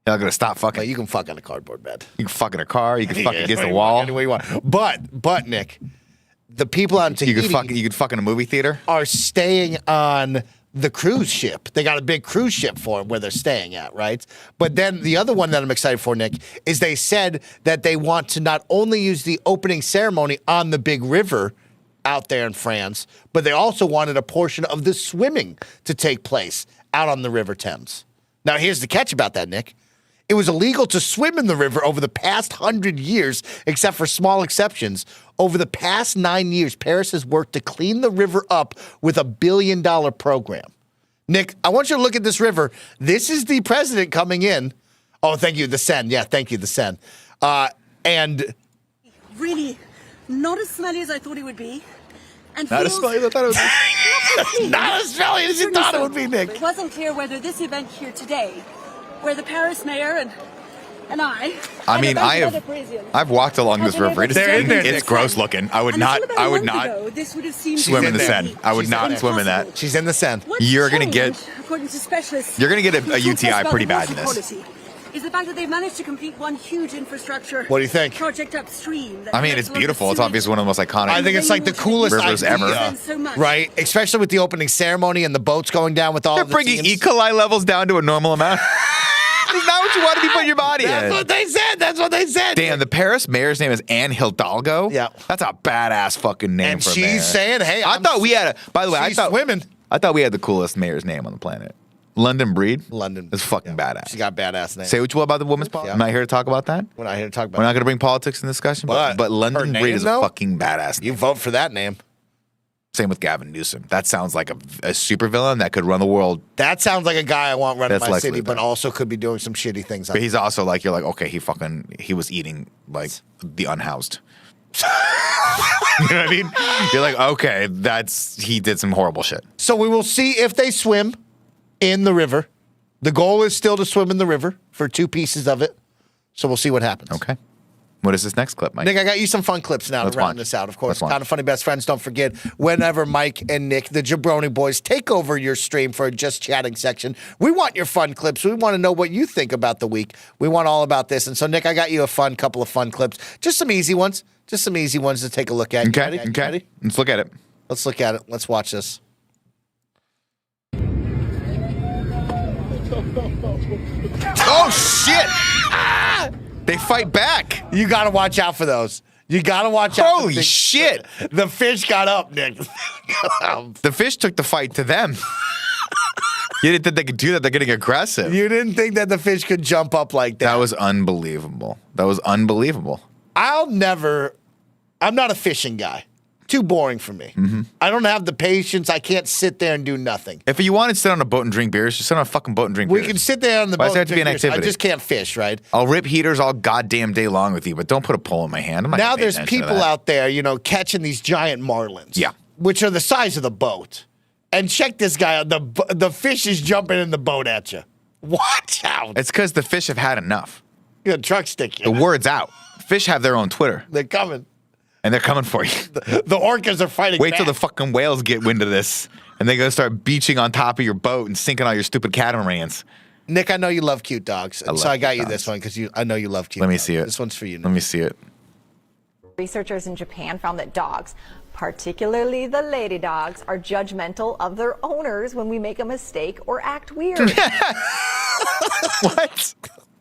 Speaker 2: Y'all got to stop fucking.
Speaker 1: Well, you can fuck on a cardboard bed.
Speaker 2: You can fuck in a car. You can fuck
Speaker 1: Yeah,
Speaker 2: against the
Speaker 1: you can
Speaker 2: wall.
Speaker 1: fuck any way you want. But Nick, the people out in Tahiti
Speaker 2: You could fuck in a movie theater.
Speaker 1: are staying on the cruise ship. They got a big cruise ship for them where they're staying at, right? But then the other one that I'm excited for, Nick, is they said that they want to not only use the opening ceremony on the big river out there in France, but they also wanted a portion of the swimming to take place out on the River Thames. Now, here's the catch about that, Nick. It was illegal to swim in the river over the past 100 years, except for small exceptions. Over the past 9 years, Paris has worked to clean the river up with $1 billion program. Nick, I want you to look at this river. This is the president coming in. Oh, thank you, the Seine. Yeah, thank you, the Seine. And
Speaker 8: Really, not as smelly as I thought it would be. And
Speaker 2: Not as smelly as I thought it would be.
Speaker 1: not as smelly as you thought it would be, Nick.
Speaker 8: It wasn't clear whether this event here today, where the Paris mayor and I
Speaker 2: mean, I've walked along this river. It's gross looking. I would not
Speaker 8: this would have seemed
Speaker 2: swim in the Seine. I would not swim in that.
Speaker 1: She's in the Seine.
Speaker 2: You're gonna get
Speaker 8: according to specialists,
Speaker 2: You're gonna get a UTI pretty bad in this.
Speaker 8: Is the fact that they've managed to complete one huge infrastructure
Speaker 1: What do you think?
Speaker 8: project upstream.
Speaker 2: I mean, it's beautiful. It's obviously one of the most iconic
Speaker 1: I think it's like the coolest
Speaker 2: rivers
Speaker 1: idea,
Speaker 2: ever.
Speaker 1: right? Especially with the opening ceremony and the boats going down with all
Speaker 2: They're
Speaker 1: of the
Speaker 2: bringing E.
Speaker 1: teams.
Speaker 2: coli levels down to a normal amount. It's not what you want to be putting your body
Speaker 1: That's
Speaker 2: in.
Speaker 1: what they said. That's what they said.
Speaker 2: Damn, the Paris mayor's name is Anne Hidalgo.
Speaker 1: Yeah.
Speaker 2: That's a badass fucking name
Speaker 1: And
Speaker 2: for a
Speaker 1: she's
Speaker 2: mayor.
Speaker 1: saying, hey,
Speaker 2: I thought we had a, by the way,
Speaker 1: she's swimming.
Speaker 2: I thought we had the coolest mayor's name on the planet. London Breed.
Speaker 1: London
Speaker 2: is fucking badass.
Speaker 1: She got badass name.
Speaker 2: Say what you will about the women's politics. I'm not here to talk about that.
Speaker 1: We're not here to talk about
Speaker 2: We're not going to bring politics in discussion, but
Speaker 1: her
Speaker 2: London
Speaker 1: name,
Speaker 2: Breed is
Speaker 1: though?
Speaker 2: a fucking badass name.
Speaker 1: You vote for that name.
Speaker 2: Same with Gavin Newsom. That sounds like a supervillain that could run the world.
Speaker 1: That sounds like a guy I want running
Speaker 2: That's
Speaker 1: my
Speaker 2: likely
Speaker 1: city, but
Speaker 2: though.
Speaker 1: also could be doing some shitty things.
Speaker 2: But he's also like, you're like, okay, he was eating like the unhoused. You know what I mean? You're like, okay, he did some horrible shit.
Speaker 1: So we will see if they swim in the river. The goal is still to swim in the river for 2 pieces of it. So we'll see what happens.
Speaker 2: Okay. What is this next clip, Mike?
Speaker 1: Nick, I got you some fun clips now
Speaker 2: Let's
Speaker 1: to round
Speaker 2: watch.
Speaker 1: this out, of course.
Speaker 2: Let's watch.
Speaker 1: Kind of funny best friends. Don't forget, whenever Mike and Nick, the Jabroni Boys, take over your stream for a Just Chatting section, we want your fun clips. We want to know what you think about the week. We want all about this. And so, Nick, I got you a couple of fun clips. Just some easy ones. Just some easy ones to take a look at.
Speaker 2: Okay.
Speaker 1: You
Speaker 2: Okay.
Speaker 1: ready?
Speaker 2: Let's look at it.
Speaker 1: Let's look at it. Let's watch this.
Speaker 2: Oh, shit! They fight back.
Speaker 1: You got to watch out for those. You got to watch out.
Speaker 2: Holy shit.
Speaker 1: The fish got up, Nick.
Speaker 2: The fish took the fight to them. You didn't think they could do that. They're getting aggressive.
Speaker 1: You didn't think that the fish could jump up like that.
Speaker 2: That was unbelievable.
Speaker 1: I'm not a fishing guy. Too boring for me.
Speaker 2: Mm-hmm.
Speaker 1: I don't have the patience. I can't sit there and do nothing.
Speaker 2: If you wanted to sit on a boat and drink beers, just sit on a fucking boat and drink
Speaker 1: We
Speaker 2: beers.
Speaker 1: can sit there on the
Speaker 2: Why
Speaker 1: boat.
Speaker 2: does it have
Speaker 1: and
Speaker 2: to be an
Speaker 1: drink beers.
Speaker 2: activity?
Speaker 1: I just can't fish, right?
Speaker 2: I'll rip heaters all goddamn day long with you, but don't put a pole in my hand. I'm not
Speaker 1: Now
Speaker 2: gonna pay
Speaker 1: there's
Speaker 2: attention to
Speaker 1: people
Speaker 2: that.
Speaker 1: out there, catching these giant marlins.
Speaker 2: Yeah.
Speaker 1: Which are the size of the boat. And check this guy out. The fish is jumping in the boat at you. Watch out.
Speaker 2: It's because the fish have had enough.
Speaker 1: You're gonna truck stick you.
Speaker 2: The word's out. Fish have their own Twitter,
Speaker 1: They're coming.
Speaker 2: and they're coming for you.
Speaker 1: The orcas are fighting
Speaker 2: Wait till
Speaker 1: back.
Speaker 2: the fucking whales get wind of this, and And they go start beaching on top of your boat and sinking all your stupid catamarans.
Speaker 1: Nick, I know you love cute dogs, so I got you
Speaker 2: dogs.
Speaker 1: this one because I know you love cute.
Speaker 2: Let me
Speaker 1: dogs.
Speaker 2: see it.
Speaker 1: This one's for you, Nick.
Speaker 2: Let me see it.
Speaker 15: Researchers in Japan found that dogs, particularly the lady dogs, are judgmental of their owners when we make a mistake or act weird.
Speaker 2: What?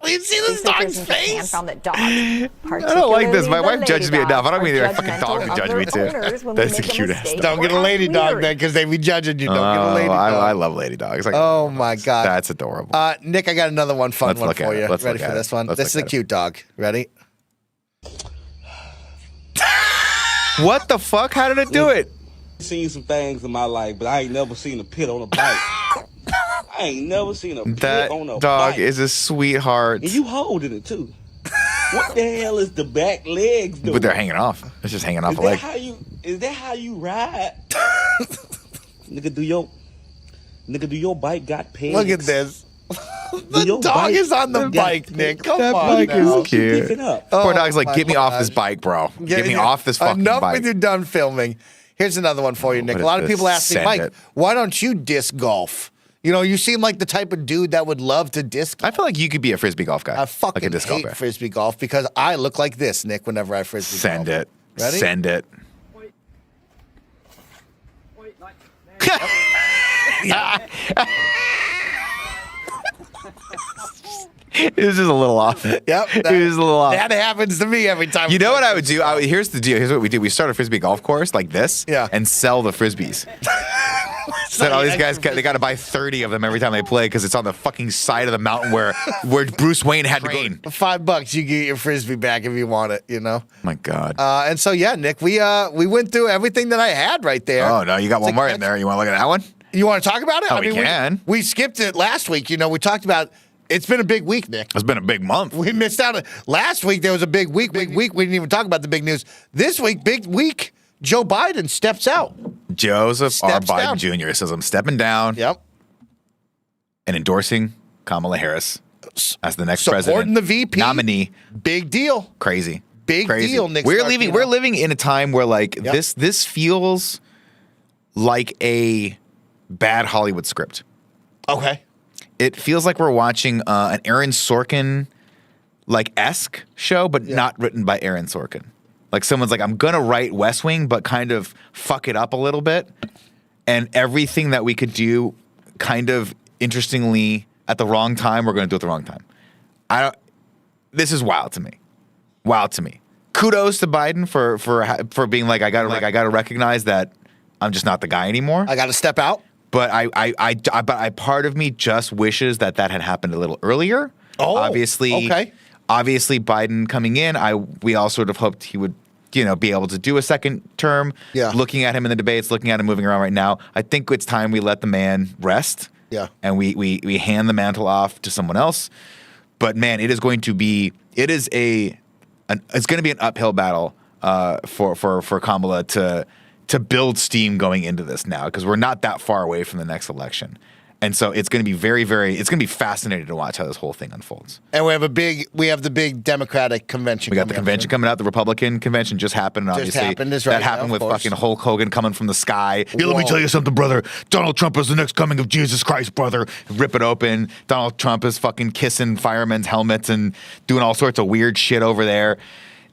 Speaker 1: You see this dog's
Speaker 15: in Japan
Speaker 1: face?
Speaker 15: found that dogs,
Speaker 2: I don't like this. My wife judges me enough. I don't mean their fucking dog to judge me too. That's a cute ass dog.
Speaker 1: Don't get a lady dog then, because they be judging you. Don't get a lady dog.
Speaker 2: I love lady dogs.
Speaker 1: Oh my god,
Speaker 2: that's adorable.
Speaker 1: Nick, I got another one fun
Speaker 2: Let's
Speaker 1: one
Speaker 2: look at
Speaker 1: for
Speaker 2: it.
Speaker 1: you.
Speaker 2: Let's
Speaker 1: Ready
Speaker 2: look
Speaker 1: for
Speaker 2: at
Speaker 1: this
Speaker 2: it.
Speaker 1: one?
Speaker 2: Let's
Speaker 1: This is
Speaker 2: look
Speaker 1: a
Speaker 2: at
Speaker 1: cute dog. Ready?
Speaker 2: What the fuck? How did it do it?
Speaker 16: I've seen some things in my life, but I ain't never seen a pit on a bike. I ain't never seen a pit on a
Speaker 2: That dog
Speaker 16: bike.
Speaker 2: is a sweetheart.
Speaker 16: And you holding it too. What the hell is the back legs doing?
Speaker 2: But they're hanging off. It's just hanging off
Speaker 16: Is
Speaker 2: a
Speaker 16: that
Speaker 2: leg.
Speaker 16: how you ride? Nigga, do your bike got pegs?
Speaker 1: Look at this.
Speaker 16: The
Speaker 1: dog
Speaker 16: bike
Speaker 1: is on the
Speaker 16: got
Speaker 1: bike,
Speaker 16: pegs?
Speaker 1: Nick. Come
Speaker 2: That
Speaker 1: on
Speaker 2: bike
Speaker 1: now.
Speaker 2: is cute.
Speaker 16: Up.
Speaker 2: Poor dog's like,
Speaker 1: my
Speaker 2: get me off this
Speaker 1: gosh.
Speaker 2: bike, bro. Get me
Speaker 1: Yeah,
Speaker 2: off this fucking
Speaker 1: Enough
Speaker 2: bike.
Speaker 1: with you done filming. Here's another one for you, Nick.
Speaker 2: what
Speaker 1: A lot
Speaker 2: is
Speaker 1: of people
Speaker 2: this?
Speaker 1: ask me,
Speaker 2: Send
Speaker 1: Mike,
Speaker 2: it.
Speaker 1: why don't you disc golf? You know, you seem like the type of dude that would love to disc golf.
Speaker 2: I feel like you could be a frisbee golf guy.
Speaker 1: I fucking
Speaker 2: like a disc
Speaker 1: hate
Speaker 2: golfer.
Speaker 1: frisbee golf because I look like this, Nick, whenever I frisbee
Speaker 2: Send
Speaker 1: golf.
Speaker 2: it.
Speaker 1: Ready?
Speaker 2: Send it. It was just a little off.
Speaker 1: Yep.
Speaker 2: It was a little off.
Speaker 1: That happens to me every time.
Speaker 2: You know what I would do? Here's the deal. Here's what we do. We start a frisbee golf course like this, and sell the frisbees. So all these guys, they got to buy 30 of them every time they play because it's on the fucking side of the mountain where Bruce Wayne had to go.
Speaker 1: For $5, you get your frisbee back if you want it. You know.
Speaker 2: My God.
Speaker 1: And so yeah, Nick, we went through everything that I had right there.
Speaker 2: Oh no, you got one more in there. You want to look at that one?
Speaker 1: You want to talk about it?
Speaker 2: Oh, we can.
Speaker 1: We skipped it last week. You know, we talked about. It's been a big week, Nick.
Speaker 2: It's been a big month.
Speaker 1: We missed out. Last week there was a big week. We didn't even talk about the big news. This week, big week. Joe Biden steps out.
Speaker 2: Joseph R.
Speaker 1: Steps
Speaker 2: Biden
Speaker 1: down.
Speaker 2: Jr. says, I'm stepping down.
Speaker 1: Yep.
Speaker 2: And endorsing Kamala Harris as the next
Speaker 1: Supporting
Speaker 2: president.
Speaker 1: the VP.
Speaker 2: Nominee.
Speaker 1: Big deal.
Speaker 2: Crazy.
Speaker 1: Big
Speaker 2: Crazy.
Speaker 1: deal, Nick.
Speaker 2: We're
Speaker 1: Starkey,
Speaker 2: living in a time where like this feels like a bad Hollywood script.
Speaker 1: Okay.
Speaker 2: It feels like we're watching an Aaron Sorkin like esque show, but not written by Aaron Sorkin. Like someone's like, I'm gonna write West Wing, but kind of fuck it up a little bit, and everything that we could do, kind of interestingly at the wrong time, we're gonna do at the wrong time. This is wild to me. Wild to me. Kudos to Biden for being like, I gotta recognize that I'm just not the guy anymore.
Speaker 1: I gotta step out.
Speaker 2: But I part of me just wishes that had happened a little earlier.
Speaker 1: Oh,
Speaker 2: obviously,
Speaker 1: okay.
Speaker 2: Obviously, Biden coming in, we all sort of hoped he would, be able to do a second term.
Speaker 1: Yeah.
Speaker 2: Looking at him in the debates, looking at him moving around right now, I think it's time we let the man rest.
Speaker 1: Yeah.
Speaker 2: And we hand the mantle off to someone else. But man, it's going to be an uphill battle for Kamala to build steam going into this now, because we're not that far away from the next election. And so it's going to be it's going to be fascinating to watch how this whole thing unfolds.
Speaker 1: And we have the big Democratic convention.
Speaker 2: We got the convention coming out. The Republican convention just happened. And
Speaker 1: Just
Speaker 2: obviously,
Speaker 1: happened, is right,
Speaker 2: that happened
Speaker 1: yeah, of
Speaker 2: with
Speaker 1: course.
Speaker 2: fucking Hulk Hogan coming from the sky. Hey, let me
Speaker 1: Whoa.
Speaker 2: tell you something, brother. Donald Trump is the next coming of Jesus Christ, brother. Rip it open. Donald Trump is fucking kissing firemen's helmets and doing all sorts of weird shit over there.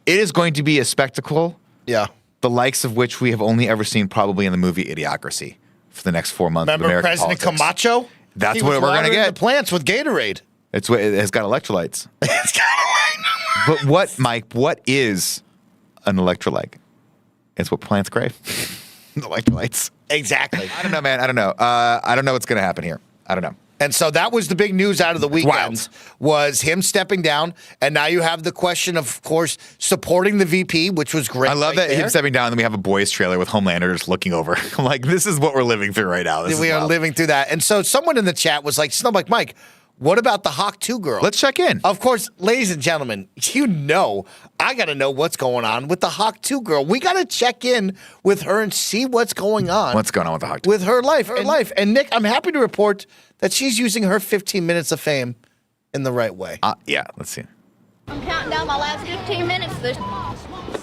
Speaker 2: It is going to be a spectacle.
Speaker 1: Yeah.
Speaker 2: The likes of which we have only ever seen probably in the movie Idiocracy for the next 4 months.
Speaker 1: Remember
Speaker 2: of American
Speaker 1: President
Speaker 2: politics.
Speaker 1: Camacho?
Speaker 2: That's
Speaker 1: He
Speaker 2: what
Speaker 1: was
Speaker 2: we're going to
Speaker 1: watering
Speaker 2: get.
Speaker 1: the plants with Gatorade.
Speaker 2: It has got electrolytes. But what is an electrolyte? It's what plants crave. Electrolytes.
Speaker 1: Exactly.
Speaker 2: I don't know, man. I don't know. I don't know what's going to happen here. I don't know.
Speaker 1: And so that was the big news out of the weekend, was him stepping down. And now you have the question, of course, supporting the VP, which was great.
Speaker 2: I love that him stepping down, and then we have a boys trailer with Homelander just looking over. I'm like, this is what we're living through right now.
Speaker 1: We are living through that. And so someone in the chat was like, Mike, what about the Hawk 2 girl?
Speaker 2: Let's check in.
Speaker 1: Of course, ladies and gentlemen, I got to know what's going on with the Hawk 2 girl. We got to check in with her and see what's going on.
Speaker 2: What's going on with the Hawk 2?
Speaker 1: With her life. And Nick, I'm happy to report that she's using her 15 minutes of fame in the right way.
Speaker 2: Yeah, let's see.
Speaker 12: I'm counting down my last 15 minutes.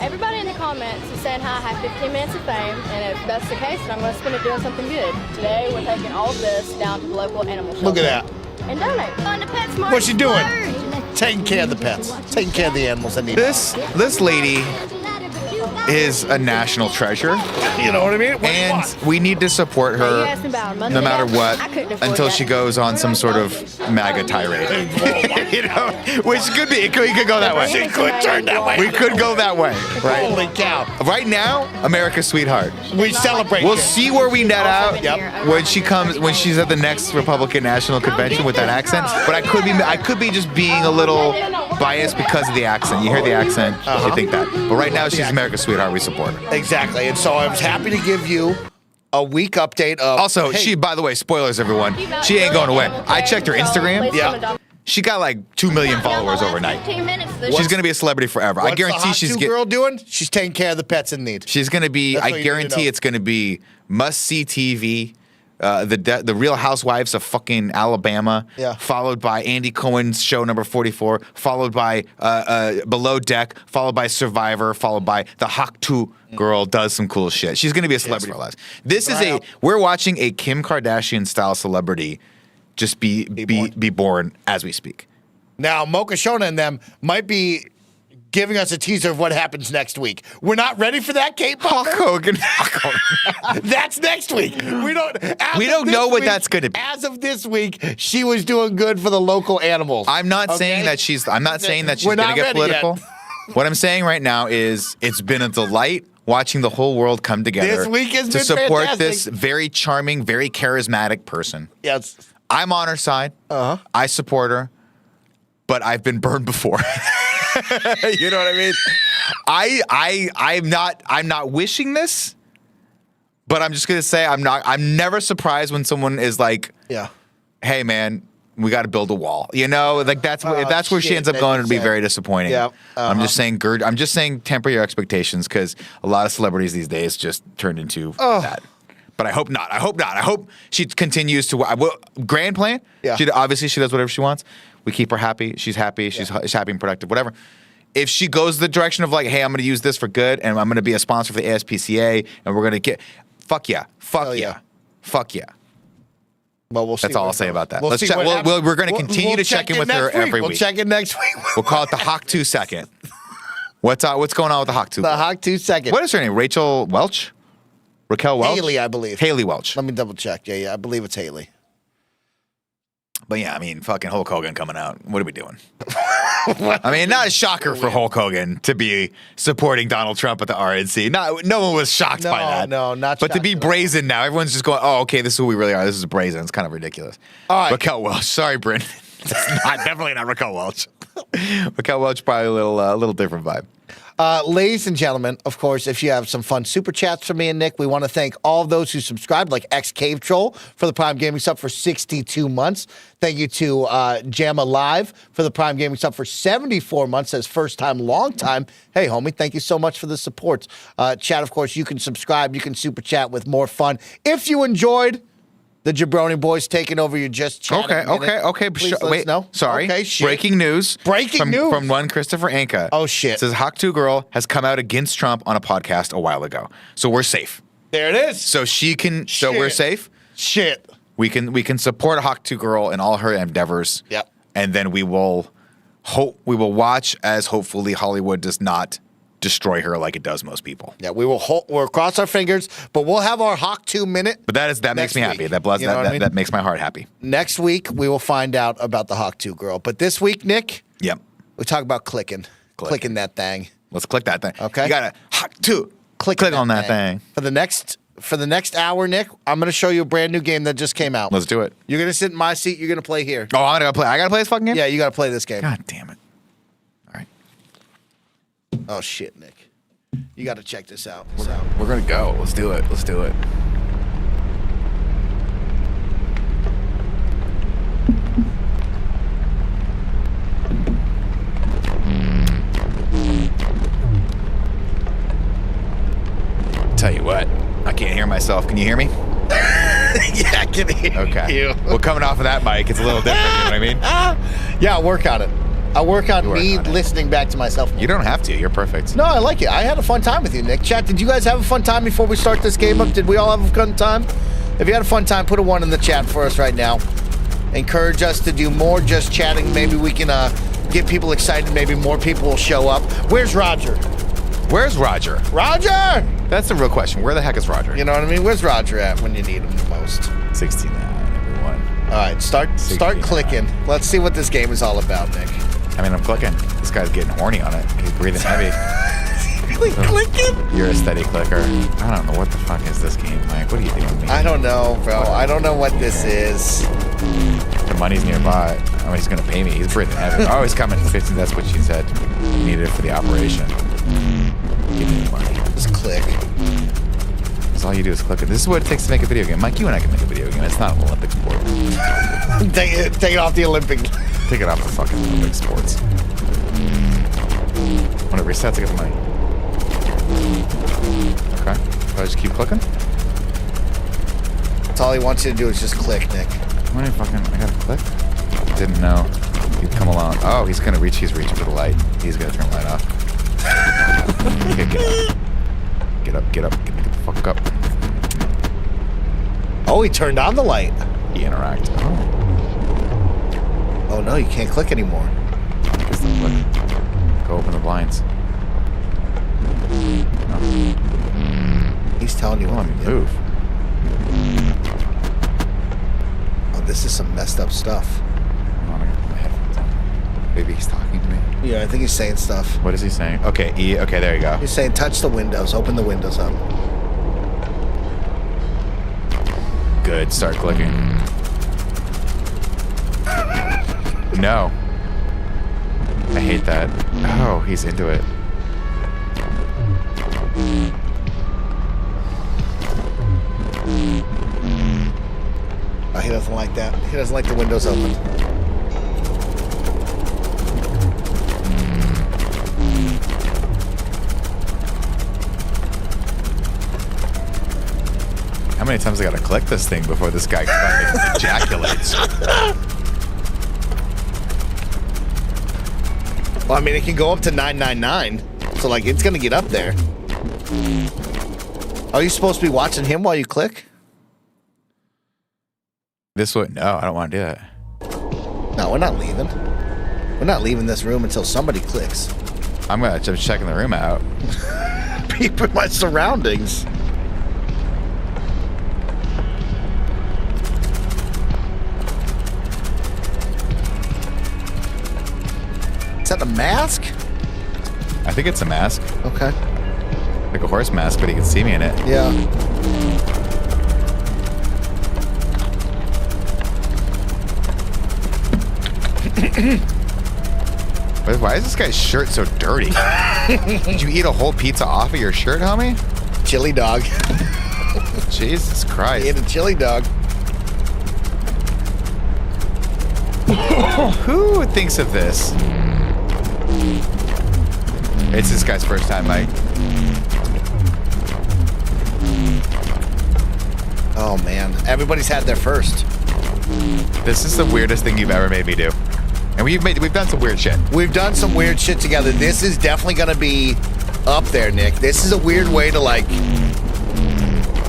Speaker 17: Everybody in the comments is saying how I have 15 minutes of fame, and if that's the case, then I'm going to spend it doing something good. Today, we're taking all of this down to the local animal shelter.
Speaker 1: Look at that.
Speaker 17: And donate. On to PetSmart.
Speaker 1: What's she doing? Taking care of the pets. Taking care of the animals that need
Speaker 2: This lady is a national treasure.
Speaker 1: You know what I mean?
Speaker 2: And we need to support her no matter what until she goes on some sort of MAGA tirade. You know, which could be, it could go that way.
Speaker 1: She could turn that way.
Speaker 2: We could go that way, right?
Speaker 1: Holy cow.
Speaker 2: Right now, America's sweetheart.
Speaker 1: We celebrate.
Speaker 2: We'll see where we net out when she's at the next Republican National Convention with that accent. But I could be just being a little biased because of the accent. You hear the accent, you think that. But right now, she's America's sweetheart. We support her.
Speaker 1: Exactly. And so I was happy to give you a week update of.
Speaker 2: Also, she, by the way, spoilers, everyone. She ain't going away. I checked her Instagram.
Speaker 1: Yeah.
Speaker 2: She got like 2 million followers overnight. She's gonna be a celebrity forever. I guarantee she's
Speaker 1: girl doing. She's taking care of the pets in need.
Speaker 2: She's gonna be. I guarantee it's gonna be must-see TV. The Real Housewives of fucking Alabama, followed by Andy Cohen's show number 44, followed by Below Deck, followed by Survivor, followed by the Hawk 2 girl does some cool shit. She's gonna be a celebrity for lives. This is we're watching a Kim Kardashian style celebrity just be born as we speak.
Speaker 1: Now Mocha Shona and them might be giving us a teaser of what happens next week. We're not ready for that, Kate Butler.
Speaker 2: Hulk Hogan.
Speaker 1: That's next week. We don't
Speaker 2: know what that's going to be.
Speaker 1: As of this week, she was doing good for the local animals.
Speaker 2: I'm not saying that she's going to get political. What I'm saying right now is it's been a delight watching the whole world come together
Speaker 1: this week has
Speaker 2: to
Speaker 1: been
Speaker 2: support
Speaker 1: fantastic.
Speaker 2: this very charming, very charismatic person.
Speaker 1: Yes.
Speaker 2: I'm on her side. I support her, but I've been burned before. You know what I mean? I'm not wishing this, but I'm just gonna say I'm never surprised when someone is like, hey man, we got to build a wall. You know, like if that's where she ends up going, it'll be very disappointing.
Speaker 1: Yeah.
Speaker 2: I'm just saying temper your expectations because a lot of celebrities these days just turned into that. But I hope not. I hope she continues to. Grand plan. Yeah. Obviously, she does whatever she wants. We keep her happy. She's happy. She's happy and productive. Whatever. If she goes the direction of like, hey, I'm going to use this for good, and I'm going to be a sponsor for the ASPCA, and we're going to get, fuck yeah.
Speaker 1: Well, we'll see.
Speaker 2: That's all I'll say about that.
Speaker 1: We'll
Speaker 2: Let's check. We're going to continue to check in with her every week.
Speaker 1: We'll check in next week.
Speaker 2: We'll call it the Hawk 2 second. What's going on with the Hawk 2?
Speaker 1: The Hawk 2 second.
Speaker 2: What is her name? Rachel Welch? Raquel Welch?
Speaker 1: Haley, I believe.
Speaker 2: Haley Welch.
Speaker 1: Let me double check. Yeah, I believe it's Haley.
Speaker 2: But yeah, I mean, fucking Hulk Hogan coming out. What are we doing? I mean, not a shocker for Hulk Hogan to be supporting Donald Trump at the RNC. No one was shocked by that.
Speaker 1: No, not
Speaker 2: But to be brazen now, everyone's just going, oh, okay, this is who we really are. This is brazen. It's kind of ridiculous.
Speaker 1: All right.
Speaker 2: Raquel Welch. Sorry, Bryn. Definitely not Raquel Welch. Raquel Welch, probably a little different vibe.
Speaker 1: Ladies and gentlemen, of course, if you have some fun super chats from me and Nick, we want to thank all of those who subscribed, like X Cave Troll for the Prime Gaming sub for 62 months. Thank you to Jamma Live for the Prime Gaming sub for 74 months. Says first time, long time. Hey, homie, thank you so much for the support. Chat, of course, you can subscribe. You can super chat with more fun. If you enjoyed the Jabroni Boys taking over your Just Chat.
Speaker 2: Okay.
Speaker 1: Please let us know.
Speaker 2: Sorry.
Speaker 1: Okay, shit.
Speaker 2: Breaking news. From one Christopher Anka.
Speaker 1: Oh, shit.
Speaker 2: It says Hawk 2 girl has come out against Trump on a podcast a while ago. So we're safe.
Speaker 1: There it is.
Speaker 2: So we're safe.
Speaker 1: Shit.
Speaker 2: We can support Hawk 2 girl in all her endeavors.
Speaker 1: Yep.
Speaker 2: And then we will watch as hopefully Hollywood does not destroy her like it does most people.
Speaker 1: Yeah, we'll cross our fingers, but we'll have our Hawk 2 minute.
Speaker 2: But that makes me happy. That makes my heart happy.
Speaker 1: Next week we will find out about the Hawk 2 girl. But this week, Nick, we talk about clicking that thing.
Speaker 2: Let's click that thing.
Speaker 1: Okay,
Speaker 2: you gotta Hawk 2. Click on that thing.
Speaker 1: For the next hour, Nick, I'm gonna show you a brand new game that just came out.
Speaker 2: Let's do it.
Speaker 1: You're gonna sit in my seat. You're gonna play here.
Speaker 2: Oh, I gotta play this fucking game.
Speaker 1: Yeah, you gotta play this game.
Speaker 2: God damn it.
Speaker 1: Oh, shit, Nick. You got to check this out.
Speaker 2: We're going to go. Let's do it. Tell you what, I can't hear myself. Can you hear me?
Speaker 1: Yeah, I can hear you.
Speaker 2: Well, coming off of that mic, it's a little different. You know what I mean?
Speaker 1: Yeah, work on it. I work on me listening back to myself.
Speaker 2: You don't have to. You're perfect.
Speaker 1: No, I like it. I had a fun time with you, Nick. Chat, did you guys have a fun time before we start this game up? Did we all have a fun time? If you had a fun time, put a 1 in the chat for us right now. Encourage us to do more just chatting. Maybe we can get people excited. Maybe more people will show up. Where's Roger?
Speaker 2: Where's Roger?
Speaker 1: Roger!
Speaker 2: That's the real question. Where the heck is Roger?
Speaker 1: You know what I mean? Where's Roger at when you need him the most?
Speaker 2: 69, everyone.
Speaker 1: All right, start clicking. Let's see what this game is all about, Nick.
Speaker 2: I mean, I'm clicking. This guy's getting horny on it. He's breathing heavy.
Speaker 1: Really clicking?
Speaker 2: You're a steady clicker. I don't know what the fuck is this game, Mike. What are you doing, me?
Speaker 1: I don't know, bro. I don't know what this is.
Speaker 2: The money's nearby. Oh, he's gonna pay me. He's breathing heavy. Oh, he's coming. 15. That's what she said. Needed for the operation. Give me the money.
Speaker 1: Just click.
Speaker 2: That's all you do is click it. This is what it takes to make a video game. Mike, you and I can make a video game. It's not an Olympic sport.
Speaker 1: Take it off the Olympic.
Speaker 2: Take it off the fucking Olympic sports. When it resets, I get the money. Okay. Do I just keep clicking?
Speaker 1: That's all he wants you to do is just click, Nick.
Speaker 2: I gotta click? Didn't know. He'd come along. Oh, he's gonna reach. He's reaching for the light. He's gonna turn the light off. Okay, get up. Get the fuck up.
Speaker 1: Oh, he turned on the light.
Speaker 2: He interact.
Speaker 1: Oh no, you can't click anymore.
Speaker 2: Go open the blinds. No.
Speaker 1: He's telling you what to
Speaker 2: move.
Speaker 1: Oh, this is some messed up stuff.
Speaker 2: Hold on, I gotta put my headphones on. Maybe he's talking to me.
Speaker 1: Yeah, I think he's saying stuff.
Speaker 2: What is he saying? Okay, E. Okay, there you go.
Speaker 1: He's saying touch the windows. Open the windows up.
Speaker 2: Good. Start clicking. No. I hate that. Oh, he's into it.
Speaker 1: Oh, he doesn't like that. He doesn't like the windows open.
Speaker 2: How many times I gotta click this thing before this guy fucking ejaculates?
Speaker 1: Well, I mean, it can go up to 999, so like it's gonna get up there. Are you supposed to be watching him while you click?
Speaker 2: This would no, I don't want to do that.
Speaker 1: No, we're not leaving. We're not leaving this room until somebody clicks.
Speaker 2: I'm just checking the room out.
Speaker 1: Peeping my surroundings. Is that a mask?
Speaker 2: I think it's a mask.
Speaker 1: Okay.
Speaker 2: Like a horse mask, but he can see me in it.
Speaker 1: Yeah.
Speaker 2: Why is this guy's shirt so dirty? Did you eat a whole pizza off of your shirt, homie?
Speaker 1: Chili dog.
Speaker 2: Jesus Christ.
Speaker 1: He ate a chili dog.
Speaker 2: Who thinks of this? It's this guy's first time, Mike.
Speaker 1: Oh man, everybody's had their first.
Speaker 2: This is the weirdest thing you've ever made me do. And we've done some weird shit.
Speaker 1: We've done some weird shit together. This is definitely gonna be up there, Nick. This is a weird way to like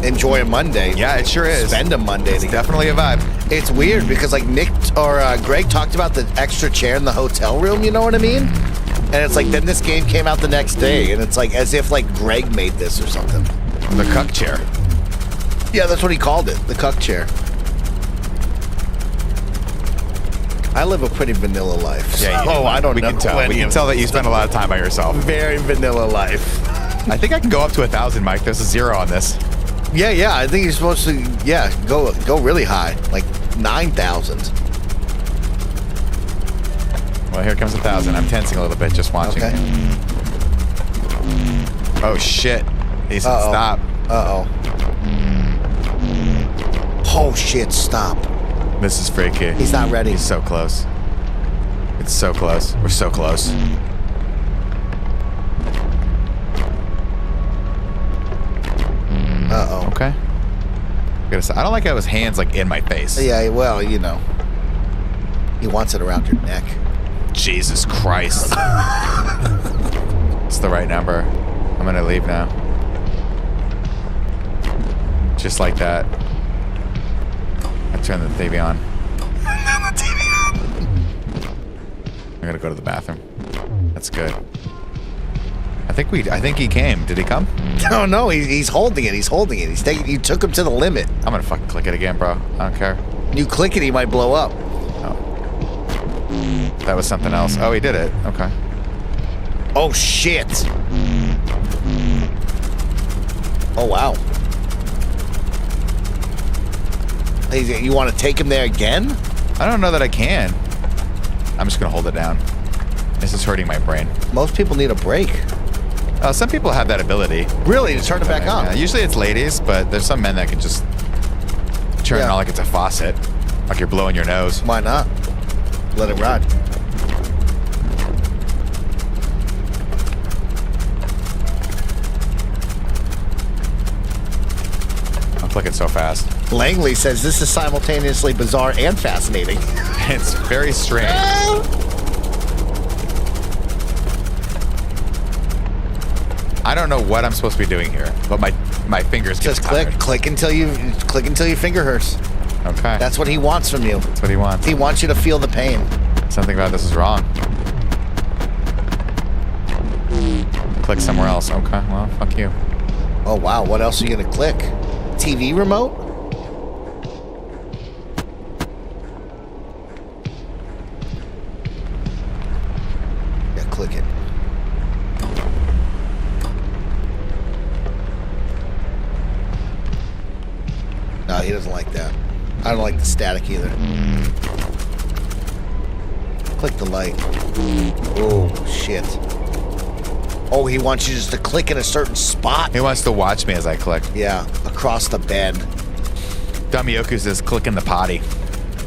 Speaker 1: enjoy a Monday.
Speaker 2: Yeah, it sure is.
Speaker 1: Spend a Monday
Speaker 2: It's
Speaker 1: together.
Speaker 2: definitely a vibe.
Speaker 1: It's weird because like Nick or Greg talked about the extra chair in the hotel room, you know what I mean? And it's like then this game came out the next day and it's like as if like Greg made this or something.
Speaker 2: The cuck chair.
Speaker 1: Yeah, that's what he called it, the cuck chair. I live a pretty vanilla life.
Speaker 2: Yeah,
Speaker 1: so I don't know.
Speaker 2: We can tell that you spend a lot of time by yourself.
Speaker 1: Very vanilla life.
Speaker 2: I think I can go up to 1,000, Mike. There's a 0 on this.
Speaker 1: Yeah. I think you're supposed to, go really high, like 9,000.
Speaker 2: Well, here comes 1,000. I'm tensing a little bit just watching.
Speaker 1: Okay.
Speaker 2: Oh shit! He said stop.
Speaker 1: Oh shit! Stop.
Speaker 2: This is freaky.
Speaker 1: He's not ready.
Speaker 2: He's so close. It's so close. We're so close. Okay. I don't like how his hands like in my face.
Speaker 1: Yeah, well, you know. He wants it around your neck.
Speaker 2: Jesus Christ. It's the right number. I'm gonna leave now. Just like that. I turn the TV on. I'm gonna go to the bathroom. That's good. I think he came. Did he come?
Speaker 1: No, no, he's holding it. He's holding it. You took him to the limit.
Speaker 2: I'm gonna fucking click it again, bro. I don't care.
Speaker 1: You click it, he might blow up.
Speaker 2: Oh. That was something else. Oh, he did it. Okay.
Speaker 1: Oh, shit. Oh, wow. Hey, you want to take him there again?
Speaker 2: I don't know that I can. I'm just gonna hold it down. This is hurting my brain.
Speaker 1: Most people need a break.
Speaker 2: Some people have that ability.
Speaker 1: Really? To turn it back on?
Speaker 2: Yeah, usually it's ladies, but there's some men that can just turn it on like it's a faucet. Like you're blowing your nose.
Speaker 1: Why not? Let it ride.
Speaker 2: I'm clicking so fast.
Speaker 1: Langley says this is simultaneously bizarre and fascinating.
Speaker 2: It's very strange. I don't know what I'm supposed to be doing here, but my fingers
Speaker 1: just
Speaker 2: get tired.
Speaker 1: click until your finger hurts.
Speaker 2: Okay.
Speaker 1: That's what he wants from you.
Speaker 2: That's what he wants.
Speaker 1: He wants you to feel the pain.
Speaker 2: Something about this is wrong. Click somewhere else. Okay, well, fuck you.
Speaker 1: Oh, wow. What else are you going to click? TV remote? Yeah, click it. No, he doesn't like that. I don't like the static either. Click the light. Oh, shit. Oh, he wants you just to click in a certain spot.
Speaker 2: He wants to watch me as I click.
Speaker 1: Yeah, across the bed.
Speaker 2: Dumyoku says click in the potty.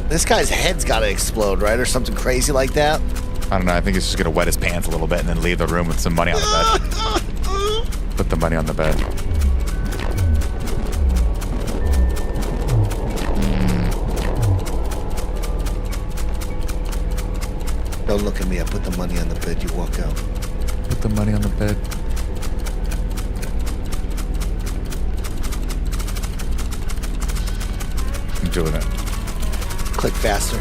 Speaker 1: This guy's head's got to explode, right? Or something crazy like that.
Speaker 2: I don't know. I think he's just going to wet his pants a little bit and then leave the room with some money on the bed. Put the money on the bed.
Speaker 1: Don't look at me. I put the money on the bed. You walk out.
Speaker 2: Put the money on the bed. I'm doing it.
Speaker 1: Click faster.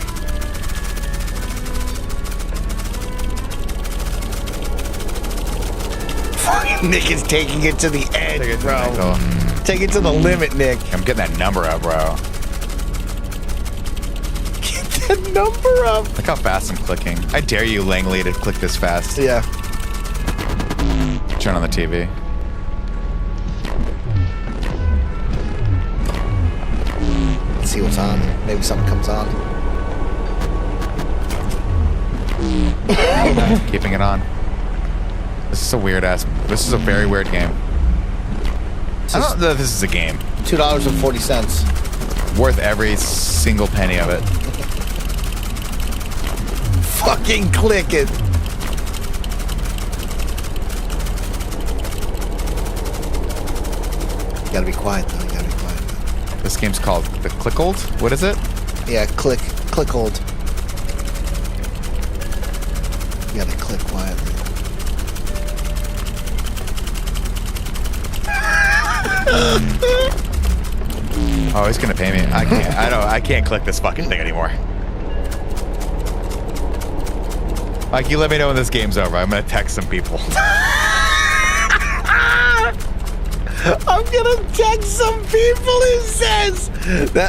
Speaker 1: Nick is taking it to the edge, bro. Take it to the limit, Nick.
Speaker 2: I'm getting that number up, bro.
Speaker 1: Get that number up.
Speaker 2: Look how fast I'm clicking. I dare you, Langley, to click this fast.
Speaker 1: Yeah.
Speaker 2: Turn on the TV.
Speaker 1: Let's see what's on. Maybe something comes on.
Speaker 2: Keeping it on. This is a weird ass. This is a very weird game. I don't know if this is a game.
Speaker 1: $2.40.
Speaker 2: Worth every single penny of it.
Speaker 1: Fucking click it. You gotta be quiet though. You gotta be quiet.
Speaker 2: This game's called the Clickold. What is it?
Speaker 1: Yeah, click hold. You gotta click quietly.
Speaker 2: Oh, he's gonna pay me. I can't. I can't click this fucking thing anymore. Like, you let me know when this game's over. I'm gonna text some people.
Speaker 1: I'm gonna text some people, he says.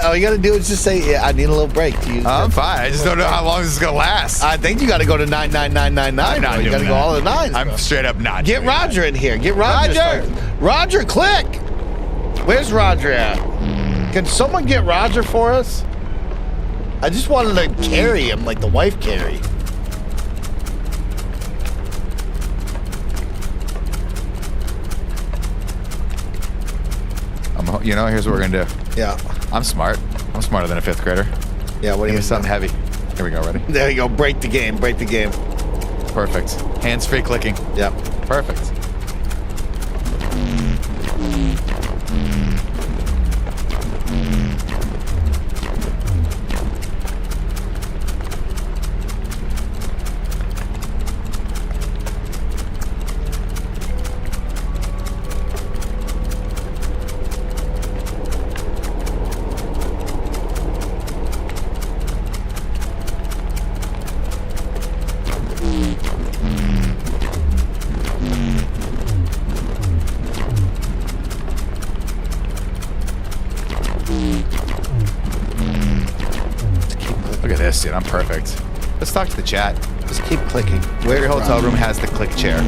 Speaker 1: All you gotta do is just say, yeah, I need a little break.
Speaker 2: I'm fine. I just don't know how long this is gonna last.
Speaker 1: I think you gotta go to 99999. You gotta go all the nines.
Speaker 2: I'm straight up not.
Speaker 1: Get Roger in here. Get Roger. Roger, click. Where's Roger at? Can someone get Roger for us? I just wanted to carry him like the wife carry.
Speaker 2: You know, here's what we're gonna do.
Speaker 1: Yeah.
Speaker 2: I'm smart. I'm smarter than a 5th grader.
Speaker 1: Yeah, what do you
Speaker 2: something heavy. Here we go, ready?
Speaker 1: There you go. Break the game. Break the game.
Speaker 2: Perfect. Hands-free clicking.
Speaker 1: Yep.
Speaker 2: Perfect. this, dude. I'm perfect. Let's talk to the chat.
Speaker 1: Just keep clicking.
Speaker 2: Every hotel room has the click chair.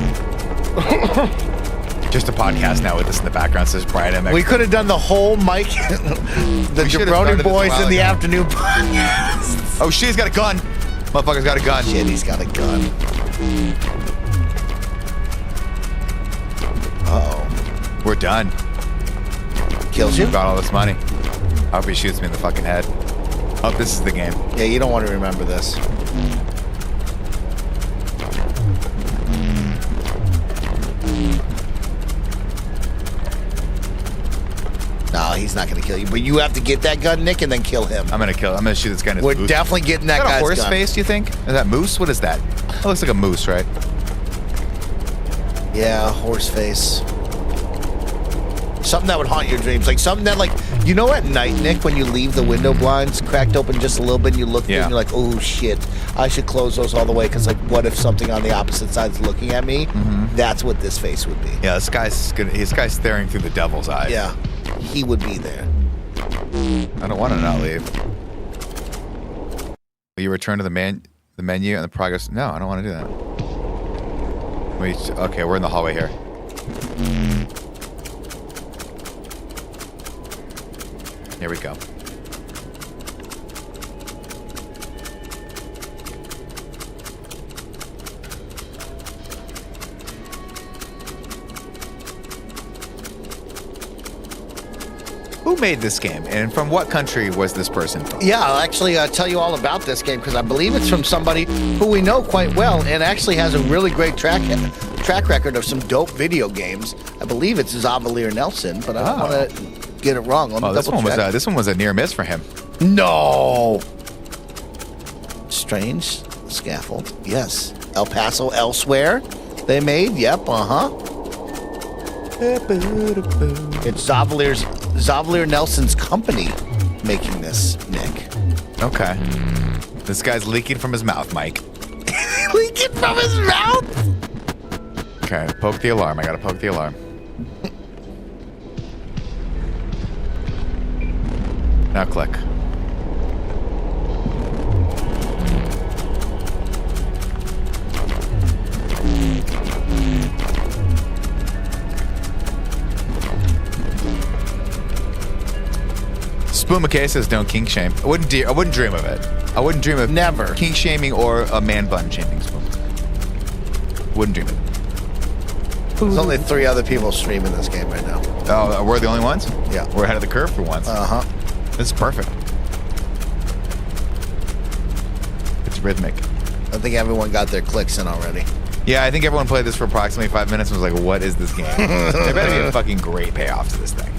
Speaker 2: Just a podcast now with this in the background, says Brian MX.
Speaker 1: We could have done the whole Mike, the Jabroni Boys in the afternoon podcast.
Speaker 2: Oh shit, he's got a gun. Motherfucker's got a gun.
Speaker 1: Shit, he's got a gun. Uh-oh.
Speaker 2: We're done.
Speaker 1: Kills you?
Speaker 2: Got all this money. I hope he shoots me in the fucking head. Oh, this is the game.
Speaker 1: Yeah, you don't want to remember this. No, he's not going to kill you. But you have to get that gun, Nick, and then kill him.
Speaker 2: I'm going to kill him. I'm going to shoot this guy in his
Speaker 1: We're
Speaker 2: boot.
Speaker 1: definitely getting that guy's gun.
Speaker 2: Is that a horse face, do you think? Is that moose? What is that? That looks like a moose, right?
Speaker 1: Yeah, horse face. Something that would haunt your dreams. Like something that, like, you know at night, Nick, when you leave the window blinds cracked open just a little bit and you look through and you're like, oh, shit, I should close those all the way because, like, what if something on the opposite side is looking at me? That's what this face would be.
Speaker 2: Yeah, this guy's staring through the devil's eyes.
Speaker 1: Yeah, he would be there.
Speaker 2: I don't want to not leave. Will you return to the menu and the progress? No, I don't want to do that. Wait, okay, we're in the hallway here. Here we go. Who made this game, and from what country was this person from?
Speaker 1: Yeah, I'll actually tell you all about this game because I believe it's from somebody who we know quite well and actually has a really great track record of some dope video games. I believe it's Zavalier Nelson, but I don't want to get it wrong. Let me double check.
Speaker 2: This one was a near miss for him.
Speaker 1: No. Strange Scaffold. Yes. El Paso Elsewhere. They made. Yep. It's Zavalier Nelson's company making this, Nick.
Speaker 2: Okay. This guy's leaking from his mouth, Mike.
Speaker 1: Leaking from his mouth?
Speaker 2: Okay, poke the alarm. I gotta poke the alarm. Now click. Spoon McKay says don't kink shame. I wouldn't dream of it. I wouldn't dream of
Speaker 1: never
Speaker 2: kink shaming or a man bun shaming Spoon. Wouldn't dream of it.
Speaker 1: There's only 3 other people streaming this game right now.
Speaker 2: Oh, we're the only ones?
Speaker 1: Yeah.
Speaker 2: We're ahead of the curve for once. This is perfect. It's rhythmic.
Speaker 1: I think everyone got their clicks in already.
Speaker 2: Yeah, I think everyone played this for approximately 5 minutes and was like, what is this game? There better be a fucking great payoff to this thing.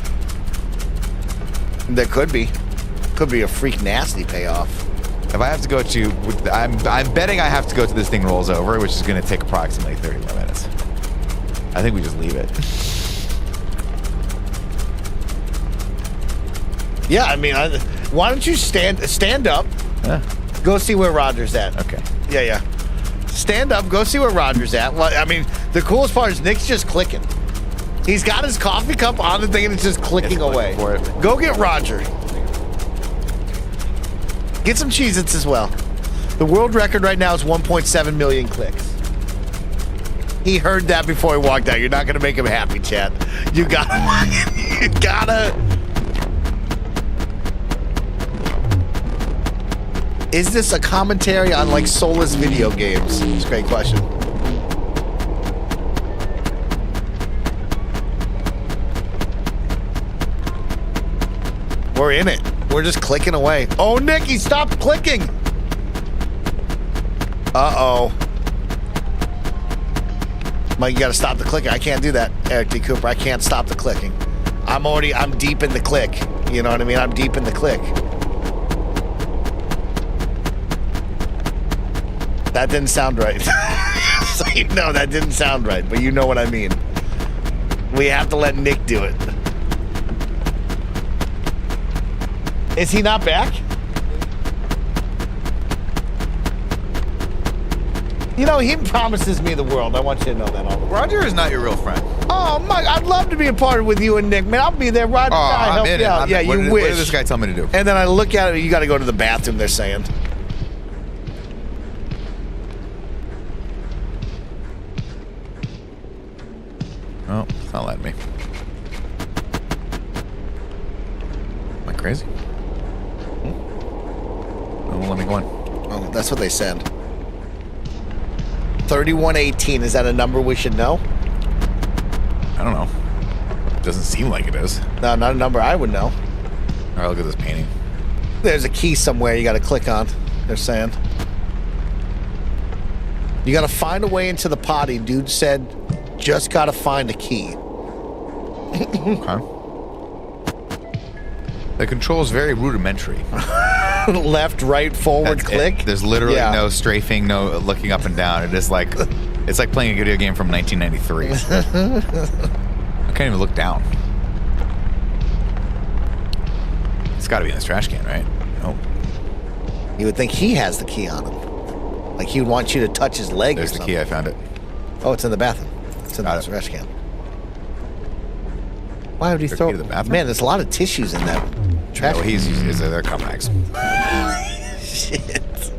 Speaker 1: There could be. Could be a freak nasty payoff.
Speaker 2: If I have to go to... I'm betting I have to go to this thing rolls over, which is going to take approximately 30 more minutes. I think we just leave it.
Speaker 1: Yeah, I mean, why don't you stand up, go see where Roger's at.
Speaker 2: Okay.
Speaker 1: Yeah. Stand up, go see where Roger's at. Well, I mean, the coolest part is Nick's just clicking. He's got his coffee cup on the thing and it's just clicking away.
Speaker 2: For it.
Speaker 1: Go get Roger. Get some Cheez-Its as well. The world record right now is 1.7 million clicks. He heard that before he walked out. You're not going to make him happy, chat. You gotta... Is this a commentary on, like, soulless video games? It's a great question. We're in it. We're just clicking away. Oh, Nicky, stop clicking. Uh-oh. Mike, you gotta stop the clicking. I can't do that, Eric D. Cooper. I can't stop the clicking. I'm deep in the click. You know what I mean? I'm deep in the click. That didn't sound right. So you know that didn't sound right, but you know what I mean. We have to let Nick do it. Is he not back? You know, he promises me the world. I want you to know that all the time.
Speaker 2: Roger is not your real friend.
Speaker 1: Oh, Mike, I'd love to be a part with you and Nick. Man, I'll be there. Roger, I'll help you out. Yeah, you wish.
Speaker 2: What did this guy tell me to do?
Speaker 1: And then I look at it, you got to go to the bathroom, they're saying.
Speaker 2: won't let me go in.
Speaker 1: Oh, that's what they said. 3118, is that a number we should know?
Speaker 2: I don't know. Doesn't seem like it is.
Speaker 1: No, not a number I would know.
Speaker 2: All right, look at this painting.
Speaker 1: There's a key somewhere you got to click on, they're saying. You got to find a way into the potty. Dude said, just got to find a key.
Speaker 2: Okay. The control is very rudimentary.
Speaker 1: Left, right, forward, click.
Speaker 2: There's literally no strafing, no looking up and down. It is like, it's like playing a video game from 1993. I can't even look down. It's got to be in this trash can, right? No.
Speaker 1: You would think he has the key on him. Like he would want you to touch his leg
Speaker 2: There's
Speaker 1: or something.
Speaker 2: the key, I found it.
Speaker 1: Oh, it's in the bathroom. It's in the trash can. Why would he throw it? Man, there's a lot of tissues in that trash can.
Speaker 2: Well, they're comebacks.
Speaker 1: Shit.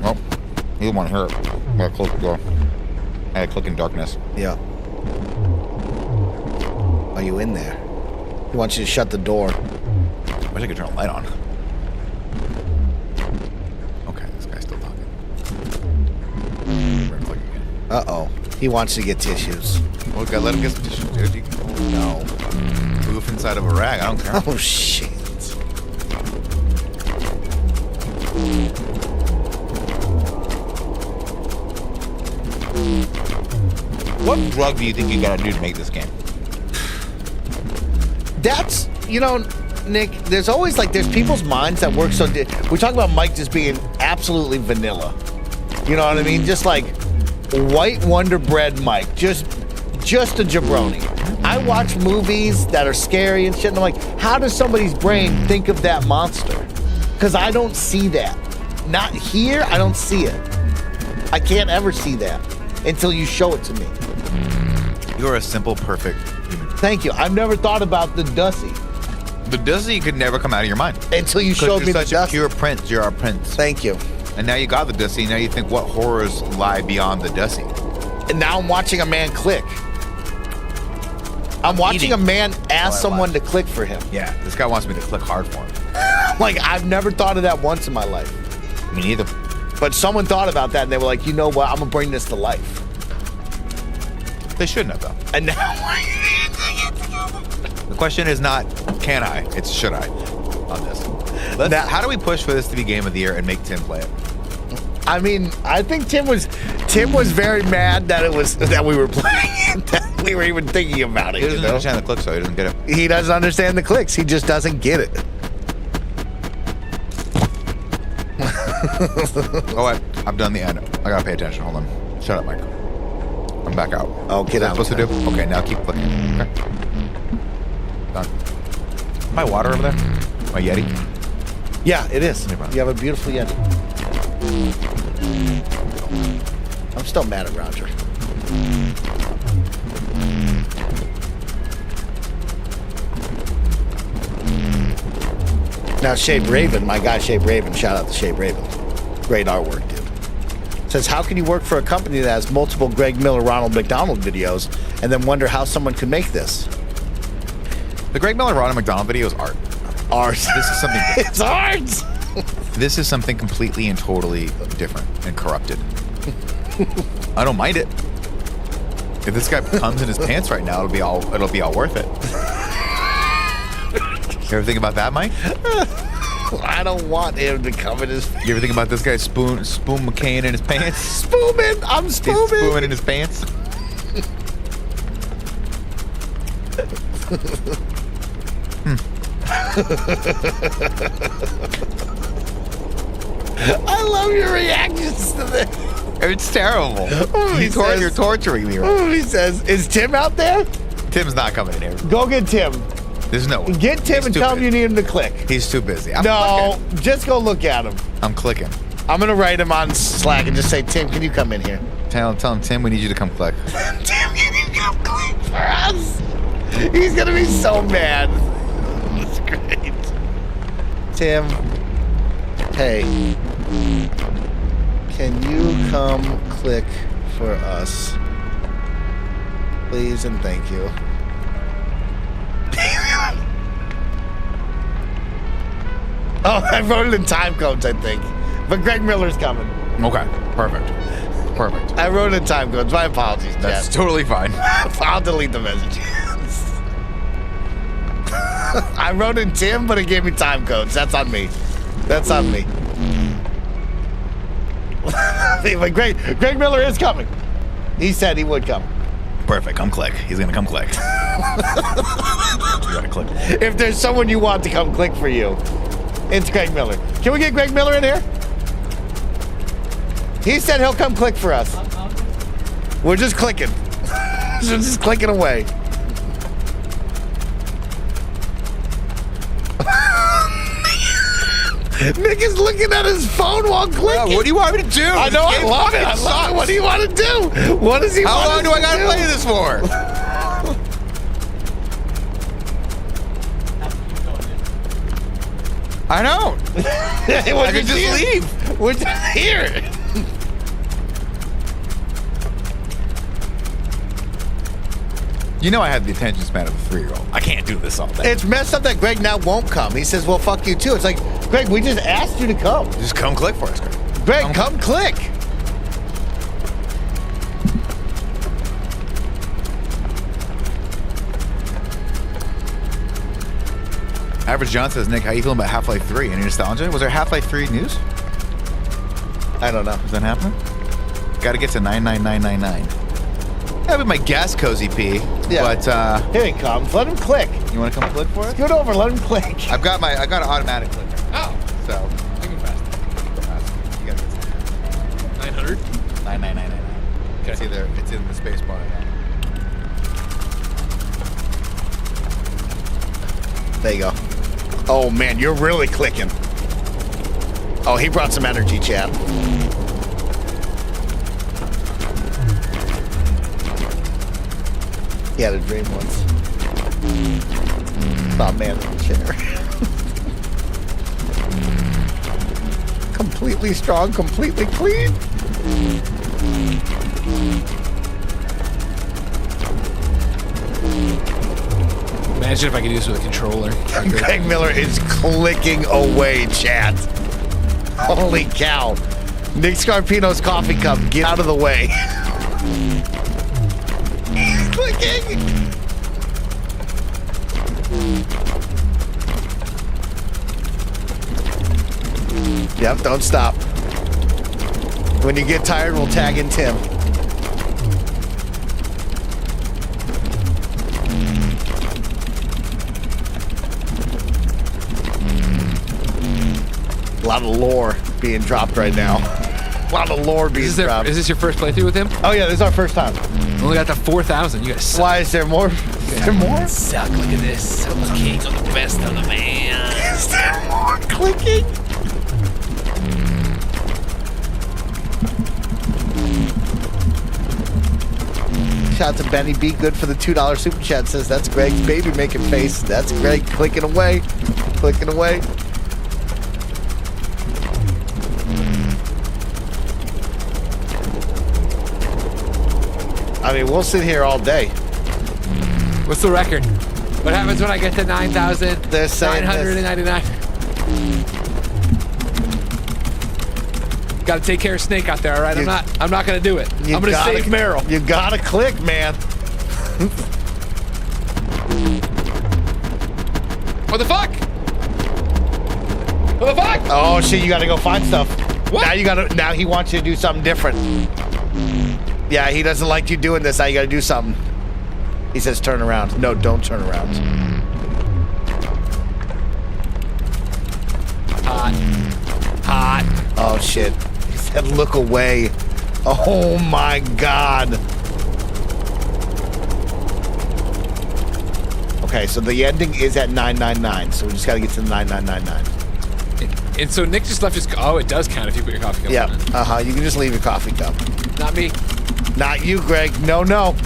Speaker 2: Oh, you want to hear it. I click in darkness.
Speaker 1: Yeah. Are you in there? He wants you to shut the door.
Speaker 2: I wish I could turn a light on. Okay, this guy's still talking. We're gonna click again.
Speaker 1: Uh-oh. He wants you to get tissues.
Speaker 2: Look, I let him get some tissues, dude.
Speaker 1: No.
Speaker 2: Poof inside of a rag. I don't care.
Speaker 1: Oh, shit.
Speaker 2: What drug do you think you gotta do to make this game?
Speaker 1: That's, you know, Nick, there's always there's people's minds that work so... We talk about Mike just being absolutely vanilla. You know what I mean? Just like white Wonder Bread Mike. Just a jabroni. I watch movies that are scary and shit, and I'm like, how does somebody's brain think of that monster? Because I don't see that. Not here, I don't see it. I can't ever see that until you show it to me.
Speaker 2: You're a simple, perfect human.
Speaker 1: Thank you. I've never thought about the Dussie.
Speaker 2: The Dussie could never come out of your mind.
Speaker 1: Until you showed me the
Speaker 2: Dussie.
Speaker 1: Dussie.
Speaker 2: You're a prince. You're our prince.
Speaker 1: Thank you.
Speaker 2: And now you got the Dussie. Now you think, what horrors lie beyond the Dussie?
Speaker 1: And now I'm watching a man click. I'm watching a man ask someone to click for him.
Speaker 2: Yeah, this guy wants me to click hard for him.
Speaker 1: Like, I've never thought of that once in my life.
Speaker 2: Me neither.
Speaker 1: But someone thought about that, and they were like, you know what? I'm going to bring this to life.
Speaker 2: They shouldn't have, though.
Speaker 1: And now...
Speaker 2: The question is not, can I? It's should I on this. How do we push for this to be Game of the Year and make Tim play it?
Speaker 1: I mean, I think Tim was very mad that we were playing it, that we were even thinking about it.
Speaker 2: He doesn't understand the clicks, so he doesn't get it.
Speaker 1: He doesn't understand the clicks. He just doesn't get it.
Speaker 2: Oh, I've done the end. I gotta pay attention. Hold on. Shut up, Mike. I'm back out.
Speaker 1: Oh, get out.
Speaker 2: What's supposed to do? Okay, now keep clicking. Okay. Done. My water over there? My Yeti?
Speaker 1: Yeah, it is. You have a beautiful Yeti. I'm still mad at Roger. Now, Shape Raven, my guy Shape Raven, shout out to Shape Raven. Great artwork, dude. Says, how can you work for a company that has multiple Greg Miller, Ronald McDonald videos and then wonder how someone could make this?
Speaker 2: The Greg Miller, Ronald McDonald video is art.
Speaker 1: Art.
Speaker 2: This is something different.
Speaker 1: It's art!
Speaker 2: This is something completely and totally different and corrupted. I don't mind it. If this guy comes in his pants right now, it'll be all worth it. You ever think about that, Mike?
Speaker 1: I don't want him to come in his pants.
Speaker 2: You ever think about this guy spoon McCain in his pants?
Speaker 1: Spooming! I'm spooming!
Speaker 2: He's spooming in his pants.
Speaker 1: I love your reactions to this.
Speaker 2: It's terrible. You're torturing me right now.
Speaker 1: He says, is Tim out there?
Speaker 2: Tim's not coming in here.
Speaker 1: Go get Tim.
Speaker 2: There's no way.
Speaker 1: Get Tim and tell him you need him to click.
Speaker 2: He's too busy.
Speaker 1: No, just go look at him.
Speaker 2: I'm clicking.
Speaker 1: I'm going to write him on Slack and just say, Tim, can you come in here?
Speaker 2: Tell him, Tim, we need you to come click.
Speaker 1: Tim, can you come click for us? He's going to be so mad. That's great. Tim, hey, can you come click for us? Please and thank you. Oh, I wrote it in time codes, I think. But Greg Miller's coming.
Speaker 2: Okay, perfect.
Speaker 1: I wrote it in time codes. My apologies,
Speaker 2: That's
Speaker 1: Chad.
Speaker 2: totally fine.
Speaker 1: I'll delete the message. I wrote in Tim, but it gave me time codes. That's on me. That's on me. But Greg Miller is coming. He said he would come.
Speaker 2: Perfect. Come click. He's gonna come click. You gotta click.
Speaker 1: If there's someone you want to come click for you, it's Greg Miller. Can we get Greg Miller in here? He said he'll come click for us. We're just clicking. We're just clicking away. Nick is looking at his phone while clicking.
Speaker 2: Yeah, what do you want me to do?
Speaker 1: I know, I love it. I love it. What do you want to do? What does he want to do?
Speaker 2: How long do I gotta play this for? I know. I can just leave.
Speaker 1: We're just here.
Speaker 2: You know I have the attention span of a 3-year-old. I can't do this all day.
Speaker 1: It's messed up that Greg now won't come. He says, well, fuck you too. It's like, Greg, we just asked you to come.
Speaker 2: Just come click for us, Greg.
Speaker 1: Greg, come click.
Speaker 2: Average John says, Nick, how you feeling about Half-Life 3? Any nostalgia? Was there Half-Life 3 news?
Speaker 1: I don't know.
Speaker 2: Is that happening? Gotta get to 99999. That would be my guess, Cozy P.
Speaker 1: Yeah.
Speaker 2: But
Speaker 1: here he comes. Let him click.
Speaker 2: You want to come click for us?
Speaker 1: Scoot over. Let him click.
Speaker 2: I got an automatic click.
Speaker 11: Oh.
Speaker 2: So you can fast. You got this.
Speaker 11: 900?
Speaker 2: 99999.
Speaker 11: Okay.
Speaker 2: It's in the space bar.
Speaker 1: There you go. Oh man, you're really clicking. Oh, he brought some energy, Chad. He had a dream once. Saw a man in a chair. Completely strong, completely clean.
Speaker 11: Imagine if I could do this with a controller.
Speaker 1: Greg Miller is clicking away, chat. Holy cow. Nick Scarpino's coffee cup, get out of the way. He's clicking. Yep, don't stop. When you get tired, we'll tag in Tim. A lot of lore being dropped right now. A lot of lore being dropped.
Speaker 11: Is this your first playthrough with him?
Speaker 1: Oh yeah, this is our first time.
Speaker 11: Only got to 4,000. You guys suck.
Speaker 1: Why is there more? Is there more?
Speaker 11: Suck. Look at this. I'm the king. I'm the best of the man.
Speaker 1: Is there more clicking? Shout out to Benny B. Good for the $2 super chat. Says that's Greg's baby making face. That's Greg clicking away. Clicking away. I mean, we'll sit here all day.
Speaker 11: What's the record? What happens when I get to 9,999? Got to take care of Snake out there, all right? I'm not going to do it. I'm going to save Meryl.
Speaker 1: You got to click, man.
Speaker 11: What the fuck? What the fuck?
Speaker 1: Oh shit! You got to go find stuff.
Speaker 11: What?
Speaker 1: Now you got to. Now he wants you to do something different. Yeah, he doesn't like you doing this. Now you got to do something. He says, "Turn around." No, don't turn around.
Speaker 11: Hot.
Speaker 1: Oh shit! He said, "Look away." Oh my god. Okay, so the ending is at 999. So we just got to get to the 9999.
Speaker 11: And so Nick just left his. Oh, it does count if you put your coffee cup
Speaker 1: Yeah.
Speaker 11: on it.
Speaker 1: You can just leave your coffee cup.
Speaker 11: Not me.
Speaker 1: Not you, Greg. No, no.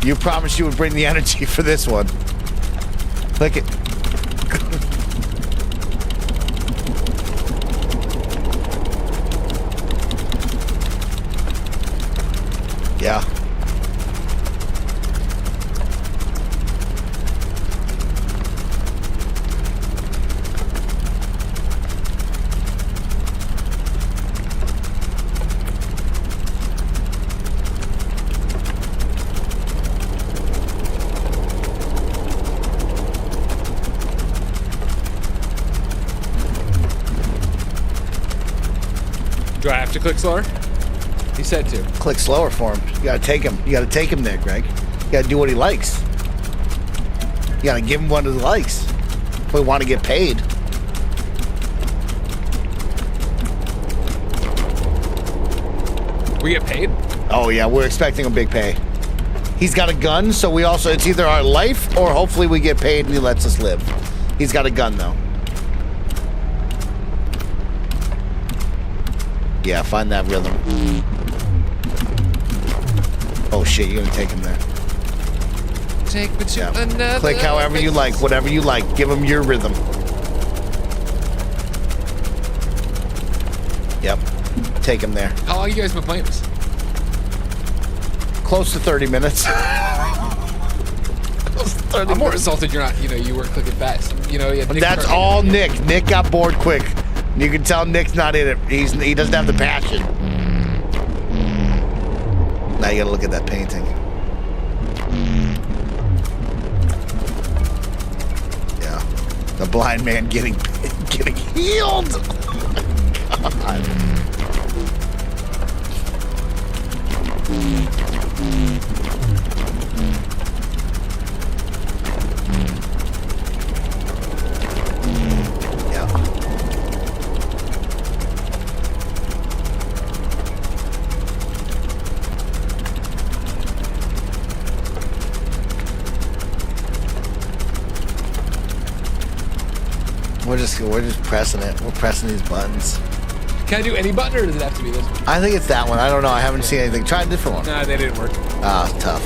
Speaker 1: You promised you would bring the energy for this one. Click it. Yeah.
Speaker 11: Do I have to click slower? He said to.
Speaker 1: Click slower for him. You gotta take him. You gotta take him there, Greg. You gotta do what he likes. You gotta give him what he likes. If we want to get paid.
Speaker 11: We get paid?
Speaker 1: Oh yeah, we're expecting a big pay. He's got a gun, so we also, it's either our life or hopefully we get paid and he lets us live. He's got a gun though. Yeah, find that rhythm. Oh shit, you're gonna take him there.
Speaker 11: Take me to another.
Speaker 1: Click however you like, whatever you like. Give him your rhythm. Yep. Take him there.
Speaker 11: How long you guys been playing this?
Speaker 1: Close to 30 minutes.
Speaker 11: I'm more insulted you're not, you weren't clicking fast.
Speaker 1: That's all Nick. Nick got bored quick. You can tell Nick's not in it. He doesn't have the passion. Now you gotta look at that painting. Yeah. The blind man getting healed. Oh my God. We're just pressing it. We're pressing these buttons.
Speaker 11: Can I do any button or does it have to be this one?
Speaker 1: I think it's that one. I don't know. I haven't seen anything. Try a different one.
Speaker 11: Nah, they didn't work.
Speaker 1: Ah, tough.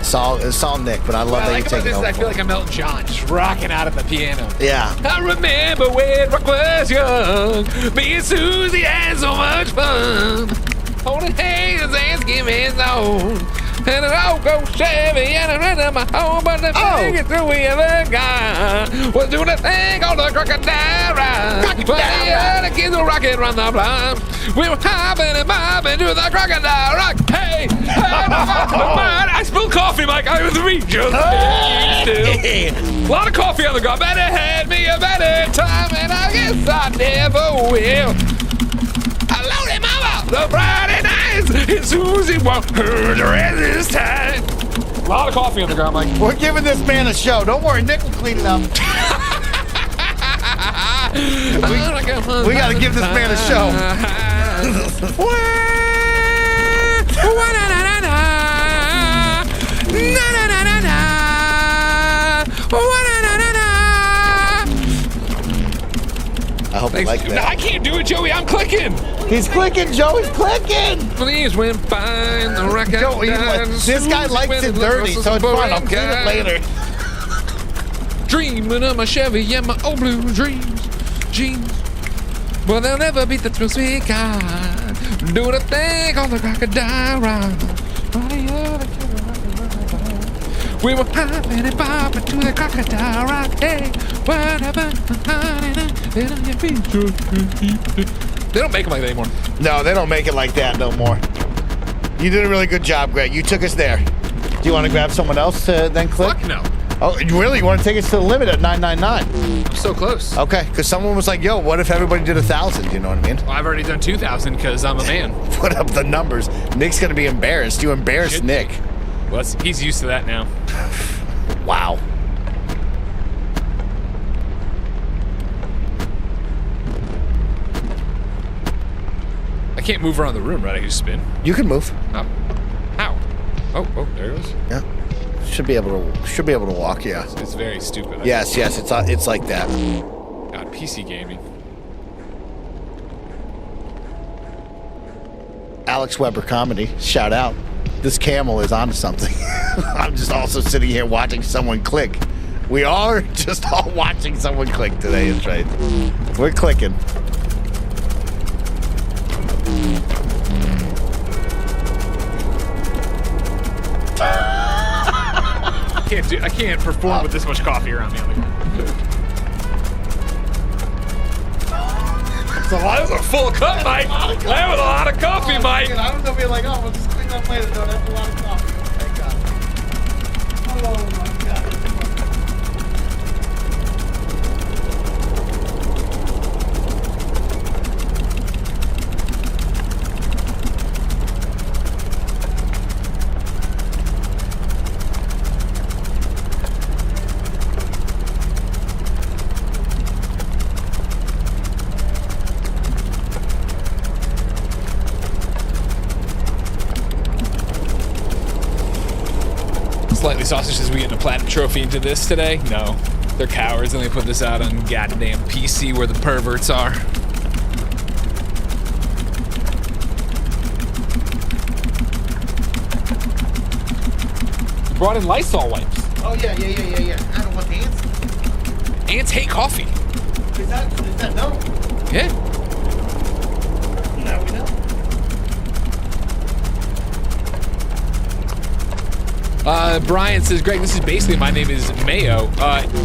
Speaker 1: It's all Nick, but I love that you're taking over.
Speaker 11: I feel like I'm Elton John, just rocking out at the piano.
Speaker 1: Yeah.
Speaker 11: I remember when rock was young. Me and Susie had so much fun. Holding hands and giving zone. And an old ghost Chevy and I ran to my home, but the thing is through we ever got was doing a thing on the crocodile ride. Well, the kids were rocking around the block. We were hopping and bobbing to the crocodile rock. Hey, I spilled coffee, Mike. I was just still. A lot of coffee on the go. Better had me a better time, and I guess I never will. I loaded mama the Friday nights, and Susie won't hurt her at this time. A lot of coffee on the ground, Mike.
Speaker 1: We're giving this man a show. Don't worry, Nick will clean it up. we got to give this man a show. I hope you like that.
Speaker 11: No, I can't do it, Joey. I'm clicking.
Speaker 1: He's clicking, Joey's clicking.
Speaker 11: Please went fine. The rock
Speaker 1: Joey, this guy likes it dirty, so it's fun. I'll clean it later.
Speaker 11: Dreaming of my Chevy and my old blue jeans. Well, they'll never beat the thrill sweet kind. Doing a thing on the crocodile ride. We were popping and popping to the crocodile rock. Hey, whatever. They don't make them like that anymore.
Speaker 1: No, they don't make it like that no more. You did a really good job, Greg. You took us there. Do you want to grab someone else to then click?
Speaker 11: Fuck no.
Speaker 1: Oh, you really? You want to take us to the limit at 999?
Speaker 11: I'm so close.
Speaker 1: Okay, because someone was like, yo, what if everybody did 1,000? You know what I mean?
Speaker 11: Well, I've already done 2,000 because I'm a man.
Speaker 1: Put up the numbers. Nick's going to be embarrassed. You embarrassed Nick.
Speaker 11: Well, he's used to that now.
Speaker 1: Wow.
Speaker 11: I can't move around the room, right? I can just spin.
Speaker 1: You can move.
Speaker 11: Oh. How? Oh, there it goes.
Speaker 1: Yeah. Should be able to walk, yeah.
Speaker 11: It's very stupid.
Speaker 1: Yes, it's like that.
Speaker 11: God, PC gaming.
Speaker 1: Alex Weber comedy. Shout out. This camel is onto something. I'm just also sitting here watching someone click. We are just all watching someone click today. That's right. We're clicking.
Speaker 11: I can't perform with this much coffee around me. That was a full cup, Mike. That was a lot of coffee, Mike.
Speaker 1: I don't know if you're like, oh, we'll just clean up later. No, that's a lot of coffee. Thank God. Oh my God.
Speaker 11: Sausage says we getting a platinum trophy into this today. No, they're cowards and they put this out on goddamn PC where the perverts are. Brought in Lysol wipes.
Speaker 1: Oh, yeah. I don't want the ants.
Speaker 11: Ants hate coffee.
Speaker 1: Is that no?
Speaker 11: Yeah.
Speaker 1: Now we know.
Speaker 11: Brian says, Greg, this is basically my name is Mayo.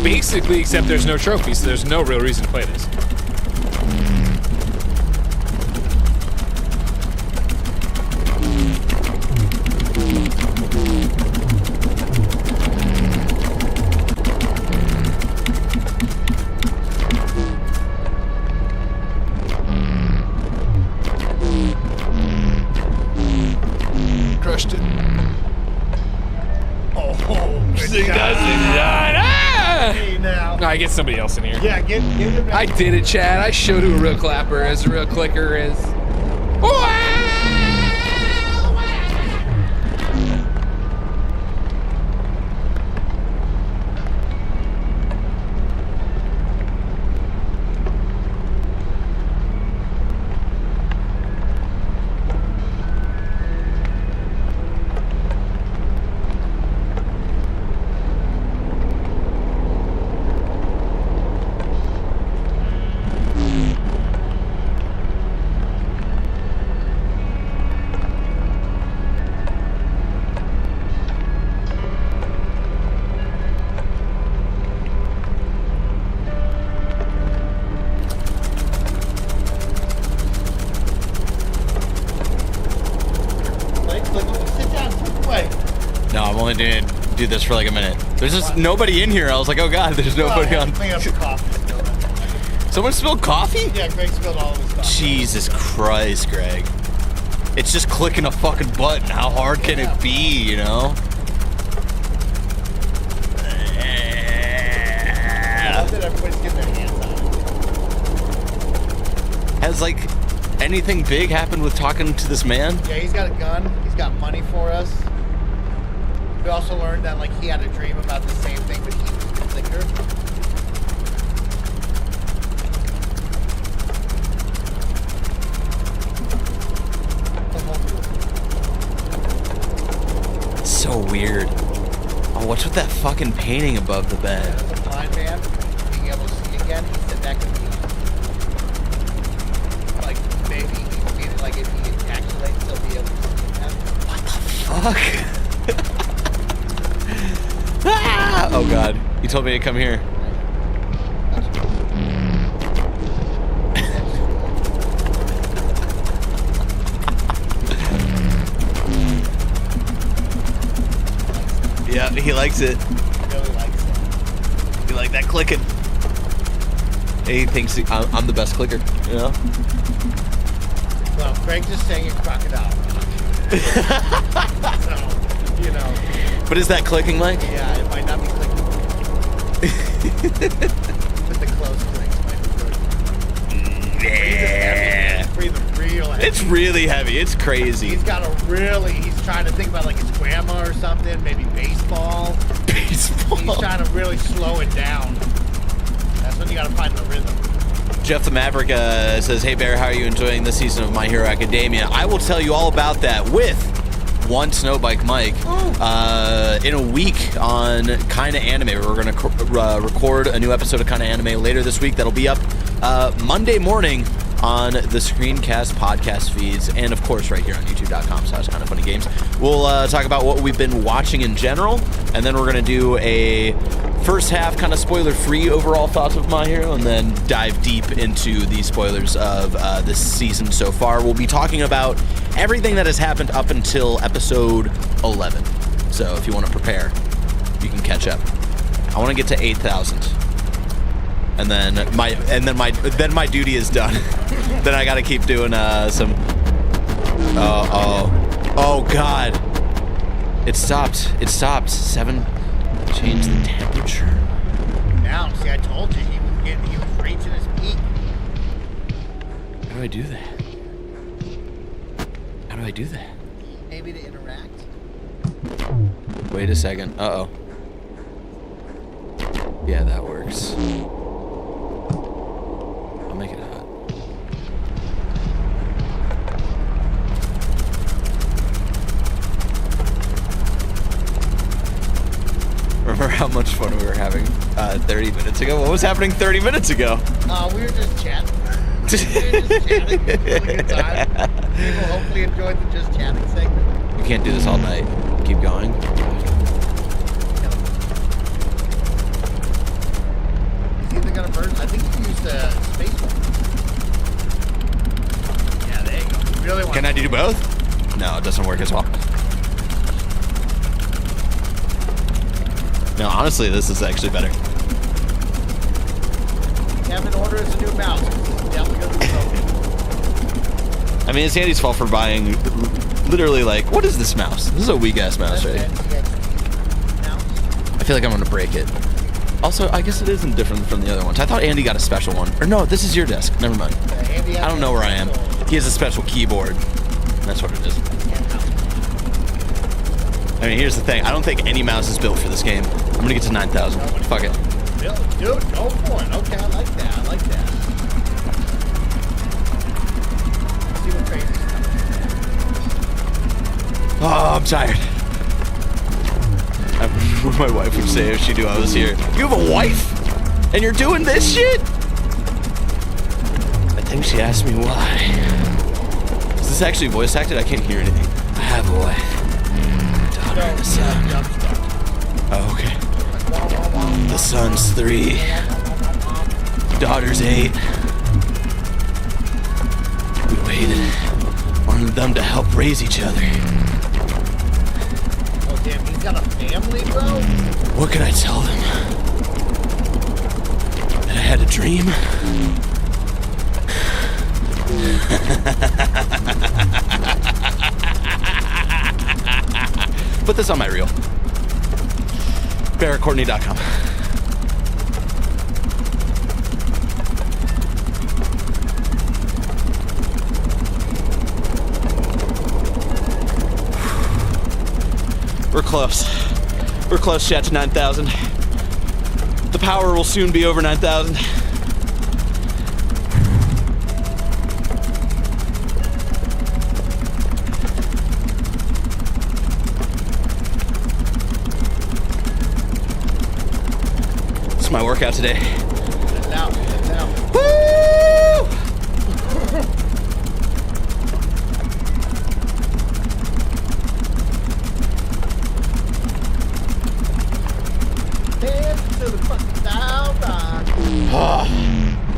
Speaker 11: Basically, except there's no trophy, so there's no real reason to play this. Crushed it. I get somebody else in here.
Speaker 1: Yeah, get him.
Speaker 11: I did it, Chad. I showed who a real clapper is, a real clicker is.
Speaker 3: No, I'm only doing do this for like a minute. There's just nobody in here. I was like, oh god, there's nobody on. Someone spilled coffee?
Speaker 1: Yeah, Greg spilled all of his stuff.
Speaker 3: Jesus Christ, Greg. It's just clicking a fucking button. How hard can it be, you know?
Speaker 1: I love that everybody's getting their hands on it.
Speaker 3: Has like anything big happened with talking to this man?
Speaker 1: Yeah, he's got a gun. He's got money for us. We also learned that like he had a dream about the same thing, but he was thicker.
Speaker 3: So weird. Oh, what's with that fucking painting above the bed?
Speaker 1: As a blind man, being able to see again, he said that could be like maybe he feels like if he encapsulates, he'll be able to see again.
Speaker 3: What the fuck? Ah! Oh god, he told me to come here. Yeah, he likes it.
Speaker 1: He really likes it.
Speaker 3: You like that clicking? He thinks I'm the best clicker, you know?
Speaker 1: Well, Greg's just saying a crocodile. So, you know.
Speaker 3: But is that clicking, Mike?
Speaker 1: Yeah, it might not be clicking. But the close clicks might be good.
Speaker 3: Yeah.
Speaker 1: Breathing real heavy.
Speaker 3: It's really heavy. It's crazy.
Speaker 1: He's trying to think about like his grandma or something, maybe baseball.
Speaker 3: Baseball.
Speaker 1: He's trying to really slow it down. That's when you gotta find the rhythm.
Speaker 3: Jeff the Maverick says, hey Bear, how are you enjoying this season of My Hero Academia? I will tell you all about that with one Snowbike Mike in a week on Kinda Anime. We're going to record a new episode of Kinda Anime later this week. That'll be up Monday morning on the Screencast podcast feeds and of course right here on youtube.com/kindafunnygames. We'll talk about what we've been watching in general, and then we're going to do a first half kind of spoiler-free overall thoughts of My Hero, and then dive deep into the spoilers of this season so far. We'll be talking about everything that has happened up until episode 11. So if you want to prepare, you can catch up. I want to get to 8,000. And then my duty is done. Then I gotta keep doing some. Oh God! It stopped. 7. Change the temperature.
Speaker 1: Now, see, I told you he was reaching his peak.
Speaker 3: How do I do that?
Speaker 1: Maybe to interact.
Speaker 3: Wait a second. Uh-oh. Yeah, that works. I'll make it hot. Remember how much fun we were having 30 minutes ago? What was happening 30 minutes ago?
Speaker 1: We were just chatting. We were just chatting. Having a good time. People hopefully enjoyed the just chatting segment.
Speaker 3: We can't do this all night. Keep going.
Speaker 1: Is he either gonna burn? I think you used the space one. Yeah, there you go. You really want
Speaker 3: Can I do both? No, it doesn't work as well. No, honestly, this is actually better.
Speaker 1: Kevin orders a new mouse. Definitely gonna be broken.
Speaker 3: I mean, it's Andy's fault for buying literally like, what is this mouse? This is a weak ass mouse, right? I feel like I'm gonna break it. Also, I guess it isn't different from the other ones. I thought Andy got a special one. Or no, this is your desk. Never mind. I don't know where I am. He has a special keyboard. That's what it is. I mean, here's the thing. I don't think any mouse is built for this game. I'm gonna get to 9,000. Fuck it.
Speaker 1: Dude, go for it. Okay, I like that. I like that. Let's see what crazy stuff.
Speaker 3: Oh, I'm tired. I remember what my wife would say if she knew I was here. You have a wife? And you're doing this shit? I think she asked me why. Is this actually voice acted? I can't hear anything. I have a wife. Daughter and a son. Oh, okay. The son's 3. Daughter's 8. We waited. Wanted them to help raise each other.
Speaker 1: Oh, damn, he's got a family, bro?
Speaker 3: What could I tell them? That I had a dream? Put this on my reel. BarrettCourtney.com. We're close. We're close, chat, to 9,000. The power will soon be over 9,000. It's my workout today.
Speaker 1: It's out. It's out.
Speaker 3: Woo!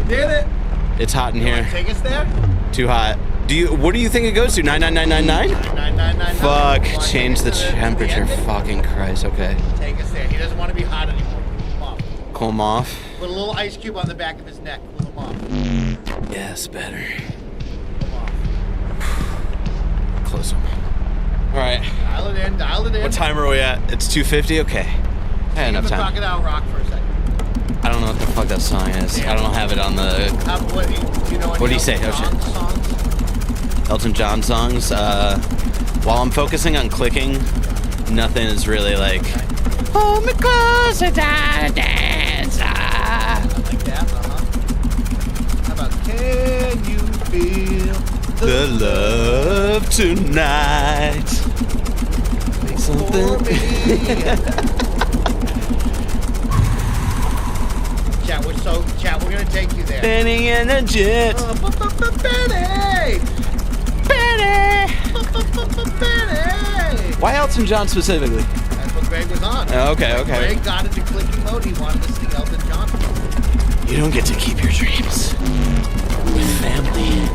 Speaker 1: Did it?
Speaker 3: It's hot in here.
Speaker 1: Take us there?
Speaker 3: Too hot. What do you think it goes to? 99999?
Speaker 1: 99999.
Speaker 3: Fuck, change the temperature. Fucking Christ, okay.
Speaker 1: Take us there. He doesn't want to be hot anymore. Cool him off.
Speaker 3: Cool him off.
Speaker 1: Put a little ice cube on the back of his neck. Cool him off.
Speaker 3: Yes, better.
Speaker 1: Cool him off.
Speaker 3: Close him. Alright.
Speaker 1: Dial it in, dial it in.
Speaker 3: What time are we at? It's 2:50? Okay. I had enough time.
Speaker 1: Crocodile Rock for a second.
Speaker 3: I don't know what the fuck that song is. I don't have it on the... What do you say? Oh, shit. Elton John songs. While I'm focusing on clicking, nothing is really like... Oh, because it's a dancer.
Speaker 1: Like that, How about, can you feel
Speaker 3: the love tonight? Something...
Speaker 1: Chat, we're gonna take you there.
Speaker 3: Benny and the Jet.
Speaker 1: Benny!
Speaker 3: Benny!
Speaker 1: Benny!
Speaker 3: Why Elton John specifically?
Speaker 1: That's what Greg was on.
Speaker 3: Okay.
Speaker 1: Greg got into clicking mode. He wanted to see Elton John.
Speaker 3: You don't get to keep your dreams with family.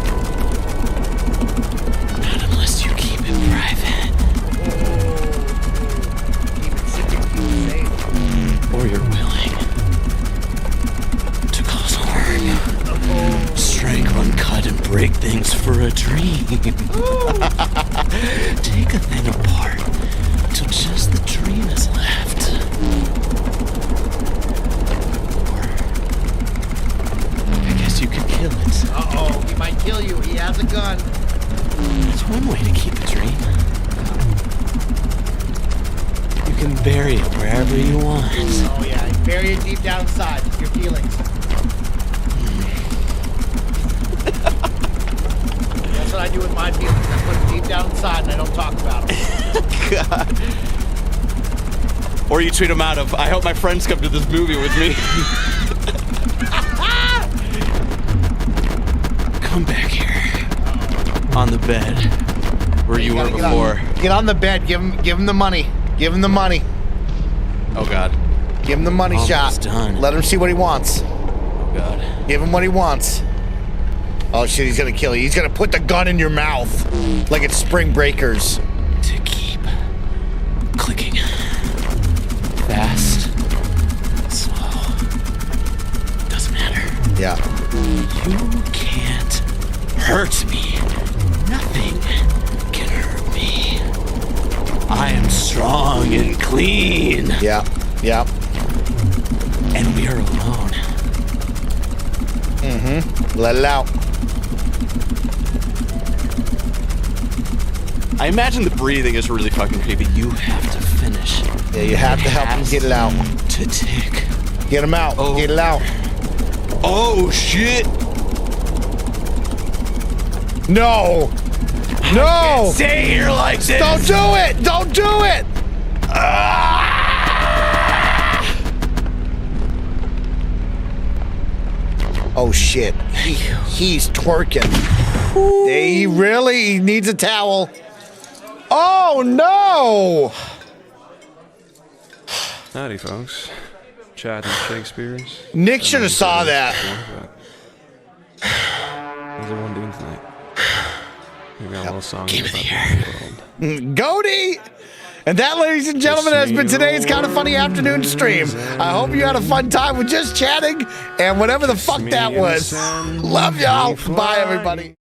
Speaker 3: Not unless you keep it private.
Speaker 1: Keep it secret, keep it safe.
Speaker 3: Or you're willing to cause harm. Strangle and cut and break things for a dream. Take a thing apart till just the dream is left. Or I guess you could kill it.
Speaker 1: Uh-oh, he might kill you. He has a gun.
Speaker 3: That's one way to keep a dream. You can bury it wherever you want.
Speaker 1: Oh yeah, bury it deep down inside. Your feelings. That's what I do with my feelings. I put them deep down inside and I don't talk about them.
Speaker 3: God. Or you tweet them out of, I hope my friends come to this movie with me. Come back here. On the bed. Where you were before.
Speaker 1: Get on the bed. Give him the money. Give him the money.
Speaker 3: Oh, God.
Speaker 1: Give him the money shot.
Speaker 3: Done.
Speaker 1: Let him see what he wants.
Speaker 3: Oh, God.
Speaker 1: Give him what he wants. Oh, shit, he's gonna kill you. He's gonna put the gun in your mouth. Like it's Spring Breakers.
Speaker 3: To keep clicking. Fast. Slow. Doesn't matter.
Speaker 1: Yeah.
Speaker 3: You can't hurt me. Nothing can hurt me. I am strong and clean.
Speaker 1: Yeah. Yeah.
Speaker 3: And we are alone.
Speaker 1: Mm-hmm. Let it out.
Speaker 3: I imagine the breathing is really fucking creepy. You have to finish.
Speaker 1: Yeah, you have to help him get it out.
Speaker 3: To tick.
Speaker 1: Get him out.
Speaker 3: Oh.
Speaker 1: Get it out.
Speaker 3: Oh, shit.
Speaker 1: No. No.
Speaker 3: I can't stay here like this.
Speaker 1: Don't do it. Don't do it. Oh, shit. He's twerking. He really needs a towel. Oh, no.
Speaker 6: Howdy, folks. Chad and Shakespeare's.
Speaker 1: Nick should have saw that.
Speaker 6: How's everyone doing tonight? We got a little song about the world.
Speaker 1: Goaty! And that, ladies and gentlemen, has been today's Kind of Funny afternoon stream. I hope you had a fun time with just chatting and whatever the fuck that was. Love y'all. Bye, everybody.